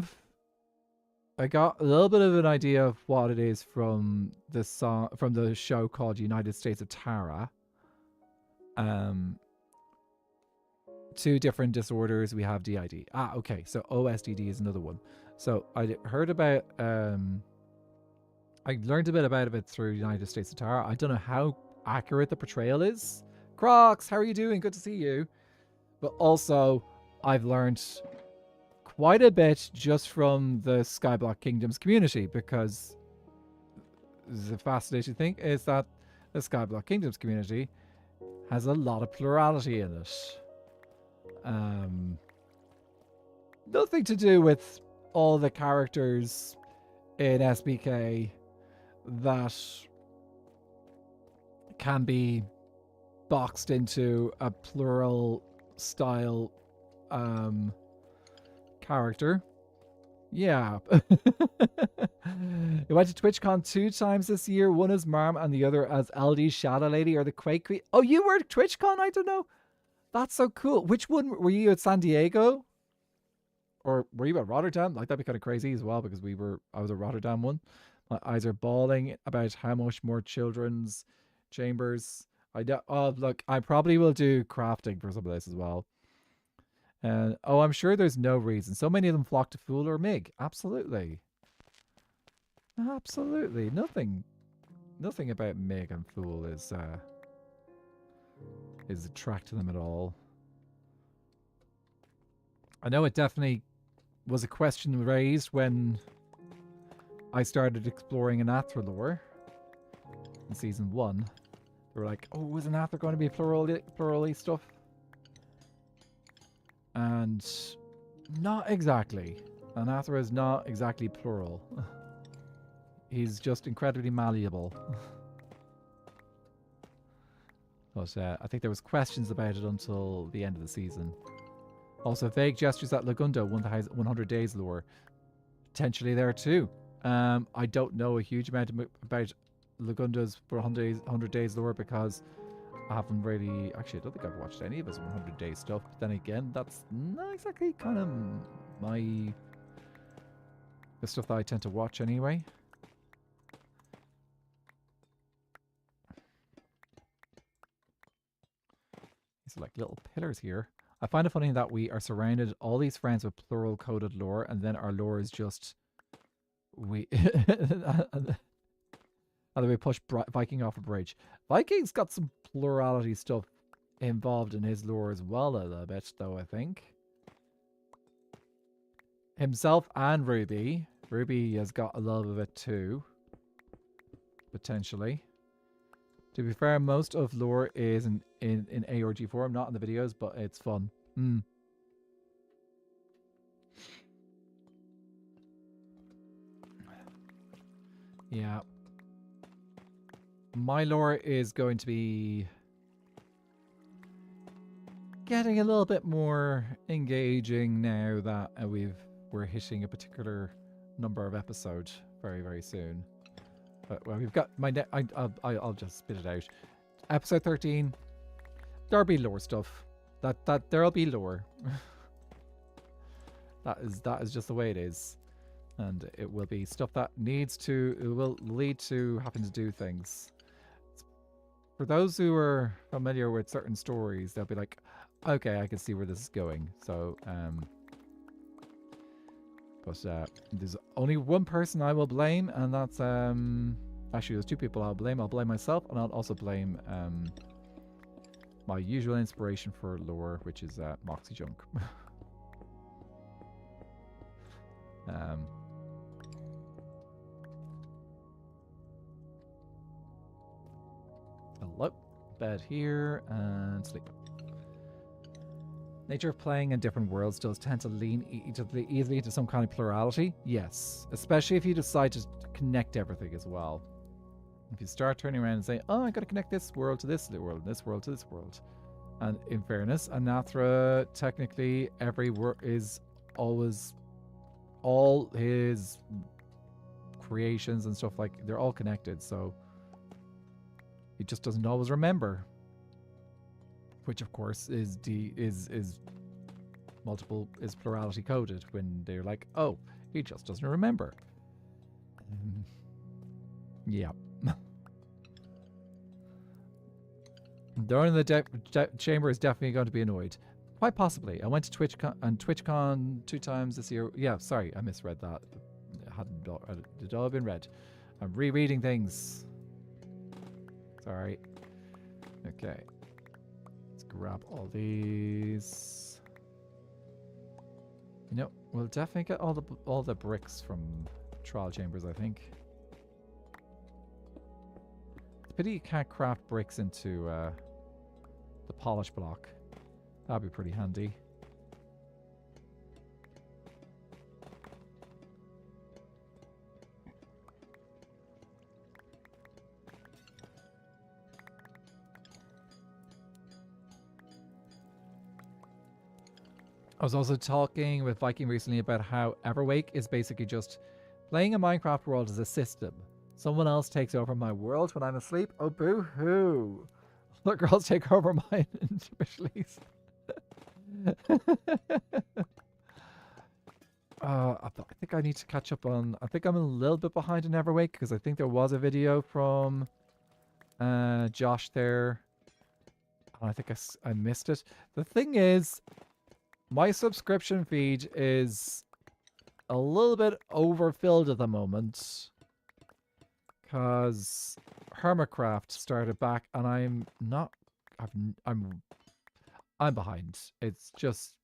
got a little bit of an idea of what it is from the song from the show called United States of Tara. 2 different disorders. We have DID. Ah, okay. So OSDD is another one. So I heard about. I learned a bit about it through United States of Tara. I don't know how accurate the portrayal is. Crocs, how are you doing? Good to see you. But also, I've learned quite a bit just from the Skyblock Kingdoms community, because the fascinating thing is that the Skyblock Kingdoms community has a lot of plurality in it. Nothing to do with all the characters in SBK that can be boxed into a plural style character. Yeah. He went to TwitchCon 2 times this year. One as Marm and the other as LD Shadow Lady or the Quake Queen. Oh, you were at TwitchCon? I don't know. That's so cool. Which one were you at? San Diego? Or were you at Rotterdam? Like, that'd be kind of crazy as well, because I was a Rotterdam one. My eyes are bawling about how much more children's chambers. Look, I probably will do crafting for some of this as well. And I'm sure there's no reason. So many of them flock to Fool or Mig. Absolutely. Absolutely. Nothing about Mig and Fool is attracting them at all. I know it definitely was a question raised when I started exploring Anathra lore in season 1. They were like, oh, is Anathra going to be plurally stuff? And not exactly. Anathra is not exactly plural. He's just incredibly malleable. But I think there was questions about it until the end of the season. Also, vague gestures at Lagundo 100 Days lore. Potentially there too. I don't know a huge amount about Lagundo's 100 Days lore, because I haven't really... Actually, I don't think I've watched any of his 100 Days stuff. But then again, that's not exactly kind of the stuff that I tend to watch anyway. These are like little pillars here. I find it funny that we are surrounded, all these friends, with plural coded lore, and then our lore is just... and then we push Viking off a bridge. Viking's got some plurality stuff involved in his lore as well a little bit, though, I think. himself and Ruby. Ruby has got a lot of it too, potentially. To be fair, most of lore is in ARG form, not in the videos, but it's fun. Yeah. My lore is going to be getting a little bit more engaging now that we're hitting a particular number of episodes very, very soon. But well, we've got my I'll just spit it out. Episode 13. There'll be lore stuff. That there'll be lore. that is just the way it is. And it will be stuff that it will lead to having to do things. For those who are familiar with certain stories, they'll be like, okay, I can see where this is going. So, but there's only one person I will blame, and that's, actually there's two people I'll blame. I'll blame myself, and I'll also blame, my usual inspiration for lore, which is, Moxie Junk. Hello. Bed here and sleep. Nature of playing in different worlds does tend to lean easily into some kind of plurality. Yes. Especially if you decide to connect everything as well. If you start turning around and say, oh, I got to connect this world to this world, this world to this world. And in fairness, Anathra, technically, every world is always, all his creations and stuff, like, they're all connected, so he just doesn't always remember. Which, of course, is plurality coded when they're like, oh, he just doesn't remember. Yeah. Darren in the chamber is definitely going to be annoyed. Quite possibly. I went to TwitchCon 2 times this year. Yeah, sorry, I misread that. It all been read. I'm rereading things. Sorry. Okay. Let's grab all these. You know, we'll definitely get all the bricks from trial chambers, I think. It's a pity you can't craft bricks into the polish block. That'd be pretty handy. I was also talking with Viking recently about how Everwake is basically just playing a Minecraft world as a system. Someone else takes over my world when I'm asleep. Oh, boo-hoo. Let girls take over mine individually. I think I need to catch up on... I think I'm a little bit behind in Everwake because I think there was a video from Josh there. And I think I missed it. The thing is, my subscription feed is a little bit overfilled at the moment because Hermitcraft started back and I'm behind. It's just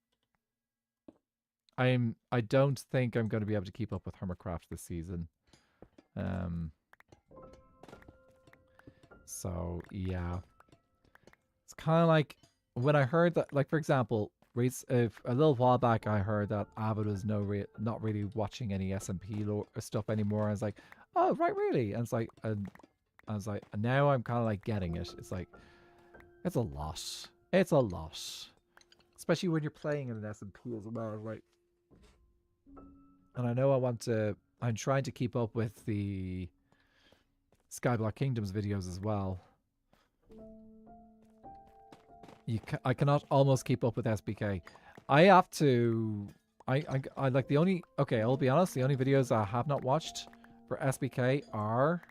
I don't think I'm going to be able to keep up with Hermitcraft this season. So yeah, it's kind of like when I heard that, like, for example, a little while back I heard that Avid was not really watching any SMP stuff anymore. I was like, oh, right, really? And it's like, and now I'm kind of like getting it. It's like, it's a lot. It's a lot. Especially when you're playing in an SMP as well, right? And I know I'm trying to keep up with the Skyblock Kingdoms videos as well. I cannot almost keep up with SBK. I have to... I like the only... Okay, I'll be honest. The only videos I have not watched for SBK are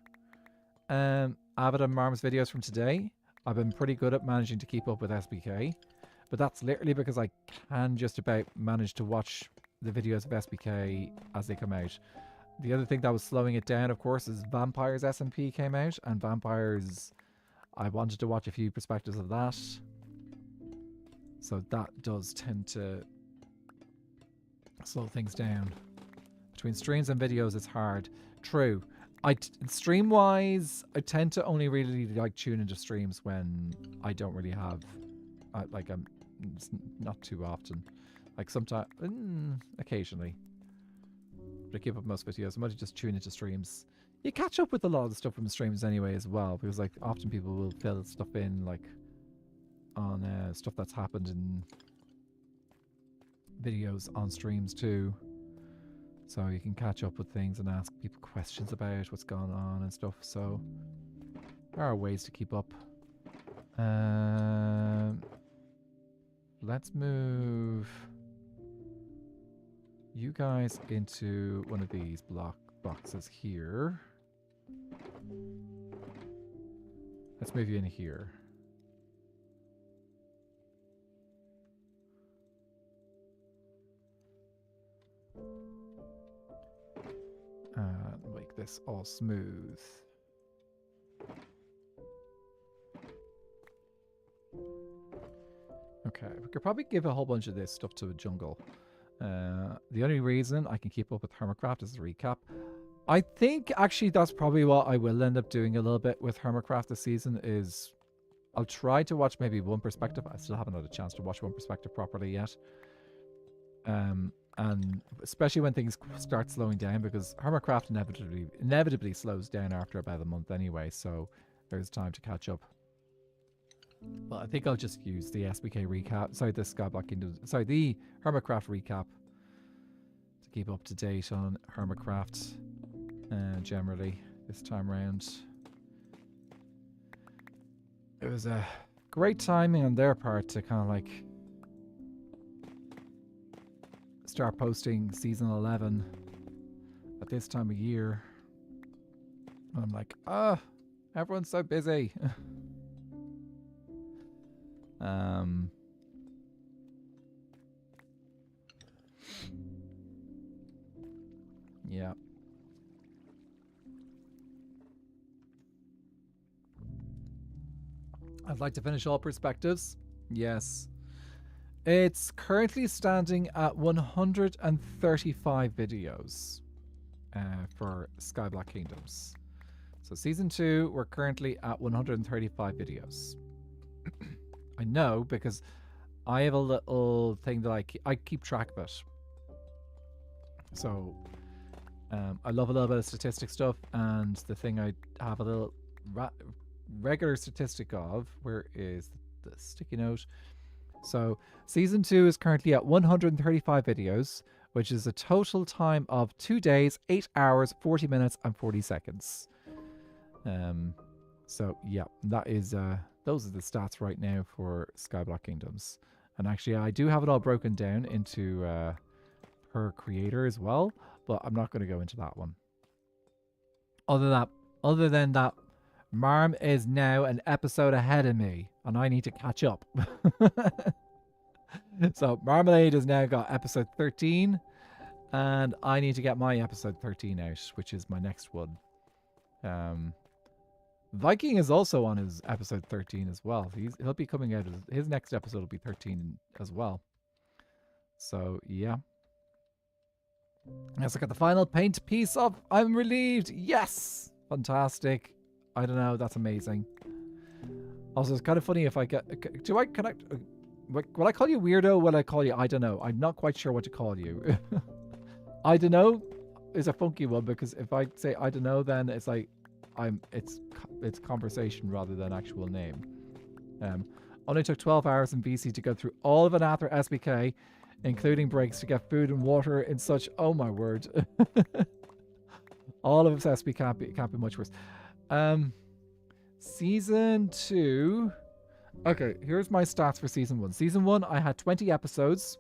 Avid and Marm's videos from today. I've been pretty good at managing to keep up with SBK. But that's literally because I can just about manage to watch the videos of SBK as they come out. The other thing that was slowing it down, of course, is Vampires SMP came out. And Vampires... I wanted to watch a few perspectives of that. So that does tend to Slow things down. Between streams and videos, it's hard. True. Stream wise, I tend to only really like tune into streams when I don't really have, it's not too often. Like sometimes, occasionally. But I keep up most videos. I might just tune into streams. You catch up with a lot of the stuff from streams anyway as well, because like often people will fill stuff in like on stuff that's happened in videos on streams too. So you can catch up with things and ask people questions about what's going on and stuff. So there are ways to keep up. Let's move you guys into one of these block boxes here. Let's move you in here. Make this all smooth. Okay, we could probably give a whole bunch of this stuff to a jungle. The only reason I can keep up with Hermitcraft is a recap. I think actually that's probably what I will end up doing a little bit with Hermitcraft this season is I'll try to watch maybe one perspective. I still haven't had a chance to watch one perspective properly yet. And especially when things start slowing down, because Hermitcraft inevitably slows down after about a month anyway, so there's time to catch up. But I think I'll just use the SBK recap, sorry, the Skyblock Kingdom, sorry, the Hermitcraft recap to keep up to date on Hermitcraft generally this time around. It was a great timing on their part to kind of like start posting season 11 at this time of year. And I'm like, everyone's so busy. Yeah. I'd like to finish all perspectives. Yes. It's currently standing at 135 videos for Skyblock Kingdoms. So season 2, we're currently at 135 videos. I know because I have a little thing that I keep track of it. So I love a little bit of statistic stuff, and the thing I have a little regular statistic of, where is the sticky note? So season 2 is currently at 135 videos, which is a total time of 2 days, 8 hours, 40 minutes, and 40 seconds. So yeah, that is those are the stats right now for Skyblock Kingdoms. And actually, I do have it all broken down into per creator as well, but I'm not going to go into that one. Other than that, Marm is now an episode ahead of me, and I need to catch up. So Marmalade has now got episode 13, and I need to get my episode 13 out, which is my next one. Viking is also on his episode 13 as well. He'll be coming out. His next episode will be 13 as well. So yeah. Yes, I got the final paint piece up. I'm relieved. Yes, fantastic. I don't know. That's amazing. Also, it's kind of funny if I get. Do I connect? Will I call you weirdo? Will I call you? I don't know. I'm not quite sure what to call you. I don't know is a funky one, because if I say I don't know, then it's like it's conversation rather than actual name. Only took 12 hours in BC to go through all of Anather SBK, including breaks to get food and water in such. Oh my word! All of its SB can't be much worse. Season 2. Okay, here's my stats for season 1. Season 1, I had 20 episodes.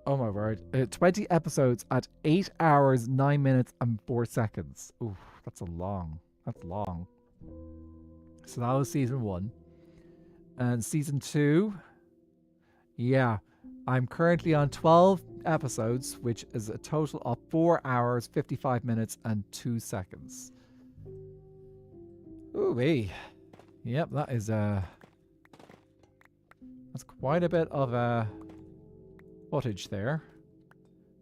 Oh my word. 20 episodes at 8 hours, 9 minutes, and 4 seconds. Ooh, that's long. That's long. So that was season 1. And season 2, yeah, I'm currently on 12 episodes, which is a total of 4 hours, 55 minutes, and 2 seconds. Ooh-wee. Yep, that's quite a bit of footage there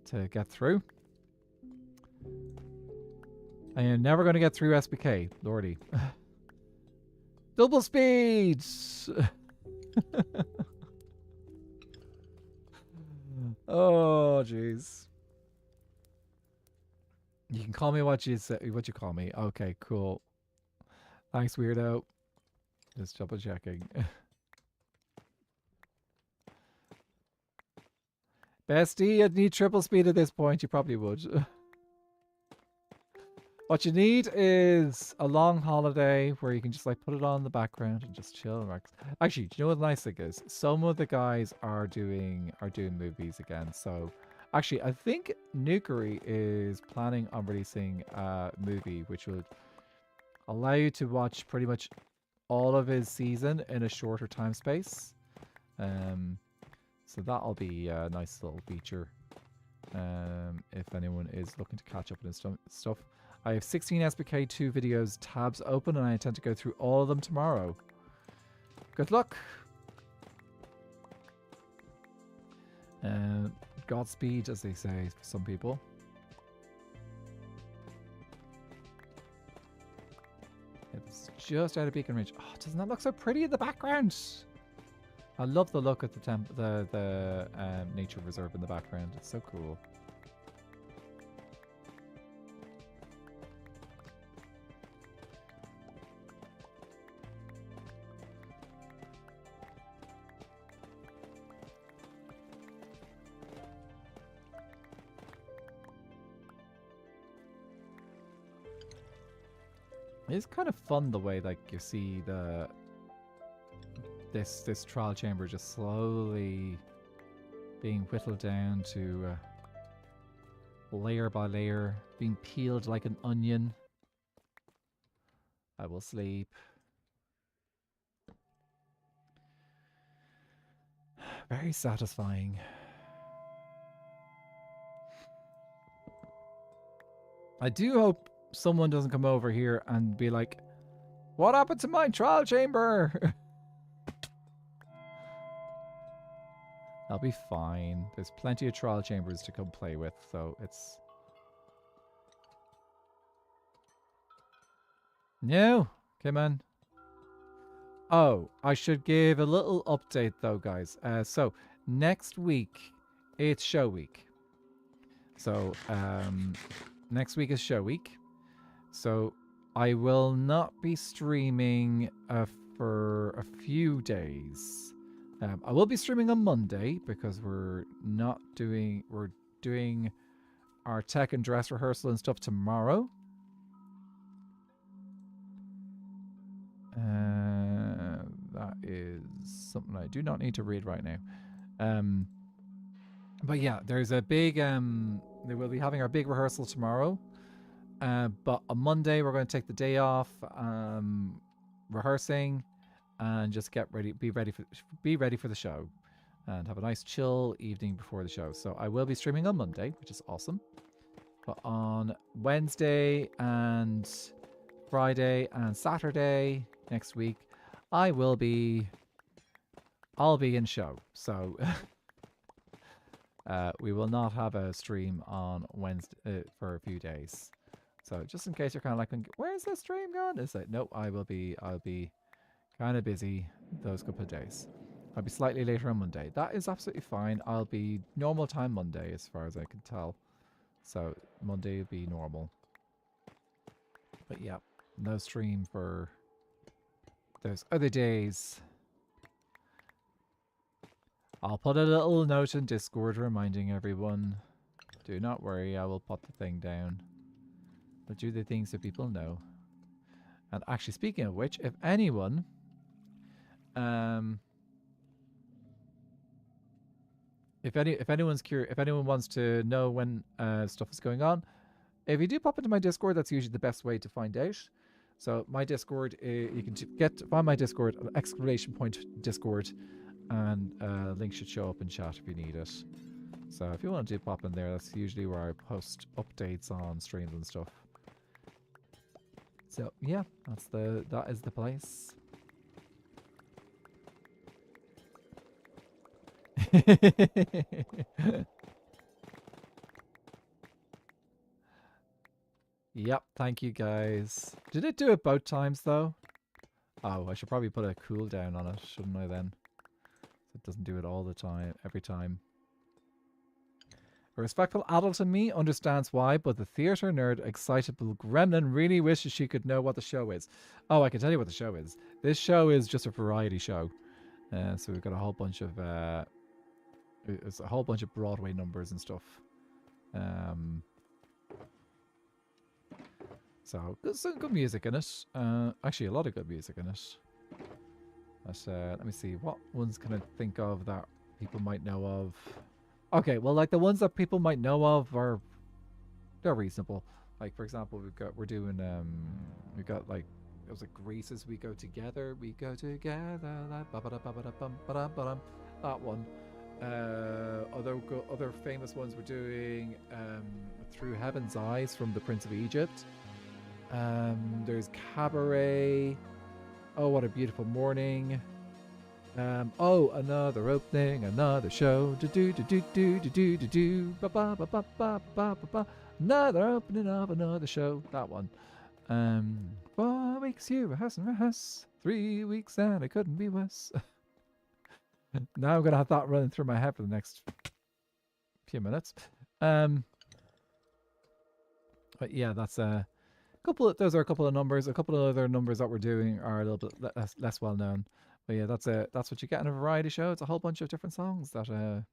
to get through. I am never going to get through SBK, lordy. Double speeds! Oh, jeez. You can call me what you call me. Okay, cool. Thanks, weirdo. Just double checking. Bestie, I'd need triple speed at this point. You probably would. What you need is a long holiday where you can just like put it on in the background and just chill and relax. Actually, do you know what the nice thing is? Some of the guys are doing movies again. So actually, I think Nukery is planning on releasing a movie which would allow you to watch pretty much all of his season in a shorter time space. So that'll be a nice little feature if anyone is looking to catch up on his stuff. I have 16 SBK2 videos tabs open and I intend to go through all of them tomorrow. Good luck. Godspeed, as they say, for some people. It's just out of beacon range. Oh, doesn't that look so pretty in the background? I love the look of the nature reserve in the background. It's so cool. It's kind of fun the way like you see this trial chamber just slowly being whittled down to layer by layer, being peeled like an onion. I will sleep. Very satisfying. I do hope someone doesn't come over here and be like, what happened to my trial chamber? I'll be fine. There's plenty of trial chambers to come play with, so it's... No! Come on. Oh, I should give a little update though, guys. So, next week, it's show week. So, next week is show week. So I will not be streaming for a few days. I will be streaming on Monday because we're doing our tech and dress rehearsal and stuff tomorrow. That is something I do not need to read right now. But yeah, there's a big they will be having our big rehearsal tomorrow. But on Monday we're going to take the day off rehearsing and just get ready, be ready for the show and have a nice chill evening before the show. So I will be streaming on Monday, which is awesome. But on Wednesday and Friday and Saturday next week, I'll be in show. So we will not have a stream on Wednesday for a few days. So just in case you're kind of like, where's the stream gone? It's like, nope, I'll be kind of busy those couple of days. I'll be slightly later on Monday. That is absolutely fine. I'll be normal time Monday as far as I can tell. So Monday will be normal. But yeah, no stream for those other days. I'll put a little note in Discord reminding everyone. Do not worry, I will put the thing down. But do the things that people know. And actually, speaking of which, if anyone if anyone wants to know when stuff is going on, if you do pop into my Discord, that's usually the best way to find out. So my Discord, you can find my Discord ! Discord, and link should show up in chat if you need it. So if you want to pop in there, that's usually where I post updates on streams and stuff. So yeah, that is the place. Yep, thank you guys. Did it do it both times though? Oh, I should probably put a cooldown on it, shouldn't I then? So it doesn't do it all the time, every time. A respectful adult in me understands why, but the theatre nerd, excitable gremlin really wishes she could know what the show is. Oh, I can tell you what the show is. This show is just a variety show. So we've got a whole bunch of it's a whole bunch of Broadway numbers and stuff. So some good music in it. Actually, a lot of good music in it. But, let me see. What ones can I think of that people might know of? Okay, well, like the ones that people might know of they're reasonable. Like for example, we're doing we got like it was like Greases. We go together. That one. Other famous ones we're doing Through Heaven's Eyes from The Prince of Egypt. There's Cabaret. Oh, What a Beautiful Morning. Oh, another opening, another show. Another opening of another show. That one. 4 weeks you rehearse and rehearse. 3 weeks and it couldn't be worse. Now I'm gonna have that running through my head for the next few minutes. But yeah, that's those are a couple of numbers. A couple of other numbers that we're doing are a little bit less well known. But yeah, that's what you get in a variety show. It's a whole bunch of different songs that the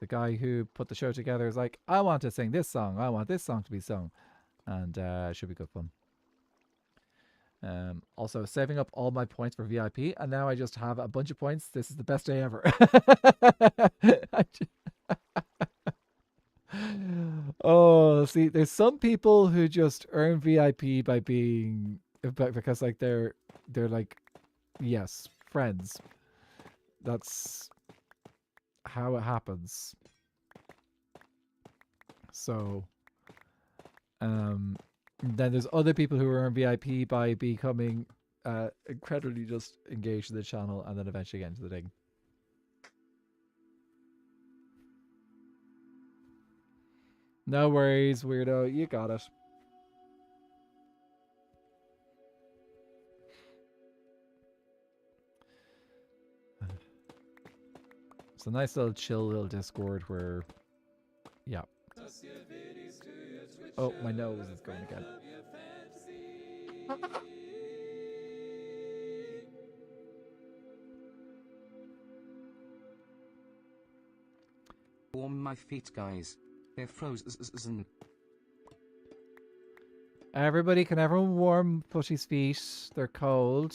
guy who put the show together is like, I want to sing this song. I want this song to be sung, and it should be good fun. Also saving up all my points for VIP, and now I just have a bunch of points. This is the best day ever. Oh, see, there's some people who just earn VIP by being because like they're like, yes, friends. That's how it happens. So, then there's other people who earn VIP by becoming incredibly just engaged in the channel and then eventually get into the thing. No worries, weirdo. You got it. It's a nice little chill little Discord where, yeah. Oh, my nose is going again. Warm my feet, guys. They're frozen. Everybody, can everyone warm Pushy's feet? They're cold.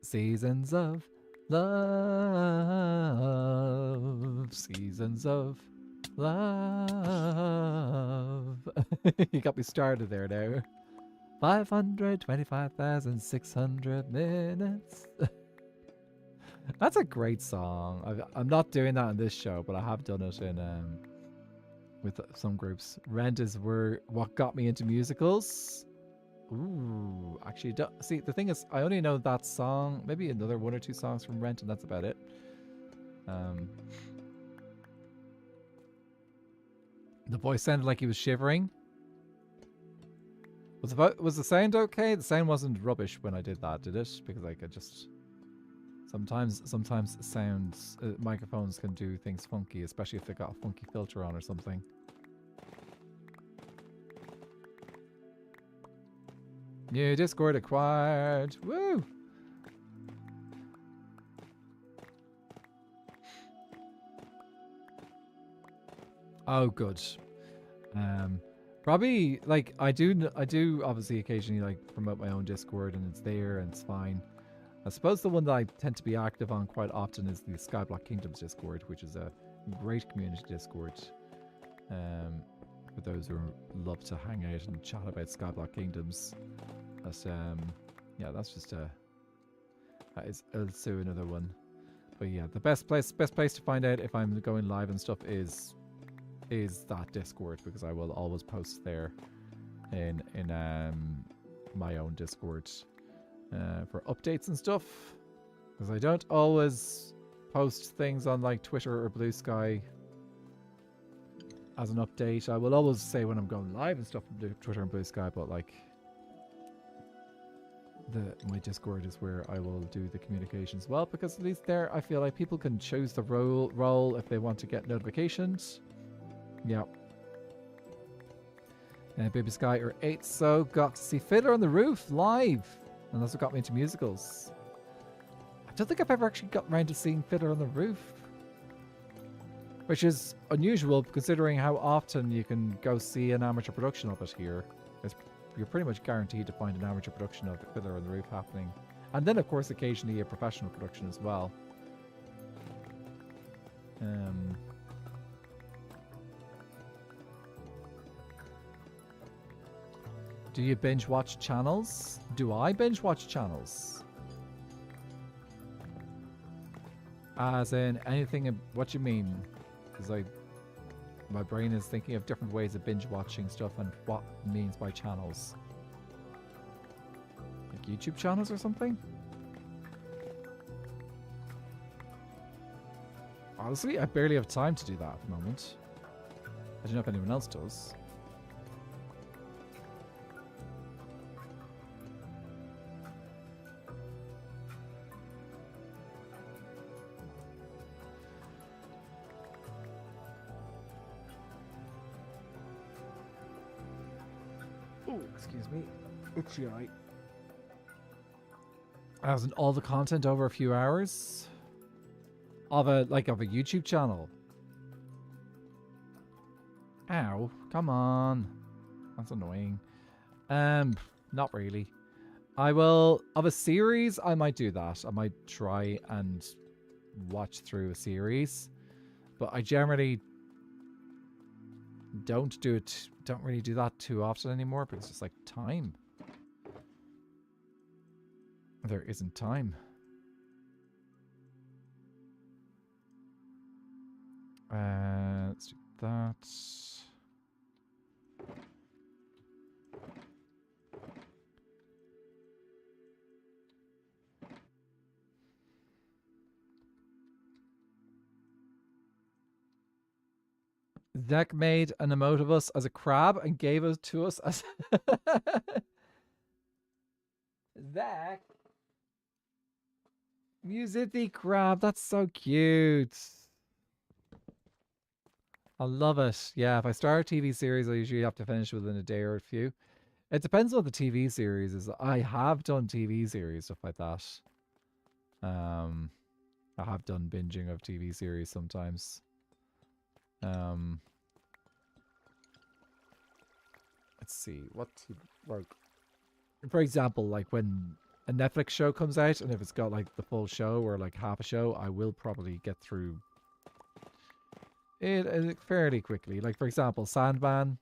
Seasons of love. Seasons of love. You got me started there now. 525,600 minutes. That's a great song. I'm not doing that in this show, but I have done it in with some groups. Rent is what got me into musicals. Ooh, actually, see, the thing is, I only know that song, maybe another 1 or 2 songs from Rent, and that's about it. The voice sounded like he was shivering. Was the sound okay? The sound wasn't rubbish when I did that, did it? Because like I just sometimes sounds microphones can do things funky, especially if they got a funky filter on or something. New Discord acquired. Woo! Oh, good. Probably like I do obviously occasionally like promote my own Discord, and it's there and it's fine. I suppose the one that I tend to be active on quite often is the Skyblock Kingdoms Discord, which is a great community Discord. For those who love to hang out and chat about Skyblock Kingdoms. That's yeah, that's just that is also another one. But yeah, the best place to find out if I'm going live and stuff is that Discord, because I will always post there in my own Discord for updates and stuff. Because I don't always post things on like Twitter or Blue Sky as an update. I will always say when I'm going live and stuff on Twitter and Blue Sky, but like my Discord is where I will do the communications well, because at least there I feel like people can choose the role if they want to get notifications. Yeah. Baby Sky or 8 so got to see Fiddler on the Roof live, and that's what got me into musicals. I don't think I've ever actually got around to seeing Fiddler on the Roof, which is unusual considering how often you can go see an amateur production of it here. You're pretty much guaranteed to find an amateur production of Fiddler on the Roof happening. And then, of course, occasionally a professional production as well. Do you binge watch channels? Do I binge watch channels? As in anything, what you mean? Because my brain is thinking of different ways of binge watching stuff and what it means by channels. Like YouTube channels or something? Honestly, I barely have time to do that at the moment. I don't know if anyone else does. Excuse me. Itchy eye. Hasn't all the content over a few hours? Of a YouTube channel. Ow. Come on. That's annoying. Not really. I will, of a series, I might do that. I might try and watch through a series. But I generally don't really do that too often anymore, because it's just like time. There isn't time. Let's do that. Zach made an emote of us as a crab and gave it to us as Zach. Musithy crab, that's so cute. I love it. Yeah, if I start a TV series, I usually have to finish within a day or a few. It depends on what the TV series is. I have done TV series, stuff like that. I have done binging of TV series sometimes. Let's see what like, for example, like when a Netflix show comes out, and if it's got like the full show or like half a show, I will probably get through it fairly quickly. Like for example, Sandman,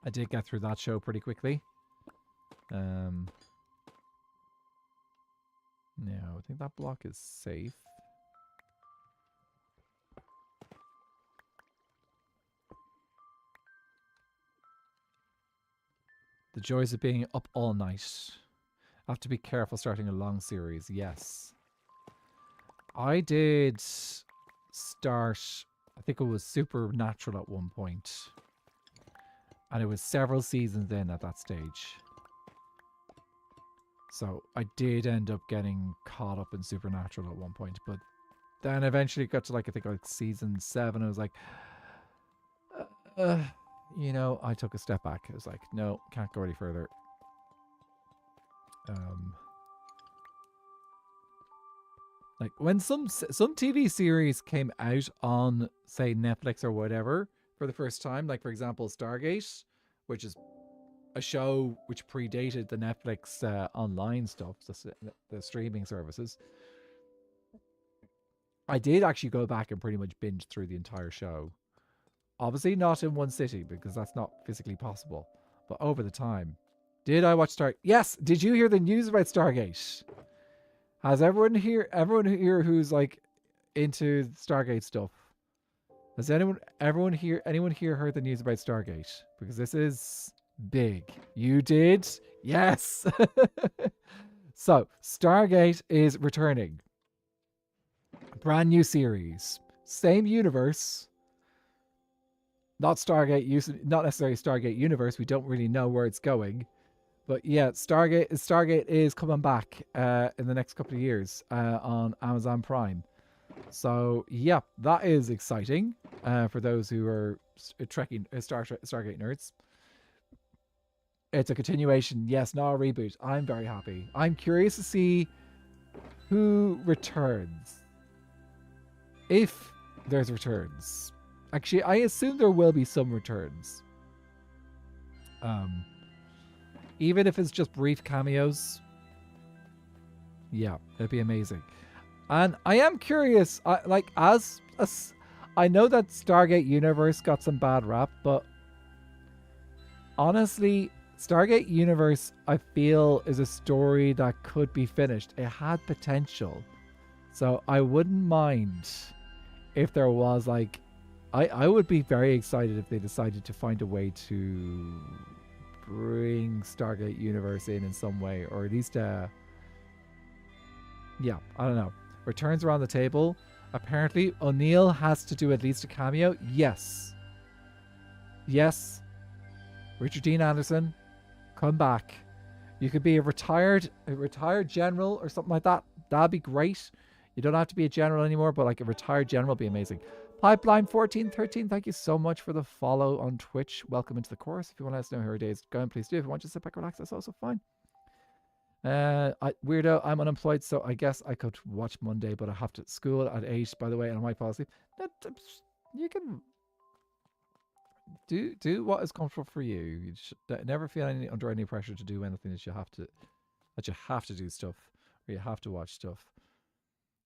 I did get through that show pretty quickly. Yeah, I think that block is safe. The joys of being up all night. I have to be careful starting a long series. Yes. I did start, I think it was Supernatural at one point. And it was several seasons in at that stage. So I did end up getting caught up in Supernatural at one point. But then eventually got to like, I think like season 7. I was like, you know, I took a step back. I was like, no, can't go any further. Like when some TV series came out on, say, Netflix or whatever for the first time, like for example, Stargate, which is a show which predated the Netflix online stuff, the streaming services. I did actually go back and pretty much binge through the entire show. Obviously not in one city, because that's not physically possible. But over the time. Did I watch Yes! Did you hear the news about Stargate? Has everyone here who's like into Stargate stuff? Has anyone here heard the news about Stargate? Because this is big. You did? Yes. So, Stargate is returning. Brand new series. Same universe. Not Stargate, not necessarily Stargate universe. We don't really know where it's going. But yeah, Stargate is coming back in the next couple of years on Amazon Prime. So yeah, that is exciting for those who are Stargate nerds. It's a continuation, yes, not a reboot. I'm very happy. I'm curious to see who returns. If there's returns. Actually, I assume there will be some returns. Even if it's just brief cameos. Yeah, it'd be amazing. And I am curious, I know that Stargate Universe got some bad rap, but honestly, Stargate Universe, I feel, is a story that could be finished. It had potential. So I wouldn't mind if there was like... I would be very excited if they decided to find a way to bring Stargate Universe in some way. Or at least, yeah, I don't know. Returns around the table. Apparently, O'Neill has to do at least a cameo. Yes. Yes. Richard Dean Anderson, come back. You could be a retired general or something like that. That'd be great. You don't have to be a general anymore, but like a retired general would be amazing. Pipeline 1413, thank you so much for the follow on Twitch. Welcome into the course. If you want to let us know how your day is going, please do. If you want to sit back, relax, that's also fine. Weirdo, I'm unemployed, so I guess I could watch Monday, but I have to school at 8, by the way, and I might fall asleep. You can do what is comfortable for you. You should never feel under any pressure to do anything that you have to do stuff, or you have to watch stuff.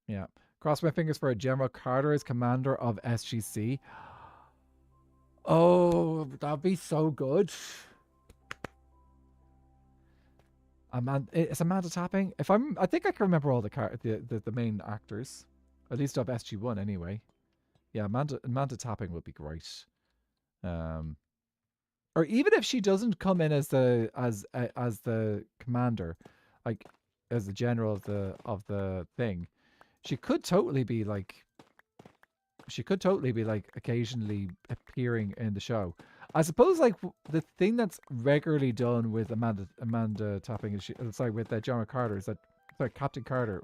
Yeah. Cross my fingers for a General Carter as commander of SGC. Oh, that'd be so good. It's Amanda Tapping. I think I can remember all the main actors, at least of SG1 anyway. Yeah, Amanda Tapping would be great. Or even if she doesn't come in as the commander, like as the general of the thing, she could totally be like occasionally appearing in the show. I suppose like the thing that's regularly done with Amanda Tapping is with General Carter is that Captain Carter.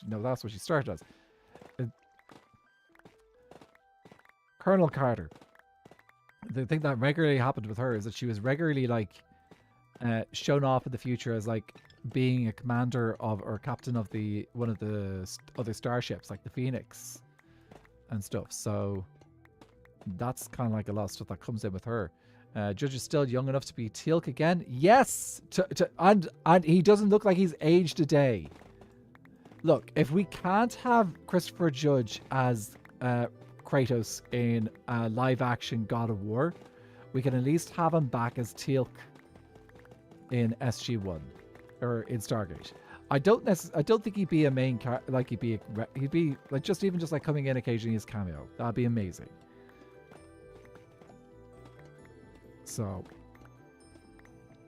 No, that's what she started as. Colonel Carter. The thing that regularly happened with her is that she was regularly like shown off in the future as like being a commander of or captain of one of the other starships, like the Phoenix and stuff. So that's kind of like a lot of stuff that comes in with her. Judge is still young enough to be Teal'c again. Yes, and he doesn't look like he's aged a day. Look, if we can't have Christopher Judge as Kratos in live action God of War, we can at least have him back as Teal'c in SG1 or in Stargate. I don't think he'd be a main character. Like he'd be like just like coming in occasionally as cameo. That'd be amazing. So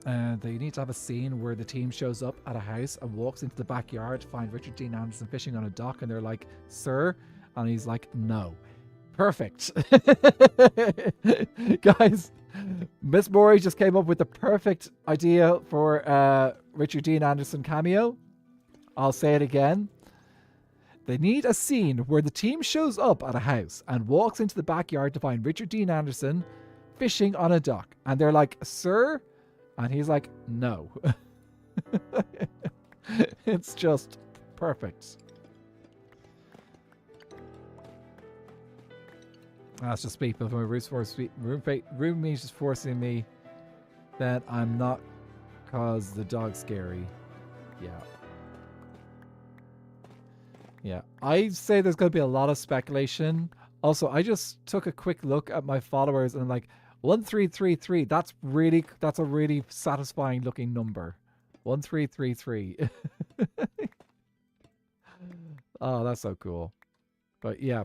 they need to have a scene where the team shows up at a house and walks into the backyard to find Richard Dean Anderson fishing on a dock, and they're like, "Sir," and he's like, "No." Perfect. Guys, Miss Mori just came up with the perfect idea for Richard Dean Anderson cameo. I'll say it again. They need a scene where the team shows up at a house and walks into the backyard to find Richard Dean Anderson fishing on a dock. And they're like, "Sir?" And he's like, "No." It's just perfect. That's just people from my roommate is forcing me that I'm not cause the dog's scary. Yeah. Yeah. I say there's going to be a lot of speculation. Also, I just took a quick look at my followers and I'm like, 1333. That's a really satisfying looking number. 1333. Oh, that's so cool. But yeah.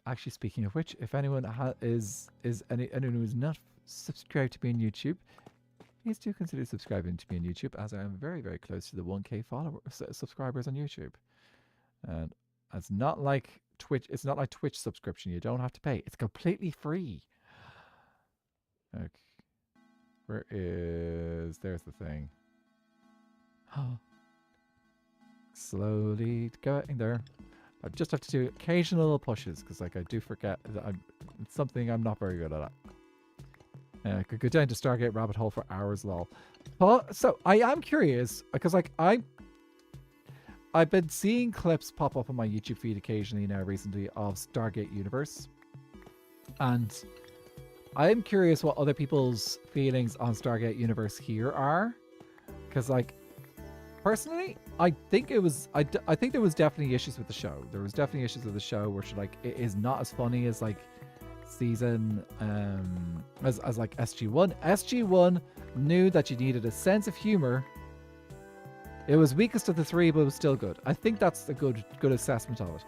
Actually, speaking of which, if anyone anyone who's not subscribed to me on YouTube, please do consider subscribing to me on YouTube, as I am very, very close to the 1K subscribers on YouTube. And it's not like Twitch. It's not like Twitch subscription. You don't have to pay. It's completely free. Okay. Where is... There's the thing. Slowly getting there. I just have to do occasional little pushes, because like I do forget that it's something I'm not very good at. I could go down to Stargate rabbit hole for hours, lol. But, so I am curious, because like I've been seeing clips pop up on my YouTube feed occasionally now recently of Stargate Universe. And I'm curious what other people's feelings on Stargate Universe here are. Because like, personally, I think it was, I think there was definitely issues with the show. There was definitely issues with the show where like, it is not as funny as like season, as like SG1. SG1 knew that you needed a sense of humor. It was weakest of the three, but it was still good. I think that's a good assessment of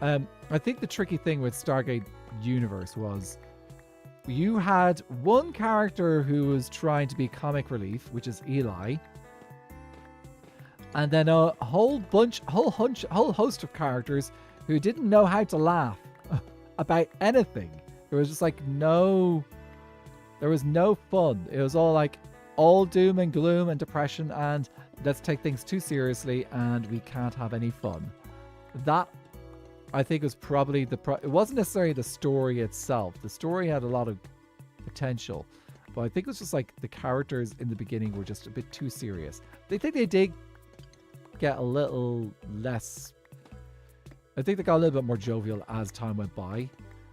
it. I think the tricky thing with Stargate Universe was you had one character who was trying to be comic relief, which is Eli, and then a whole host of characters who didn't know how to laugh about anything. There was just like there was no fun. It was all like all doom and gloom and depression and let's take things too seriously and we can't have any fun. That, I think, was probably it wasn't necessarily the story itself. The story had a lot of potential, but I think it was just like the characters in the beginning were just a bit too serious. I think they did get a little less... I think they got a little bit more jovial as time went by,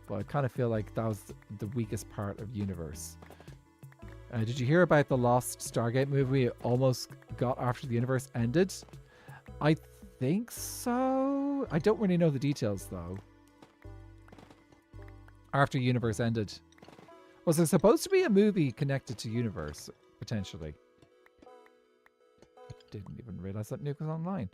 but I kind of feel like that was the weakest part of Universe. Did you hear about the Lost Stargate movie it almost got after the universe ended? I think so. I don't really know the details though. After Universe ended. Was there supposed to be a movie connected to Universe, potentially? I didn't even realize that Nuke was online.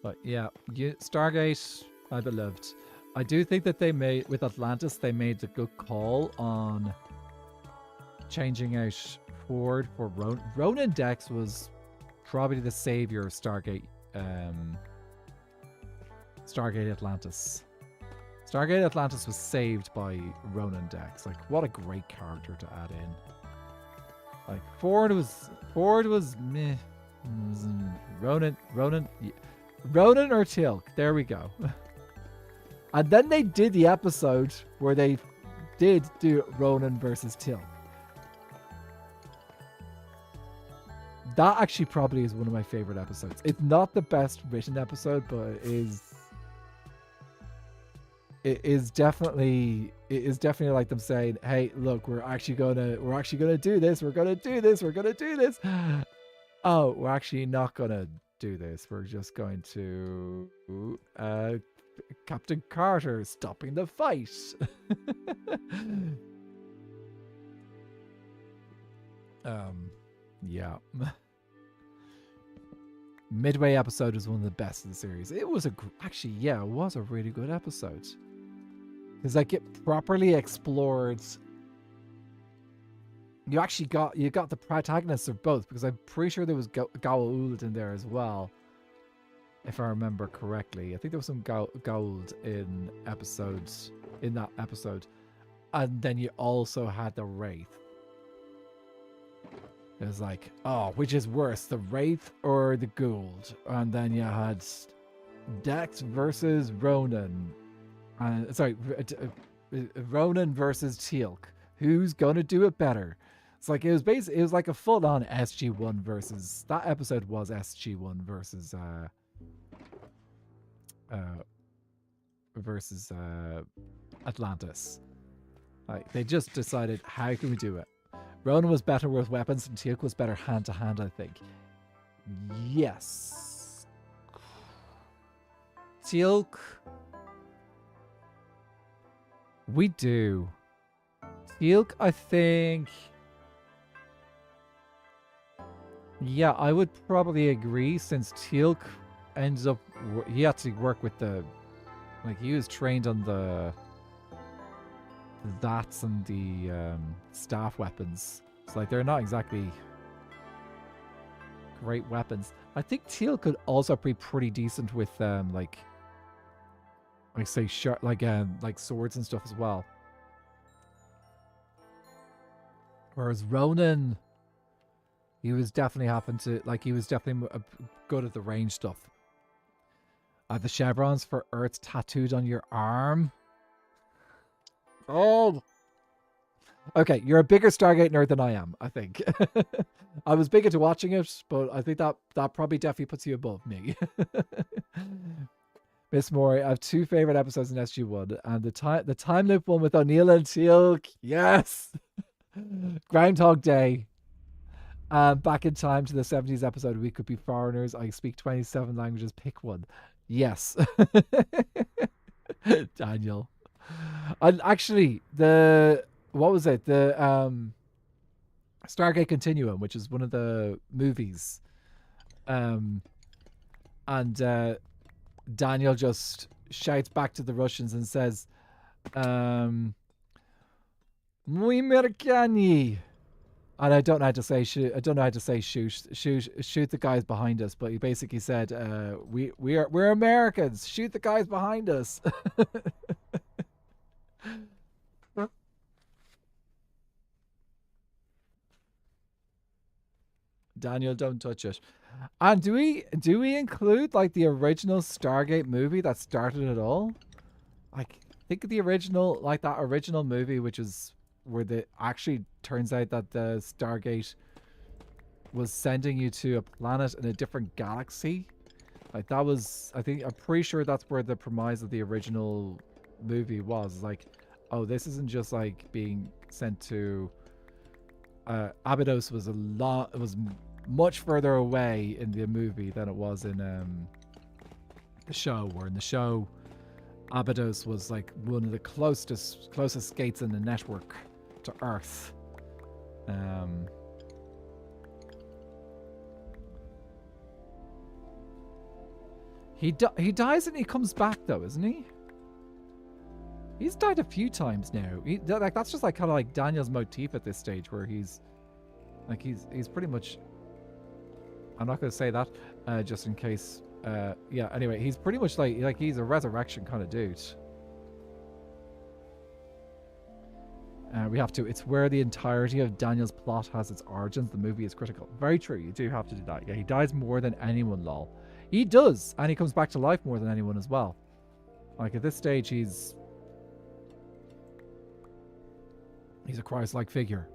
But yeah, Stargate, I beloved. I do think that they made, with Atlantis, they made a good call on changing out Ford for Ronan. Ronan Dex was probably the savior of Stargate Atlantis. Stargate Atlantis was saved by Ronan Dex. Like, what a great character to add in. Like, Ford was meh. Ronan or Tilk. There we go. And then they did the episode where they did do Ronan versus Tilk. That actually probably is one of my favorite episodes. It's not the best written episode, but it is definitely like them saying, "Hey, look, we're actually gonna do this. We're gonna do this. We're gonna do this." Oh, we're actually not gonna do this. We're just going to Captain Carter stopping the fight. Yeah. Midway episode was one of the best of the series. It was it was a really good episode. Because like it properly explored. You got the protagonists of both, because I'm pretty sure there was Gaeilge in there as well, if I remember correctly. I think there was some Gaeilge in that episode, and then you also had the Wraith. It was like, oh, which is worse, the Wraith or the Gould? And then you had Dex versus Ronan, Ronan versus Teal'c. Who's gonna do it better? It's like it was like a full-on SG1 versus... That episode was SG1 versus Atlantis. Like, they just decided, how can we do it? Ronan was better with weapons and Teal'c was better hand-to-hand, I think. Yes. Teal'c... We do. Gaeilge, I think... Yeah, I would probably agree since Teal'c ends up he had to work with the like he was trained on the that's and the staff weapons. It's like they're not exactly great weapons. I think Teal could also be pretty decent with like say sharp like swords and stuff as well. Whereas Ronan, he was definitely having to he was definitely good at the range stuff. The chevrons for Earth tattooed on your arm. Oh. Okay, you're a bigger Stargate nerd than I am, I think. I was big into watching it, but I think that probably definitely puts you above me. Miss Mori, I have two favorite episodes in SG1, and the time loop one with O'Neill and Teal'c. Yes. Groundhog Day. Back in time to the 70s episode, we could be foreigners. I speak 27 languages. Pick one. Yes. Daniel. And actually, what was it? The Stargate Continuum, which is one of the movies. And Daniel just shouts back to the Russians and says, "Мы американе." And I don't know how to say shoot. I don't know how to say shoot the guys behind us. But he basically said, we're Americans. Shoot the guys behind us." Daniel, don't touch it. And do we include like the original Stargate movie that started it all? Like, think of the original, like that original movie, which is where the actually turns out that the Stargate was sending you to a planet in a different galaxy. Like that was, I'm pretty sure that's where the premise of the original movie was. Like, oh, this isn't just like being sent to. Abydos was it was much further away in the movie than it was in the show. Where in the show, Abydos was like one of the closest gates in the network to Earth. He dies and he comes back though, isn't he? He's died a few times now. That's just like kind of like Daniel's motif at this stage, where he's pretty much. I'm not going to say that, just in case. Yeah. Anyway, he's pretty much like he's a resurrection kind of dude. We have to. It's where the entirety of Daniel's plot has its origins. The movie is critical. Very true. You do have to do that. Yeah, he dies more than anyone. Lol. He does, and he comes back to life more than anyone as well. Like at this stage, he's a Christ-like figure.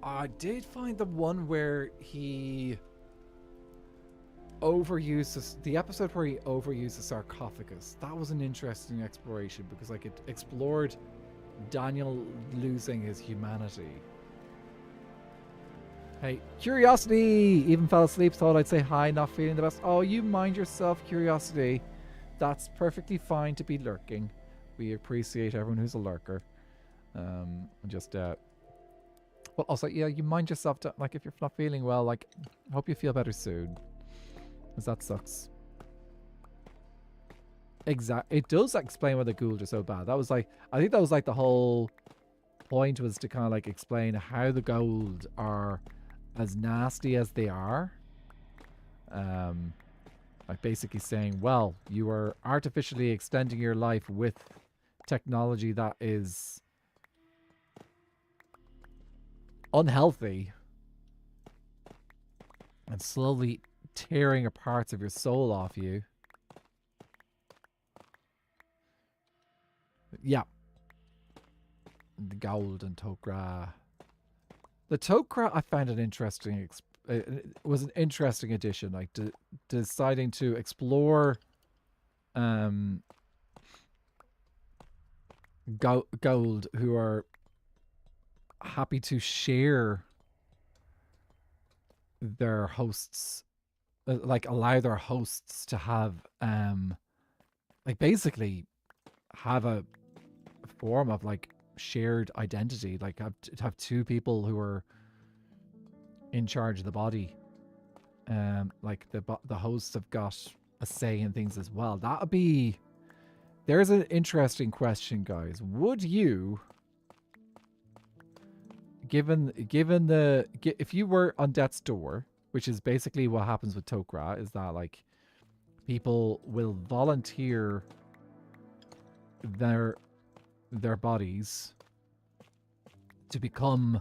I did find the one where he overuses the episode where he overused the sarcophagus. That was an interesting exploration because like it explored Daniel losing his humanity. Hey, Curiosity! Even fell asleep, thought I'd say hi, not feeling the best. Oh, you mind yourself, Curiosity. That's perfectly fine to be lurking. We appreciate everyone who's a lurker. Well, also, yeah, you mind yourself. Like, if you're not feeling well, like, hope you feel better soon. Because that sucks. It does explain why the Gaeilge are so bad. That was like, I think that was like the whole point, was to kind of like explain how the Gaeilge are as nasty as they are. Like basically saying, well, you are artificially extending your life with technology that is unhealthy and slowly tearing parts of your soul off you. Yeah. The Gaeilge and Tok'ra. The Tok'ra, I found an interesting it was an interesting addition, like deciding to explore Gaeilge, who are happy to share their hosts, like allow their hosts to have like basically have a form of like shared identity, like have two people who are in charge of the body. Like the hosts have got a say in things as well. That would be... There's an interesting question, guys. Would you, given if you were on death's door, which is basically what happens with Tok'ra, is that like people will volunteer their bodies to become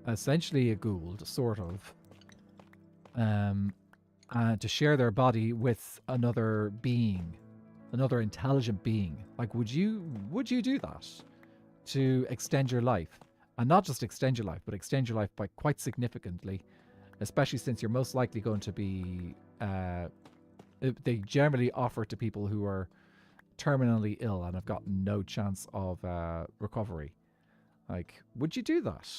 essentially a Gaeilge, sort of, and to share their body with another being, another intelligent being. Like, would you do that to extend your life? And not just extend your life, but extend your life by quite significantly, especially since you're most likely going to be... they generally offer to people who are terminally ill and have got no chance of recovery. Like, would you do that?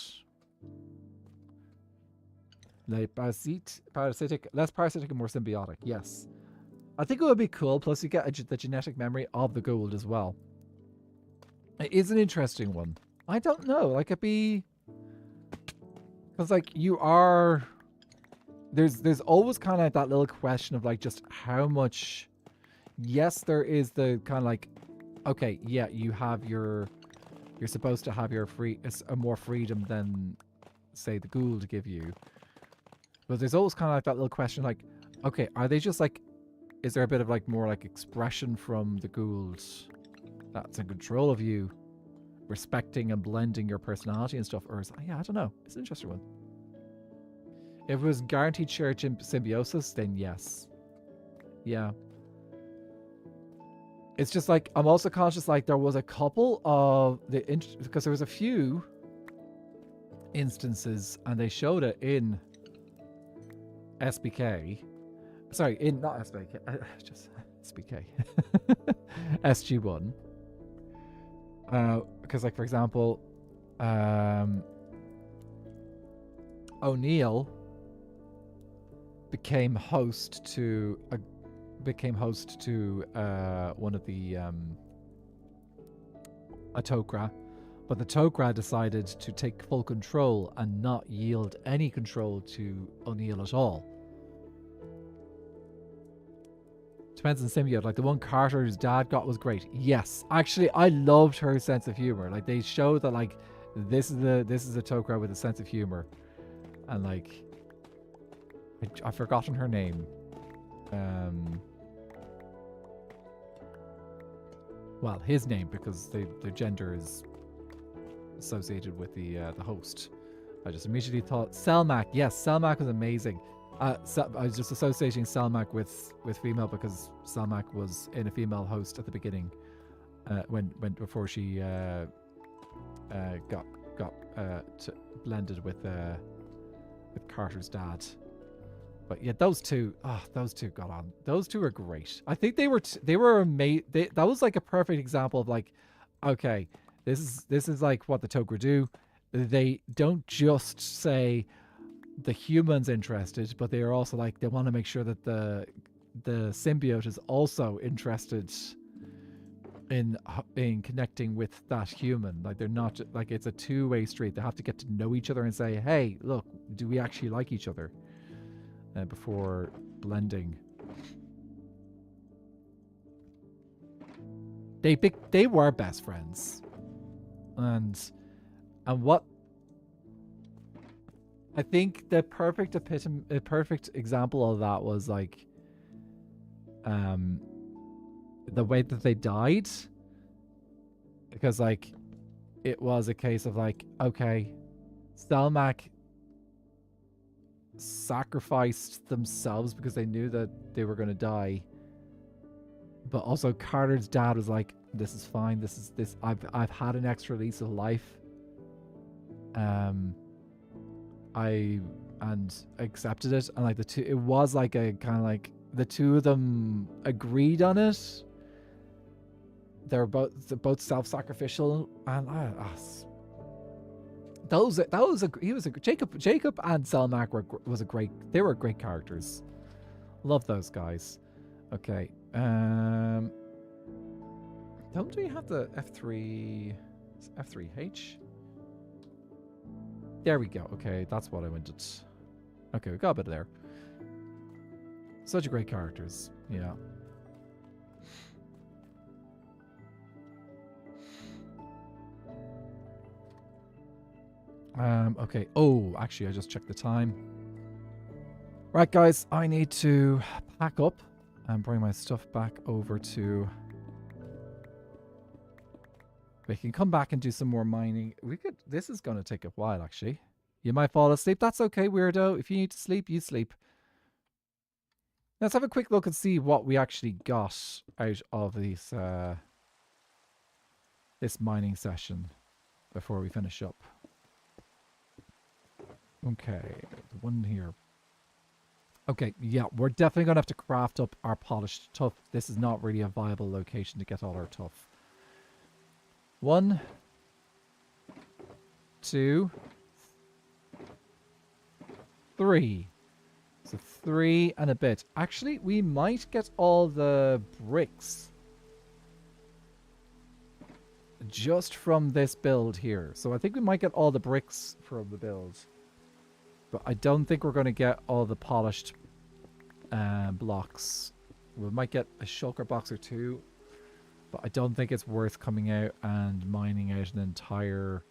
Like parasitic, less parasitic and more symbiotic. Yes, I think it would be cool. Plus, you get the genetic memory of the Gaeilge as well. It is an interesting one. I don't know. Like, it'd be... Because, like, you are... There's always kind of like that little question of, like, just how much... Yes, there is the kind of like... Okay, yeah, you have your... You're supposed to have your more freedom than, say, the Gaeilge give you. But there's always kind of like that little question, like, okay, are they just, like... Is there a bit of, like, more, like, expression from the Gaeilge that's in control of you, respecting and blending your personality and stuff? Or is... Yeah, I don't know. It's an interesting one. If it was guaranteed shared symbiosis, then yes. Yeah. It's just like, I'm also conscious, like, there was a couple of because there was a few instances, and they showed it in SBK. Sorry, not SBK, just SBK. SG1. Because, like, for example, O'Neill became host to one of the a Tok'ra, but the Tok'ra decided to take full control and not yield any control to O'Neill at all. Depends on symbiote. Like, the one Carter's dad got was great. Yes, actually, I loved her sense of humor. Like, they showed that, like, this is a Tok'ra with a sense of humor, and, like, I've forgotten her name. Well, his name, because their gender is associated with the host. I just immediately thought Selmak. Yes, Selmak was amazing. I was just associating Selmak with female because Selmak was in a female host at the beginning, before she got blended with Carter's dad. But yeah, those two got on. Those two are great. I think they were amazing. That was like a perfect example of, like, okay, this is like what the Tok'ra do. They don't just say the human's interested, but they are also like, they want to make sure that the symbiote is also interested in connecting with that human. Like, they're not like, it's a two-way street. They have to get to know each other and say, hey, look, do we actually like each other? Before blending. They were best friends, and what I think the perfect example of that was, like, the way that they died, because, like, it was a case of, like, okay, Selmak sacrificed themselves because they knew that they were going to die, but also Carter's dad was like, this is fine, I've had an extra lease of life, I accepted it, and, like, it was like a kind of like the two of them agreed on it. They're both self-sacrificial, and Jacob and Selmak they were great characters. Love those guys. Okay. Don't we have the F3? It's F3H. There we go. Okay, that's what I wanted. Okay, we got a bit there. Such a great characters. Yeah. Okay. Oh, actually, I just checked the time. Right, guys, I need to pack up and bring my stuff back over to... We can come back and do some more mining. We could... This is going to take a while, actually. You might fall asleep. That's okay, weirdo. If you need to sleep, you sleep. Let's have a quick look and see what we actually got out of these, this mining session before we finish up. Okay, the one here. Okay, yeah, we're definitely going to have to craft up our polished tuff. This is not really a viable location to get all our tuff. 1, 2, 3. So 3 and a bit. Actually, we might get all the bricks just from this build here. So I think we might get all the bricks from the build. But I don't think we're going to get all the polished blocks. We might get a shulker box or 2. But I don't think it's worth coming out and mining out an entire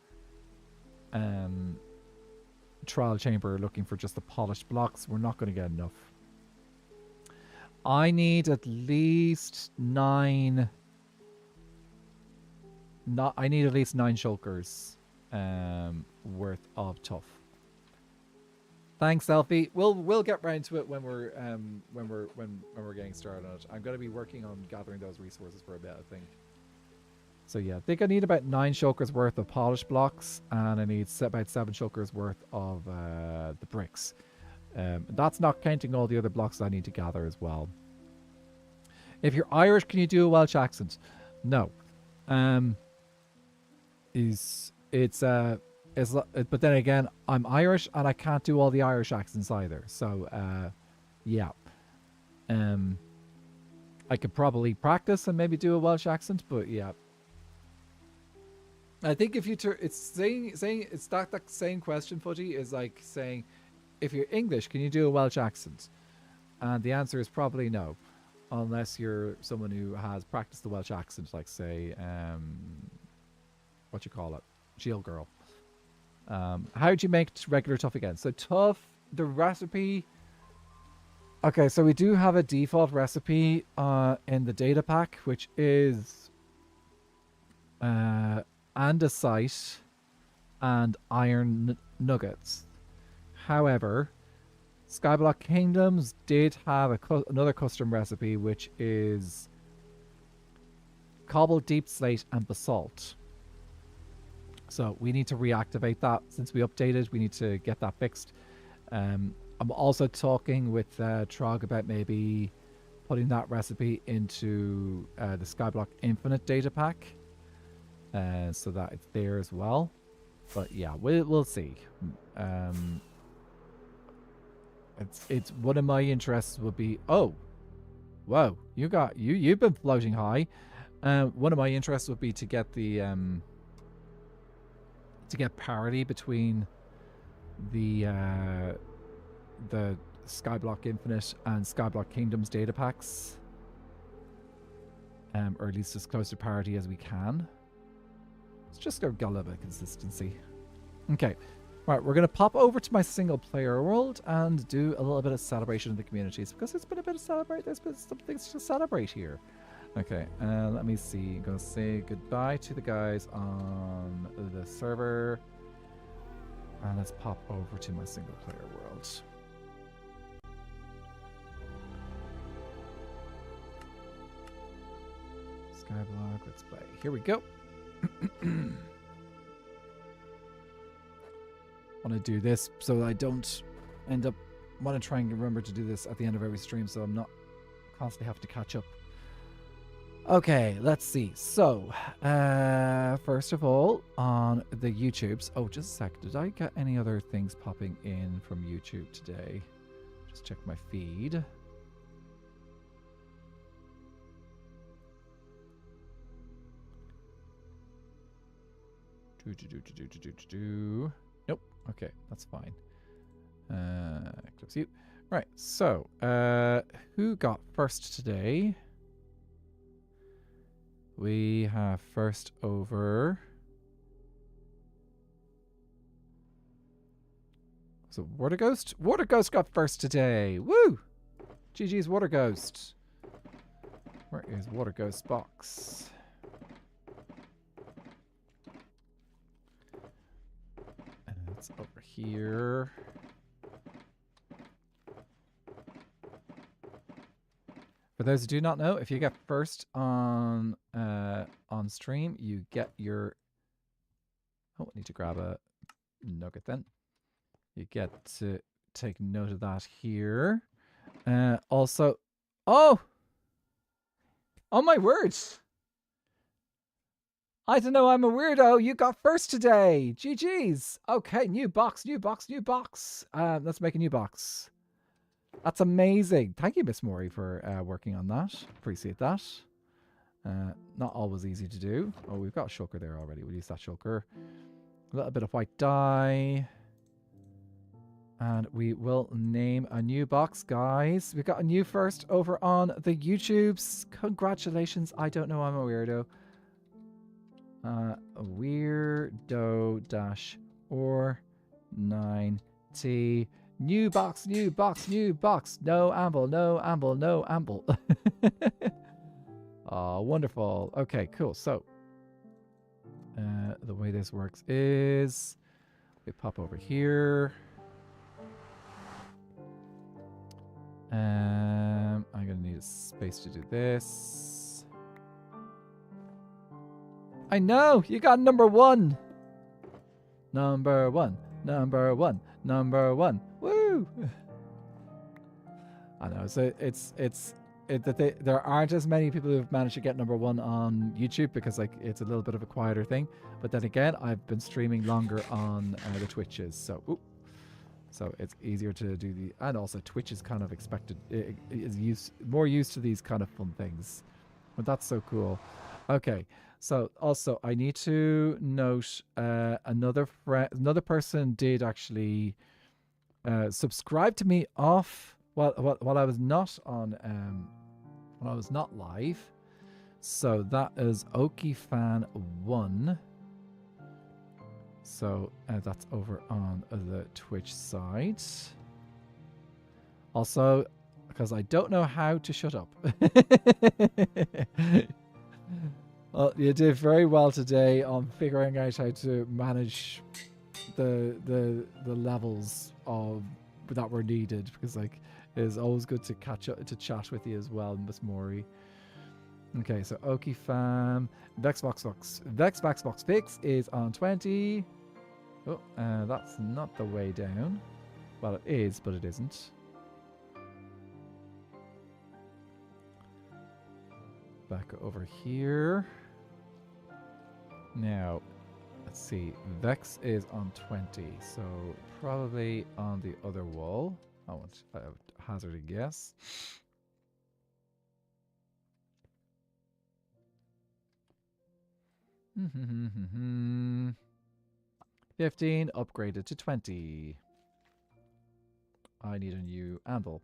trial chamber looking for just the polished blocks. We're not going to get enough. I need at least 9... I need at least 9 shulkers worth of tuff. Thanks, Elfie. We'll get round to it when we're getting started on it. I'm going to be working on gathering those resources for a bit, I think. So yeah, I think I need about 9 shulkers worth of polished blocks, and I need about 7 shulkers worth of the bricks. That's not counting all the other blocks I need to gather as well. If you're Irish, can you do a Welsh accent? No. But then again, I'm Irish and I can't do all the Irish accents either. So, yeah. I could probably practice and maybe do a Welsh accent, but yeah. I think if you it's saying it's that same question, Footy, is like saying, if you're English, can you do a Welsh accent? And the answer is probably no, unless you're someone who has practiced the Welsh accent, like say, what you call it, Shield Girl. How do you make regular tuff again? So tuff, the recipe. Okay, so we do have a default recipe in the data pack, which is andesite and iron nuggets. However, Skyblock Kingdoms did have another custom recipe, which is cobbled deep slate and basalt. So we need to reactivate that. Since we updated, we need to get that fixed. I'm also talking with Trog about maybe putting that recipe into the Skyblock Infinite data pack, so that it's there as well. But yeah, we'll see. It's one of my interests would be, oh, whoa, you've been floating high. One of my interests would be to get the parity between the Skyblock Infinite and Skyblock Kingdoms data packs, or at least as close to parity as we can. Let's just go get a little bit of consistency. Okay, right, we're gonna pop over to my single player world and do a little bit of celebration of the communities, because it's been a bit of celebrate. There's been some things to celebrate here. Okay, let me see. I'm gonna say goodbye to the guys on the server, and let's pop over to my single player world. Skyblock, let's play. Here we go. Want to do this so that I don't end up. Want to try and remember to do this at the end of every stream, so I'm not constantly having to catch up. Okay, let's see. So, first of all, on the YouTubes. Oh, just a sec. Did I get any other things popping in from YouTube today? Just check my feed. Nope. Okay, that's fine. Close you. Right, so, who got first today? We have first over... So, Water Ghost? Water Ghost got first today! Woo! GG's Water Ghost. Where is Water Ghost's box? And it's over here. For those who do not know, if you get first on stream, you get your... Oh, I need to grab a nugget then. You get to take note of that here. Also... Oh! Oh my words! I don't know, I'm a weirdo. You got first today. GG's. Okay, new box, new box, new box. Let's make a new box. That's amazing. Thank you, Miss Mori, for working on that. Appreciate that. Not always easy to do. Oh, we've got a shulker there already. We'll use that shulker. A little bit of white dye. And we will name a new box, guys. We got a new first over on the YouTubes. Congratulations. I don't know, I'm a weirdo. Weirdo-or9T. New box, new box, new box. No amble, no amble, no amble. Oh, wonderful. Okay, cool. So, the way this works is we pop over here. I'm going to need a space to do this. I know! You got number 1! Number 1. Number 1. Number 1. Woo! I know. So there aren't as many people who've managed to get number 1 on YouTube because like it's a little bit of a quieter thing. But then again, I've been streaming longer on the Twitches. So, so it's easier to do the... And also Twitch is kind of expected... is more used to these kind of fun things. But that's so cool. Okay. So also I need to note another person did actually subscribe to me off while I was not on when I was not live. So that is OkiFan1. So that's over on the Twitch side. Also, because I don't know how to shut up. Well, you did very well today on figuring out how to manage the levels of that were needed, because like it's always good to catch up to chat with you as well, Miss Mori. Okay, so Oki Fam, Vexbox Fix is on 20. Oh, that's not the way down. Well, it is, but it isn't. Back over here. Now, let's see. Vex is on 20, so probably on the other wall. I want to hazard a guess. Mm-hmm. 15 upgraded to 20. I need a new anvil.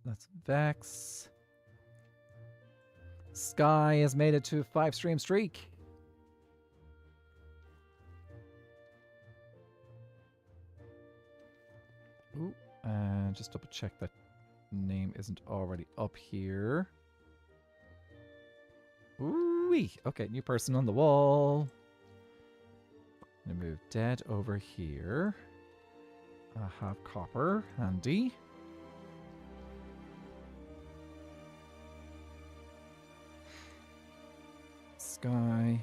That's Vex. Sky has made it to a 5-stream streak. Ooh, and just double check that name isn't already up here. Ooh-wee. Okay, new person on the wall. I'm gonna move Dead over here. I have copper handy. Sky,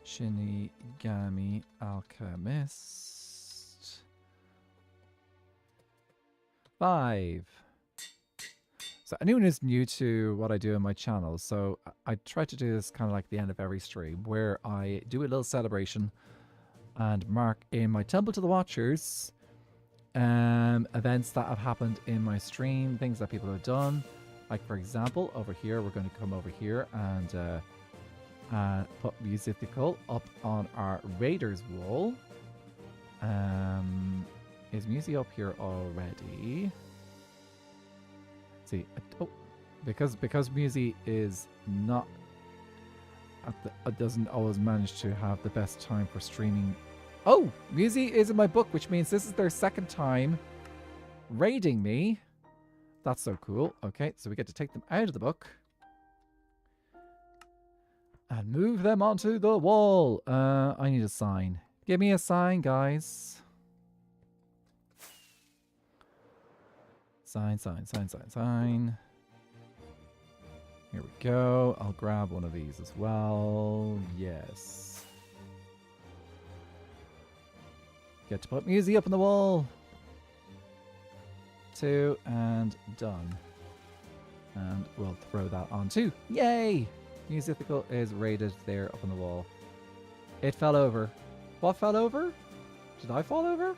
Shinigami, Alchemist. 5. So anyone who's new to what I do on my channel, so I try to do this kind of like the end of every stream, where I do a little celebration and mark in my Temple to the Watchers events that have happened in my stream, things that people have done. Like, for example, over here, we're going to come over here and put musical up on our Raiders wall. Is Musi up here already? Let's see, because Musi is not doesn't always manage to have the best time for streaming. Oh, Musi is in my book, which means this is their second time raiding me. That's so cool. Okay, so we get to take them out of the book and move them onto the wall. I need a sign. Give me a sign, guys. Sign. Here we go. I'll grab one of these as well. Yes. Get to put Musi up on the wall. 2 and done. And we'll throw that on too. Yay! Musical is rated there up on the wall. It fell over. What fell over? Did I fall over?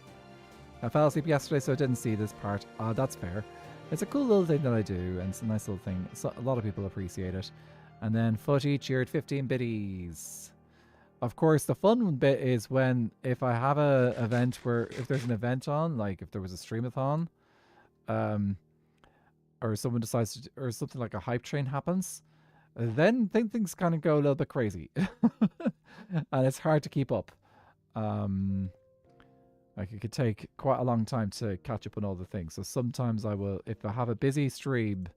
I fell asleep yesterday, so I didn't see this part. That's fair. It's a cool little thing that I do, and it's a nice little thing. So a lot of people appreciate it. And then Footy cheered 15 biddies. Of course, the fun bit is when, if I have a event where, if there's an event on, like if there was a streamathon, or someone decides to, or something like a hype train happens, then things kind of go a little bit crazy. And it's hard to keep up. Like it could take quite a long time to catch up on all the things. So sometimes I will, if I have a busy stream,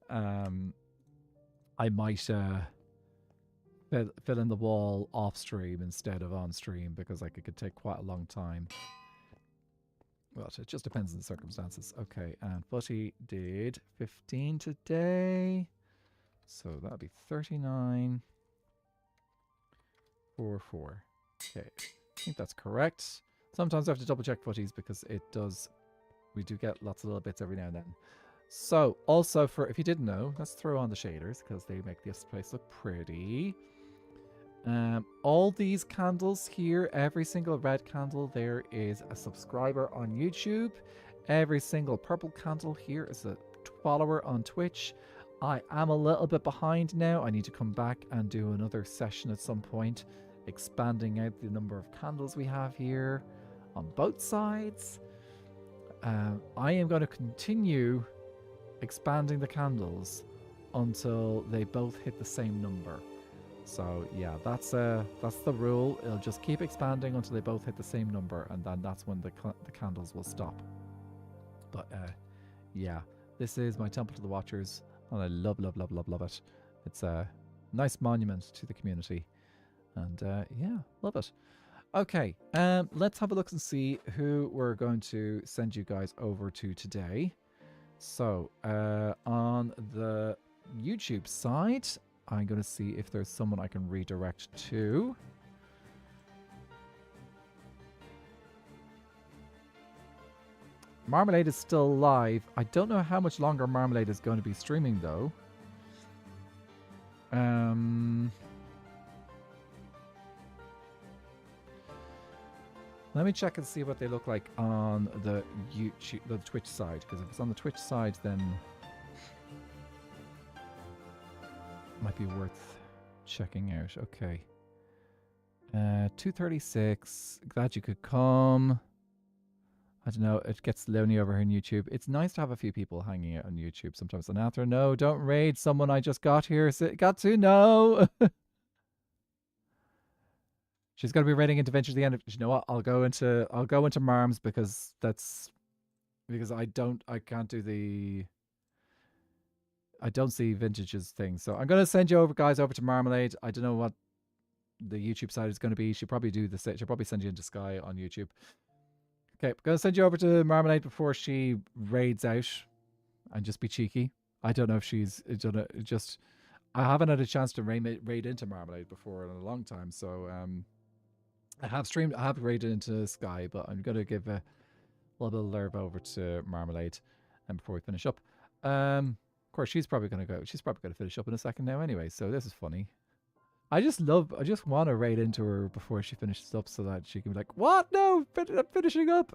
I might fill in the wall off stream instead of on stream, because like it could take quite a long time. Well, it just depends on the circumstances. Okay, and Footy did 15 today. So that'd be 39. 4. Okay, I think that's correct. Sometimes I have to double check Footies because it does, we do get lots of little bits every now and then. So also, for if you didn't know, let's throw on the shaders because they make this place look pretty. All these candles here, every single red candle there is a subscriber on YouTube. Every single purple candle here is a follower on Twitch. I am a little bit behind now. I need to come back and do another session at some point, expanding out the number of candles we have here on both sides. I am going to continue expanding the candles until they both hit the same number. So yeah, that's the rule. It'll just keep expanding until they both hit the same number, and then that's when the candles will stop. But yeah, this is my Temple to the Watchers, and I love it. It's a nice monument to the community, and yeah, love it. Okay, let's have a look and see who we're going to send you guys over to today. So on the YouTube side, I'm going to see if there's someone I can redirect to. Marmalade is still live. I don't know how much longer Marmalade is going to be streaming, though. Let me check and see what they look like on the YouTube, the Twitch side, because if it's on the Twitch side, then it might be worth checking out. Okay. 236. Glad you could come. I don't know. It gets lonely over here on YouTube. It's nice to have a few people hanging out on YouTube sometimes. Anatha, no, don't raid someone I just got here. Got to know. She's going to be raiding into Vintage at the end. You know what? I'll go into Marms because I can't do the. I don't see Vintage's thing. So I'm going to send you guys over to Marmalade. I don't know what the YouTube side is going to be. She'll probably do the same. She'll probably send you into Sky on YouTube. Okay, I'm going to send you over to Marmalade before she raids out and just be cheeky. I don't know if she's just. I haven't had a chance to raid into Marmalade before in a long time. So I have raided into Sky, but I'm going to give a little bit of lurb over to Marmalade and before we finish up. Of course, she's probably going to finish up in a second now anyway, so this is funny. I just want to raid into her before she finishes up so that she can be like, what? No, I'm finishing up.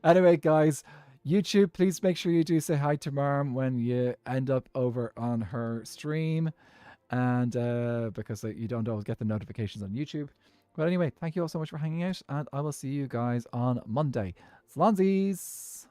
Anyway, guys, YouTube, please make sure you do say hi to Marm when you end up over on her stream. And because you don't always get the notifications on YouTube. But anyway, thank you all so much for hanging out. And I will see you guys on Monday. Slonzies!